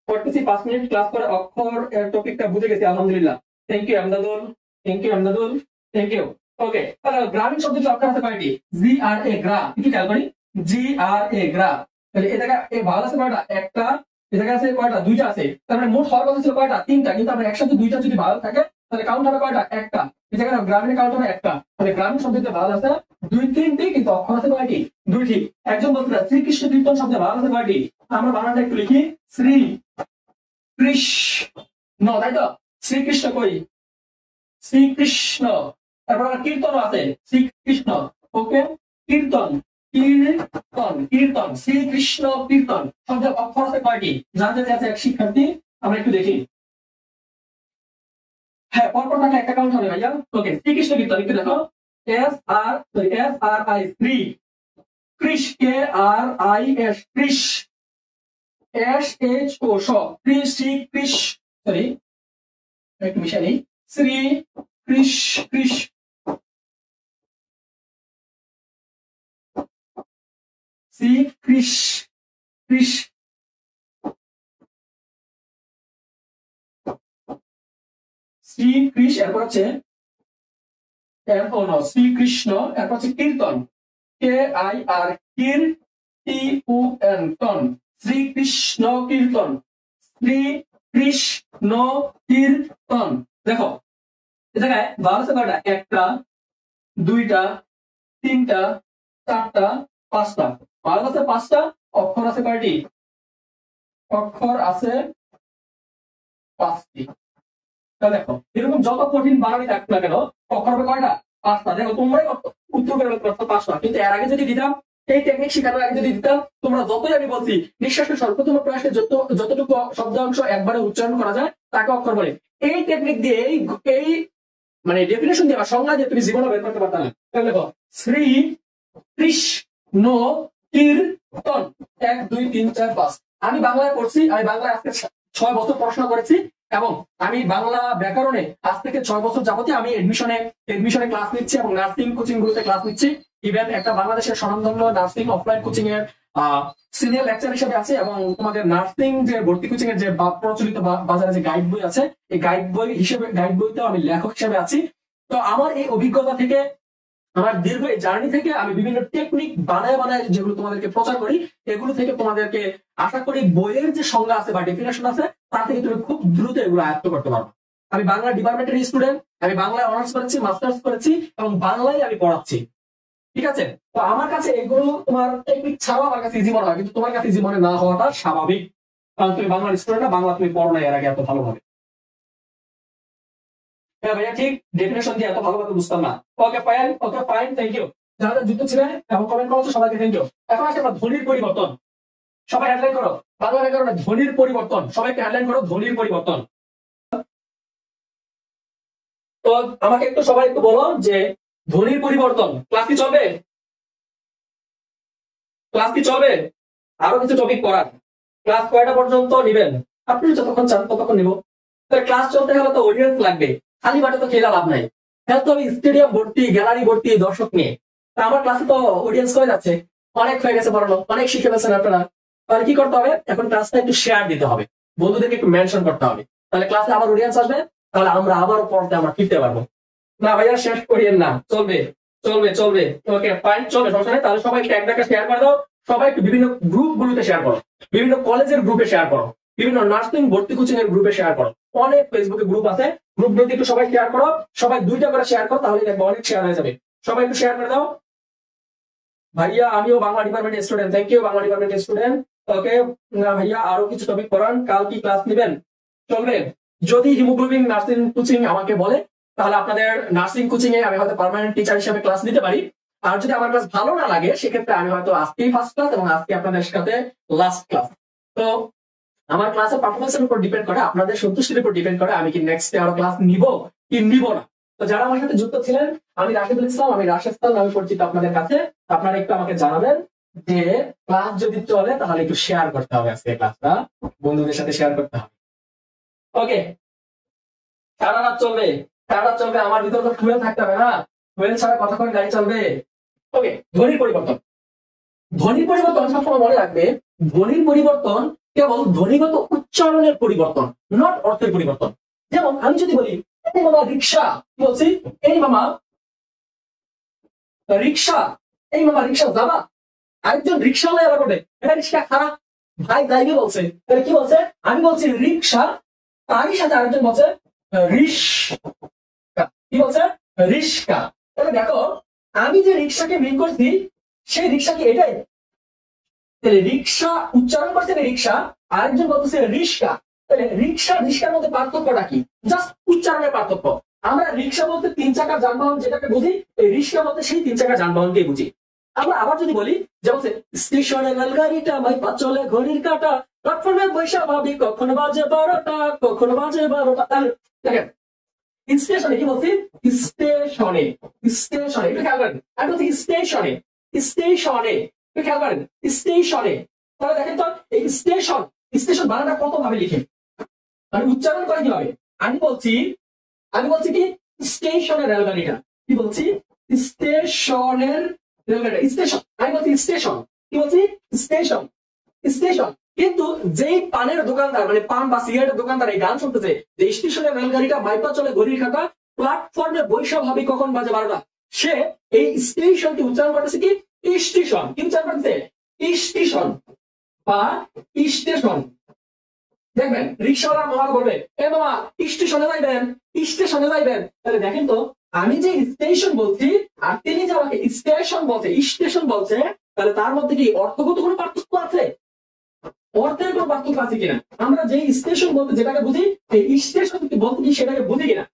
করতেছি 5 মিনিট ক্লাস করে অক্ষর টপিকটা বুঝে গেছি, আলহামদুলিল্লাহ। Thank you Amdadul, thank you Amdadul, thank you. Okay, তাহলে গ্রামীণ শব্দটি অক্ষর আছে কয়টি? জি আর এ, গ্রা। একটু খেয়াল করি, জি আর এ, গ্রা। তাহলে এই জায়গায় এ ভালো আছে কয়টা? একটা। এই জায়গায় আছে কয়টা? 2টা আছে। তার মানে মোট হওয়ার কথা ছিল কয়টা? 3টা, কিন্তু আমরা একসাথে 2টা যদি ভালো থাকে তাহলে কাউন্ট হবে কয়টা? একটা। এই জায়গায় গ্রামীণ কাউন্ট হবে একটা। তাহলে গ্রামীণ শব্দটিতে ভালো আছে 2-3টি, কিন্তু অক্ষর আছে কয়টি? 2টি। একজন বলতে শ্রীকৃষ্ণ কীর্তন শব্দে ভালো আছে কয়টি? আমরা বানানটা একটু লিখি, শ্রী কৃষ্ণ, তাই তো? শ্রীকৃষ্ণ কই? শ্রীকৃষ্ণ। তারপর কীর্তন আছে শ্রীকৃষ্ণ। ওকে, কীর্তন, কীর্তন, কীর্তন, শ্রীকৃষ্ণ কীর্তন শব্দের অক্ষর আছে কয়টি? জানতে চাইছে এক শিক্ষার্থী, আমরা একটু দেখি। হ্যাঁ, পরপর থাকলে একটা কাউন্ট হবে ভাইয়া। ওকে, শ্রীকৃষ্ণ কীর্তন একটু দেখো, S R I, Shri, Krish, K R I S, Krish, S H O, Shri Krish, sorry একটু মিশাই নেই, শ্রী কৃষ, কৃষ, শ্রী কৃষ, কৃষ, শ্রী কৃষ। এরপর হচ্ছে শ্রীকৃষ্ণ। এরপর হচ্ছে কীর্তন, কে আই আর, কির, টি উ এন, টন, শ্রীকৃষ্ণ কীর্তন, শ্রী কৃষ্ণ কীর্তন। দেখো এ জায়গায় ভালো আছে কয়টা? একটা, 2টা, 3টা, 4টা, 5টা। ভালো আছে 5টা, অক্ষর আছে কয়টি? অক্ষর আছে 5টি। দেখো এরকম যত কঠিন বানানি থাকতো না কেন, অক্ষর হবে কয়টা? 5টা। দেখো তোমরাই উত্তর করে বলতে পারছো 5টা, কিন্তু এর আগে যদি দিতাম, এই টেকনিক শেখানোর আগে যদি দিতাম, তোমরা যতই, আমি বলছি নিঃশ্বাসের স্বল্পতম প্রয়াসে যতটুকু শব্দাংশ একবারে উচ্চারণ করা যায় তাকে অক্ষর বলে। এই টেকনিক দিয়ে এই মানে ডেফিনেশন দিয়ে বা সংজ্ঞা দিয়ে তুমি জীবনে বের করতে পারতা না। দেখো শ্রী কৃষ্ণ কীর্তন, 1 2 3 4 5। আমি বাংলায় পড়ছি, আমি বাংলায় আজকে 6 বছর পড়াশোনা করেছি, এবং আমি বাংলা ব্যাকরণে আজ থেকে 6 বছর যাবতীয় আমি এডমিশনে ক্লাস নিচ্ছি এবং নার্সিং কোচিং গুলোতে ক্লাস নিচ্ছি। ইভেন একটা বাংলাদেশের স্বনামধন্য নার্সিং অফলাইন কোচিং এর সিনিয়র লেকচার হিসেবে আছে, এবং তোমাদের নার্সিং যে ভর্তি কোচিং এর যে প্রচলিত বাজারে যে গাইড বই আছে, এই গাইড বইতেও আমি লেখক হিসেবে আছি। তো আমার এই অভিজ্ঞতা থেকে, আমার দীর্ঘ এই জার্নি থেকে আমি বিভিন্ন টেকনিক বানায় যেগুলো তোমাদেরকে প্রচার করি, এগুলো থেকে তোমাদেরকে আশা করি বইয়ের যে সংজ্ঞা আছে বা ডেফিনেশন আছে তার থেকে তুমি খুব দ্রুত এগুলো আয়ত্ত করতে পারবে। আমি বাংলা ডিপার্টমেন্টের স্টুডেন্ট, আমি বাংলায় অনার্স করেছি, মাস্টার্স করেছি এবং বাংলায় আমি পড়াচ্ছি। ঠিক আছে, তো আমার কাছে এগুলো তোমার টেকনিক ছাড়াও আমার কাছে ইজি মনে হয়, কিন্তু তোমার কাছে ইজি মনে না হওয়াটা স্বাভাবিক, কারণ তুমি বাংলার স্টুডেন্ট না, বাংলা তুমি পড়ো না এর আগে এত ভালোভাবে। হ্যাঁ ভাইয়া ঠিক, ডেফিনেশন দিয়ে এত ভালোভাবে বুঝতাম না। Okay fine, thank you. যারা যুক্ত ছিলেন এবং কমেন্ট করেছো সবাইকে থ্যাংক ইউ। এখন আসলে আমরা ধ্বনির পরিবর্তন, সবাই হেডলাইন করো। বাংলা ব্যাকরণে ধ্বনির পরিবর্তন, সবাইকে হেডলাইন করো ধ্বনির পরিবর্তন। তো আমাকে একটু সবাই একটু বলো যে ধ্বনির পরিবর্তন ক্লাস কি চলবে? আরো কিছু টপিক পড়ার, ক্লাস কয়টা পর্যন্ত নিবেন? আপনি যতক্ষণ চান ততক্ষণ নিব। ক্লাস চলতে হলে তো অডিয়েন্স লাগবে, খালি মাঠে তো খেলা লাভ নাই। হ্যাঁ, তো আমি স্টেডিয়াম ভর্তি, গ্যালারি ভর্তি দর্শক নিয়ে, তা আমার ক্লাসে তো অডিয়েন্স হয়ে যাচ্ছে, অনেক হয়ে গেছে পড়ানো, অনেক শিখে ফেলছেন আপনারা। তাহলে কি করতে হবে? এখন ক্লাসটা একটু শেয়ার দিতে হবে, বন্ধুদেরকে একটু মেনশন করতে হবে, তাহলে ক্লাসে আবার অডিয়েন্স আসবে, তাহলে আমরা আবারও পড়তে আমরা ফিরতে পারবো। না ভাইয়া শেষ করিয়েন না, চলবে। ওকে ফাইন, চলবে, সমস্যা নেই। তাহলে সবাই ট্যাগ দেখা শেয়ার করে দাও, সবাই একটু বিভিন্ন গ্রুপ গুলোতে শেয়ার করো, বিভিন্ন কলেজের গ্রুপে শেয়ার করো, বিভিন্ন নার্সিং ভর্তি কোচিং এর গ্রুপে শেয়ার করো, অনেক ফেসবুকে গ্রুপ আছে, গ্রুপগুলোতে একটু সবাই শেয়ার করো, সবাই 2টা করে শেয়ার করো, তাহলে দেখবো অনেক শেয়ার হয়ে যাবে। সবাই একটু শেয়ার করে দাও। ভাইয়া আমিও বাংলা ডিপার্টমেন্টের স্টুডেন্ট, থ্যাংক ইউ বাংলা ডিপার্টমেন্টের স্টুডেন্ট। ওকে ভাইয়া আরো কিছু টপিক পড়ান, কাল কি ক্লাস নেবেন? চলবে। যদি হিমোগ্লোবিন নার্সিং কোচিং আমাকে বলে তাহলে আপনাদের নার্সিং কোচিং এ আমি হয়তো পার্মানেন্ট টিচার হিসেবে ক্লাস নিতে পারি। আর যদি আমার ক্লাস ভালো না লাগে সেক্ষেত্রে আমি হয়তো আজকেই ফার্স্ট ক্লাস এবং আজকে আপনাদের সাথে লাস্ট ক্লাস। তো আমার ক্লাসের পারফরমেন্সের উপর ডিপেন্ড করে, আপনাদের সন্তুষ্টির উপর ডিপেন্ড করে আমি কি নেক্সট ডে আরো ক্লাস নিব কি নিব না। তো যারা আমার সাথে যুক্ত ছিলেন, আমি রাশেদুল ইসলাম, আমি রাশেদ নামে পরিচিত আপনাদের কাছে। আপনারা একটু আমাকে জানাবেন যে ক্লাস যদি চলে তাহলে একটু শেয়ার করতে হবে, আজকে ক্লাসটা বন্ধুদের সাথে শেয়ার করতে হবে। ওকে, সারা রাত চলবে, আমার ভিতরে তো ফুয়েল থাকতে হবে না, ফুয়েল ছাড়া কতক্ষণ গাড়ি চলবে। ওকে, ধ্বনির পরিবর্তন সবসময় মনে রাখবে, ধ্বনির পরিবর্তন কেবল ধ্বনিগত উচ্চারণের পরিবর্তন, নট অর্থের পরিবর্তন। যেমন আমি যদি বলি এই মামা রিক্সা, কি বলছি? এই মামা রিক্সা, যাবা। আরেকজন রিক্সাওয়ালা আবার বলবে এটা রিক্সা খারাপ, ভাই ড্রাইভার বলছে, তাহলে কি বলছে? আমি বলছি রিক্সা, তারই সাথে আরেকজন বলছে রিস্কা, কি বলছে? রিস্কা। তাহলে দেখো আমি যে রিক্সাকে মিন করছি সেই রিক্সা কি এটাই? তাহলে রিক্সা উচ্চারণ করছে রিক্সা, আরেকজন বলতেছে রিস্কা। তাহলে রিক্সার মধ্যে পার্থক্যটা কি? জাস্ট উচ্চারণের পার্থক্য। আমরা রিক্সা বলতে 3 চাকার যানবাহন যেটাকে বুঝি, এই রিক্সা বলতে সেই 3 চাকার যানবাহনকে বুঝি। আমরা আবার যদি বলি, যেমন স্টেশনের রেলগাড়িটা মাইপা চলে ঘড়ির কাঁটা, প্ল্যাটফর্মে বৈশা ভাবি কখন বাজে 12টা, তাহলে দেখেন স্টেশনে কি বলছি? স্টেশনে একটু খেয়াল করেন। আমি বলছি স্টেশনে একটু খেয়াল করেন, স্টেশনে। তাহলে দেখেন তো এই স্টেশন বানানটা কত ভাবে লিখে, মানে উচ্চারণ করে কিভাবে? আমি বলছি কি স্টেশনের রেলগাড়িটা, কি বলছি? স্টেশনের রেলগাড়িটা, স্টেশন। আমি বলছি স্টেশন, কি বলছি? স্টেশন। কিন্তু যেই পানের দোকানদার, মানে পান বা সিগারেটের দোকানদার এই গান শুনতেছে যে স্টেশনের রেলগাড়িটা মাইপা চলে ঘড়ির কাঁটা, প্ল্যাটফর্মে বৈশা ভাবি কখন বাজে 12টা, সে এই স্টেশনকে উচ্চারণ করতেছে কি স্টেশন। কি উচ্চারণ করতেছে? স্টেশন বা স্টেশন। দেখবেন রিক্সাওয়ালা মামা বলবে এ মামা স্টেশনে যাইবেন। তাহলে দেখেন তো আমি যে স্টেশন বলছি আর তিনি যে আমাকে স্টেশন বলছে, তাহলে তার মধ্যে কি অর্থগত কোনো পার্থক্য আছে? অর্থের কোনো পার্থক্য আছে কিনা? আমরা যে স্টেশন বলতে যেটাকে বুঝি, এই স্টেশন বলতে কি সেটাকে বুঝি কিনা?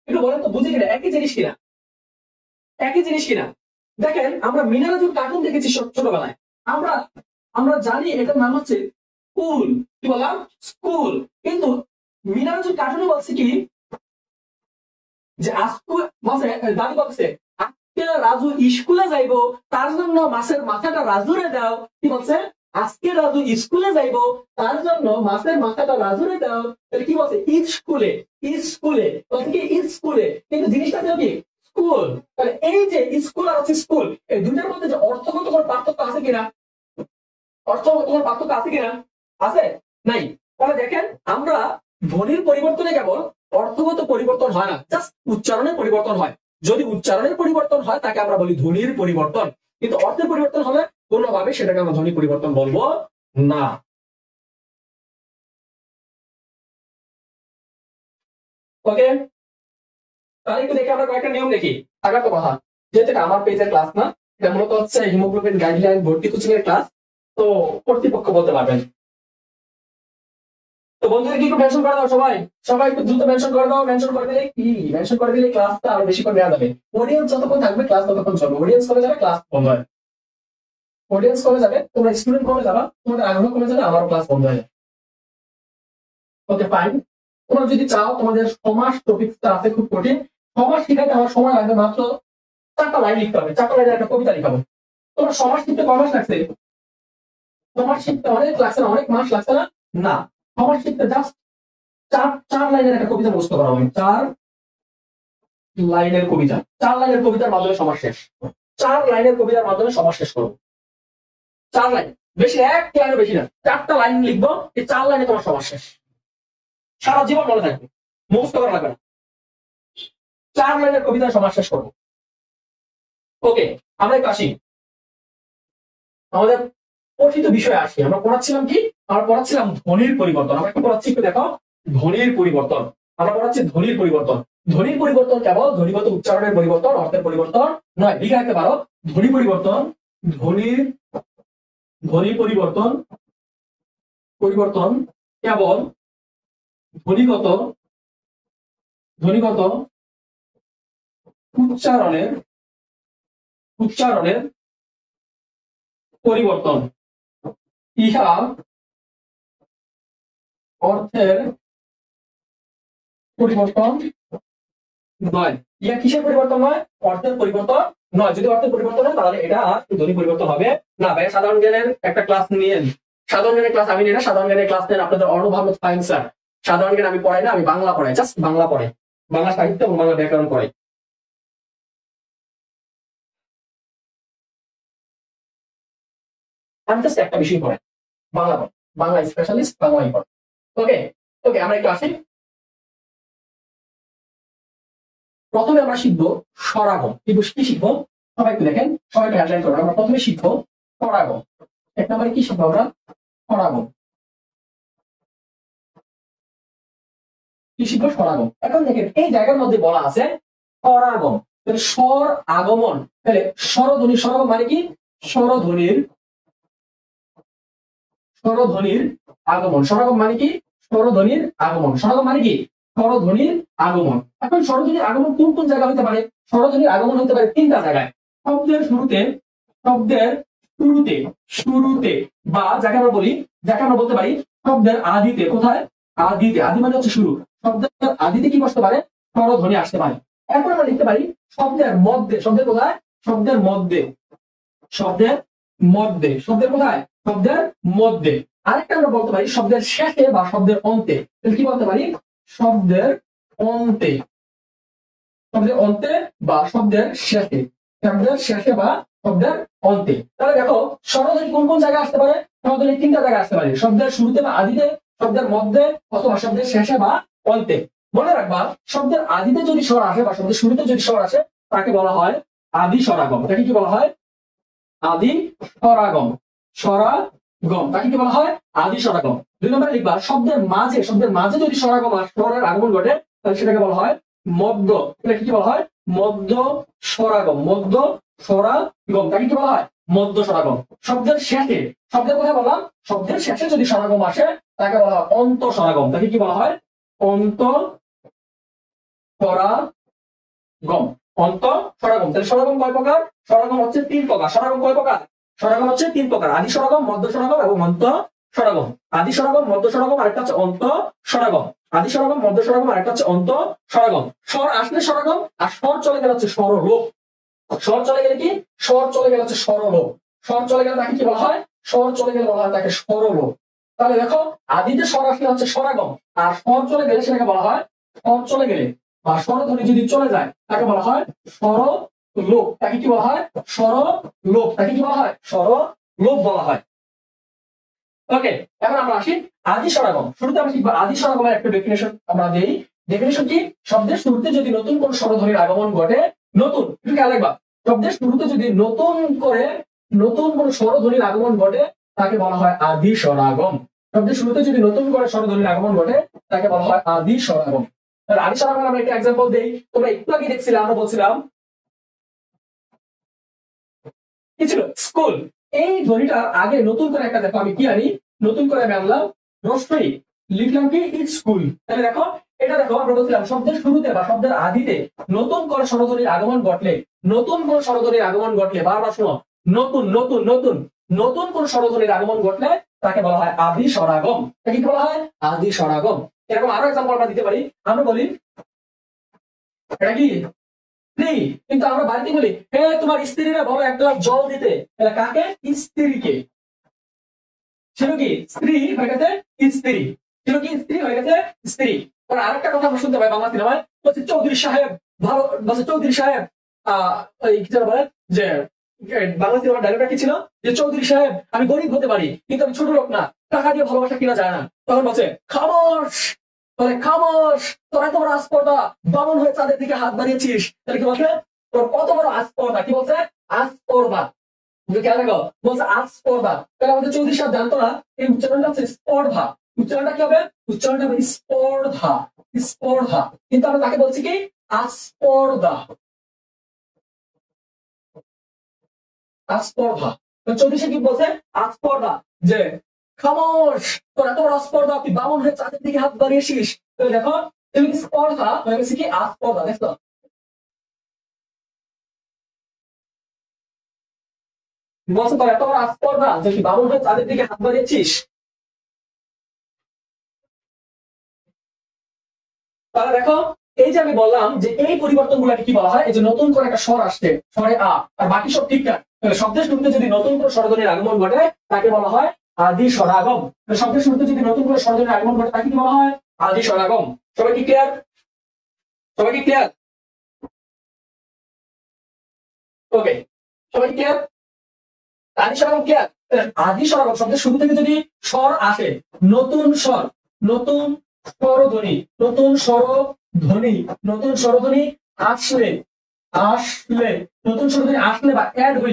একটু বলেন তো, বুঝি কিনা? একই জিনিস কিনা? দেখেন আমরা মিনারাজুল কার্টুন দেখেছি ছোটবেলায়, আমরা জানি এটার নাম হচ্ছে স্কুল। কি বললাম? স্কুল। কিন্তু মিনারাজুল কার্টুনে বলছে কি যে দাদি বলছে আজকে রাজু স্কুলে যাইবো, তার জন্য মাছের মাথাটা রাজুরে দাও। কি বলছে? আজকে রাজু স্কুলে যাইবো, তার জন্য মাছের মাথাটা রাজুরে দাও। তাহলে কি বলছে? ইজ স্কুলে, ইজ স্কুলে, ইজ স্কুলে, কিন্তু জিনিসটা ছিল কি? স্কুল। তাহলে এই যে স্কুল আর হচ্ছে স্কুল, এই দুটার মধ্যে যে অর্থগত কোনো পার্থক্য আছে কিনা? অর্থগত কোনো পার্থক্য আছে কিনা? আছে? নাই। তাহলে দেখেন, আমরা ধ্বনির পরিবর্তনে কেবল অর্থগত পরিবর্তন হয় না, জাস্ট উচ্চারণের পরিবর্তন হয়। যদি উচ্চারণের পরিবর্তন হয় তাকে আমরা বলি ধ্বনির পরিবর্তন, কিন্তু অর্থের পরিবর্তন হলে কোনোভাবে সেটাকে আমরা ধ্বনি পরিবর্তন বলবো না। ওকে, তাহলে একটু দেখে আমরা কয়েকটা নিয়ম দেখি। থাকার তো কথা, যেহেতু এটা আমার পেজের ক্লাস না, এটা মূলত হচ্ছে হিমোগ্লোবিন গাইডলাইন ভর্তি কোচিং এর ক্লাস, তো কর্তৃপক্ষ বলতে পারবেন। তো বন্ধুদের কি একটু মেনশন করে দাও, সবাই সবাই একটু দ্রুত মেনশন করে দাও। মেনশন করে দিলে কি, মেনশন করে দিলে ক্লাসটা আরো বেশি করে নেওয়া যাবে। অডিয়েন্স যতক্ষণ থাকবে ক্লাস ততক্ষণ চলবে, অডিয়েন্স কমে যাবে ক্লাস বন্ধ হয়। অডিয়েন্স কমে যাবে, তোমরা স্টুডেন্ট কমে যাবা, তোমাদের আগ্রহ কমে যাবে, আমারও ক্লাস বন্ধ হয়ে যাবে। Okay fine. তোমরা যদি চাও, তোমাদের সমাস টপিকটা আছে খুব কঠিন, সমাস শিখাতে আমার সময় লাগবে মাত্র 4টা লাইন লিখতে হবে, 4টা লাইনের একটা কবিতা লিখাবো। তোমার সমাস শিখতে কয় মাস লাগছে? সমাস শিখতে অনেক লাগছে না? অনেক মাস লাগছে না? না, সমাস শিখতে জাস্ট চার লাইনের একটা কবিতা মুখস্থ করা হবে। 4 লাইনের কবিতা, 4 লাইনের কবিতার মাধ্যমে সমাস শেষ। 4 লাইনের কবিতার মাধ্যমে সমাস শেষ করবো। 4 লাইন, বেশি এক লাইনও বেশি না, 4টা লাইন লিখবো, এই 4 লাইনে তোমার সমাস শেষ। সারা জীবন মনে থাকবে, মুখস্থ করা লাগবে না। 4 লাইনের কবিতার সমাস শেষ করবো। ওকে, আমরা একটু আসি আমাদের পঠিত বিষয়ে আসি। আমরা পড়াচ্ছিলাম কি? আমরা পড়াচ্ছিলাম ধ্বনির পরিবর্তন। আমরা কি পড়াচ্ছি একটু দেখো, ধ্বনির পরিবর্তন। আমরা পড়াচ্ছি ধ্বনির পরিবর্তন। ধ্বনির পরিবর্তন কেবল ধ্বনিগত উচ্চারণের পরিবর্তন, অর্থের পরিবর্তন নয়। লিখে রাখতে পারো, ধ্বনি পরিবর্তন, ধ্বনি পরিবর্তন কেবল ধ্বনিগত উচ্চারণের পরিবর্তন, ইহা অর্থের পরিবর্তন নয়। ইহা কিসের পরিবর্তন নয়? অর্থের পরিবর্তন নয়। যদি অর্থের পরিবর্তন হয় তাহলে এটা ধ্বনি পরিবর্তন হবে না। ভাই সাধারণ জ্ঞানের একটা ক্লাস নিয়েন, সাধারণ জ্ঞানের ক্লাস আমি নিই না, সাধারণ জ্ঞানের ক্লাস নেন আপনাদের অর্ণব আহমেদ ফাহিম স্যার। সাধারণ জ্ঞান আমি পড়াই না, আমি বাংলা পড়াই, জাস্ট বাংলা পড়াই, বাংলা সাহিত্য এবং বাংলা ব্যাকরণ পড়াই। আমি জাস্ট একটা বিষয় পড়াই, বাংলা পড়াই, বাংলা স্পেশালিস্ট, বাংলাই পড়াই। ওকে ওকে, আমরা একটু আসি। প্রথমে আমরা শিখবো স্বরাগম। কি শিখবো? সবাই একটু দেখেন, সবাই একটু হেডলাইন করবো। আমরা প্রথমে শিখবো স্বরাগম। 1 নম্বরে কি শিখবো আমরা? স্বরাগম। কি শিখবো? স্বরাগম। এখন দেখেন, এই জায়গার মধ্যে বলা আছে স্বরাগম, তাহলে স্বর আগমন, তাহলে স্বরধ্বনি। স্বরাগম মানে কি? স্বরধ্বনির আগমন। স্বরাগম মানে কি? স্বরধ্বনির আগমন। স্বরাগম মানে কি? স্বরধ্বনির আগমন। এখন স্বরধ্বনির আগমন কোন কোন জায়গা হতে পারে? স্বরধ্বনির আগমন হতে পারে 3টা জায়গায়। শব্দের শুরুতে বা যাকে আমরা বলতে পারি শব্দের আদিতে। কোথায়? আদিতে। আদি মানে হচ্ছে শুরু। শব্দের আদিতে কি বসতে পারে? স্বরধ্বনি আসতে পারে। এখন আমরা লিখতে পারি শব্দের মধ্যে। শব্দের কোথায়? শব্দের মধ্যে। শব্দের কোথায়? শব্দের মধ্যে। আরেকটা আমরা বলতে পারি শব্দের শেষে বা শব্দের অন্তে। তাহলে কি বলতে পারি? শব্দের অন্তে বা শব্দের শেষে। বা শব্দের অন্তে। তাহলে দেখো, স্বরধ্বনি কোন কোন জায়গায় আসতে পারে? স্বরধ্বনি 3টা জায়গায় আসতে পারে, শব্দের শুরুতে বা আদিতে, শব্দের মধ্যে, অথবা শব্দের শেষে বা অন্তে। মনে রাখবা, শব্দের আদিতে যদি স্বর আসে বা শব্দের শুরুতে যদি স্বর আসে তাকে বলা হয় আদি স্বরাগম। তাকে কি বলা হয়? আদি স্বরাগম। তাকে কি বলা হয়? আদি স্বরাগম। 2 নম্বরে লিখবা শব্দের মাঝে যদি স্বরের আগমন ঘটে তাহলে সেটাকে বলা হয় মধ্য। এটাকে কি বলা হয়? মধ্য স্বরাগম। তাকে কি বলা হয়? মধ্য স্বরাগম। শব্দের শেষে, শব্দের কথা বললাম, শব্দের শেষে যদি স্বরাগম আসে তাকে বলা হয় অন্ত স্বরাগম। তাকে কি বলা হয়? অন্ত স্বরাগম। তাহলে স্বরাগম কয় প্রকার? স্বরাগম হচ্ছে 3 প্রকার। স্বরাগম কয় প্রকার? স্বরাগম হচ্ছে 3 প্রকার: আদি স্বরাগম, মধ্য স্বরাগম এবং অন্ত স্বরাগম। আদি স্বরাগম, মধ্য স্বরাগম, আরেকটা হচ্ছে অন্ত স্বরাগম। আদি স্বরাগম, মধ্য স্বরাগম, আরেকটা হচ্ছে অন্ত স্বরাগম। স্বর আসলে স্বরাগম, আর স্বর চলে গেলে হচ্ছে স্বরলোপ। স্বর চলে গেলে কি? স্বর চলে গেলে হচ্ছে স্বরলোপ। স্বর চলে গেলে তাকে কি বলা হয়? স্বর চলে গেলে বলা হয় তাকে স্বরলোপ। তাহলে দেখো আদিতে স্বর আসলে হচ্ছে স্বরাগম, আর স্বর চলে গেলে সেটাকে বলা হয়, স্বর চলে গেলে বা স্বরধ্বনি যদি চলে যায় তাকে বলা হয় স্বরলোপ। তাকে কি বলা হয়? স্বরলোপ। তাকে কি বলা হয়? স্বরলোপ বলা হয়। ওকে, এখন আমরা আসি আদি স্বরাগম। শুরুতে আমরা শিখবো আদি স্বরাগমের একটা ডেফিনেশন আমরা দেই। ডেফিনেশন কি? শব্দের শুরুতে যদি নতুন কোন স্বরধ্বনির আগমন ঘটে, নতুন, একটু খেয়াল রাখবা, শব্দের শুরুতে যদি নতুন কোন স্বরধ্বনির আগমন ঘটে তাকে বলা হয় আদি স্বরাগম। শব্দের শুরুতে যদি নতুন করে স্বরধ্বনির আগমন ঘটে তাকে বলা হয় আদি স্বরাগম। আদি স্বরাগম আমরা একটা এক্সাম্পল দেই। তোমরা একটু আগে দেখছিলে, আমরা বলছিলাম কি ছিল? স্কুল। এই ধ্বনিটার আগে নতুন করে একটা, দেখো আমি কি আনি, নতুন করে আমি আনলাম রস্বই, লিখলাম কি স্কুল। তাহলে দেখো এটা, দেখো আমরা বলছিলাম শব্দের শুরুতে বা শব্দের আদিতে নতুন করে স্বরধ্বনির আগমন ঘটলে, নতুন কোন স্বরধ্বনির আগমন ঘটলে, বারবার শোনো, নতুন নতুন নতুন নতুন কোন স্বরধ্বনির আগমন ঘটলে তাকে বলা হয় আদি স্বরাগম। তাকে কি বলা হয়? আদি স্বরাগম। এরকম আরো এক্সাম্পল আমরা দিতে পারি। আমরা বলি এটা কি স্ত্রী, কিন্তু আমরা বাড়িতে বলি হে তোমার স্ত্রীরা বলো এক গ্লাস জল দিতে। কাকে? স্ত্রীকে। ছিল কি স্ত্রী হয়ে গেছে স্ত্রী, ছিল কি স্ত্রী হয়ে গেছে স্ত্রী। আরেকটা কথা আমরা শুনতে পাই বাংলা সিনেমায়, বলছে চৌধুরী সাহেব ভালো, বলছে চৌধুরী সাহেব কি যেন বলে, যে বাংলা সিনেমার ডায়লগটা কি ছিল, যে চৌধুরী সাহেব আমি গরিব হতে পারি কিন্তু আমি ছোট লোক না, টাকা দিয়ে ভালোবাসা কিনা যায় না। তখন বলছে খামোশ, বলে খামোশ, তোর এত বড় আস্পর্ধা, বামন হয়ে চাঁদের দিকে হাত বাড়িয়েছিস। তাহলে কি বলছে? তোর কত বড় আস্পর্ধা। কি বলছে? আস্পর্ধা। খেয়াল রাখো, বলছে আস্পর্ধা। তাহলে আমাদের চৌধুরী সাহেব জানতো না এই উচ্চারণটা হচ্ছে স্পর্ধা। উচ্চারণটা কি হবে? উচ্চারণটা হবে স্পর্ধা, স্পর্ধা। কিন্তু আমরা তাকে বলছি কি আস্পর্ধা, আস্পর্ধা। চৌধুরী সাহেব কি বলছে? আস্পর্ধা, যে খামোশ, তোর এত বড় আস্পর্ধা, তুই বামন হয়ে চাঁদের দিকে হাত বাড়িয়েছিস। তাহলে দেখো তুমি স্পর্ধা হয়ে গেছে কি আস্পর্ধা। দেখো বলছে তোর এত বড় আস্পর্ধা যে তুই বামন হয়ে চাঁদের দিকে হাত বাড়িয়েছিস। তাহলে দেখো এই যে আমি বললাম যে এই পরিবর্তন গুলাকে কি বলা হয়? এই যে নতুন করে একটা স্বর আসছে, স্বরে আ, আর বাকি সব ঠিকঠাক, শব্দের শুরুতে যদি নতুন করে স্বরধ্বনির আগমন ঘটে তাকে বলা হয় আদি স্বরাগম। শব্দের শুরুতে যদি নতুন করে স্বরধ্বনির আগমন ঘটে তাকে কি বলা হয়? আদি স্বরাগম। সবাই কি ক্লিয়ার? সবাই কি ক্লিয়ার? ওকে, সবাই ক্লিয়ার? আদি স্বরাগম ক্লিয়ার? আদি স্বরাগম শব্দের শুরু থেকে যদি স্বর আসে, নতুন স্বর, নতুন স্বরধ্বনি, নতুন স্বরধ্বনি, নতুন স্বরধ্বনি আসলে, আসলে নতুন স্বরধ্বনি আসলে বা অ্যাড হইলে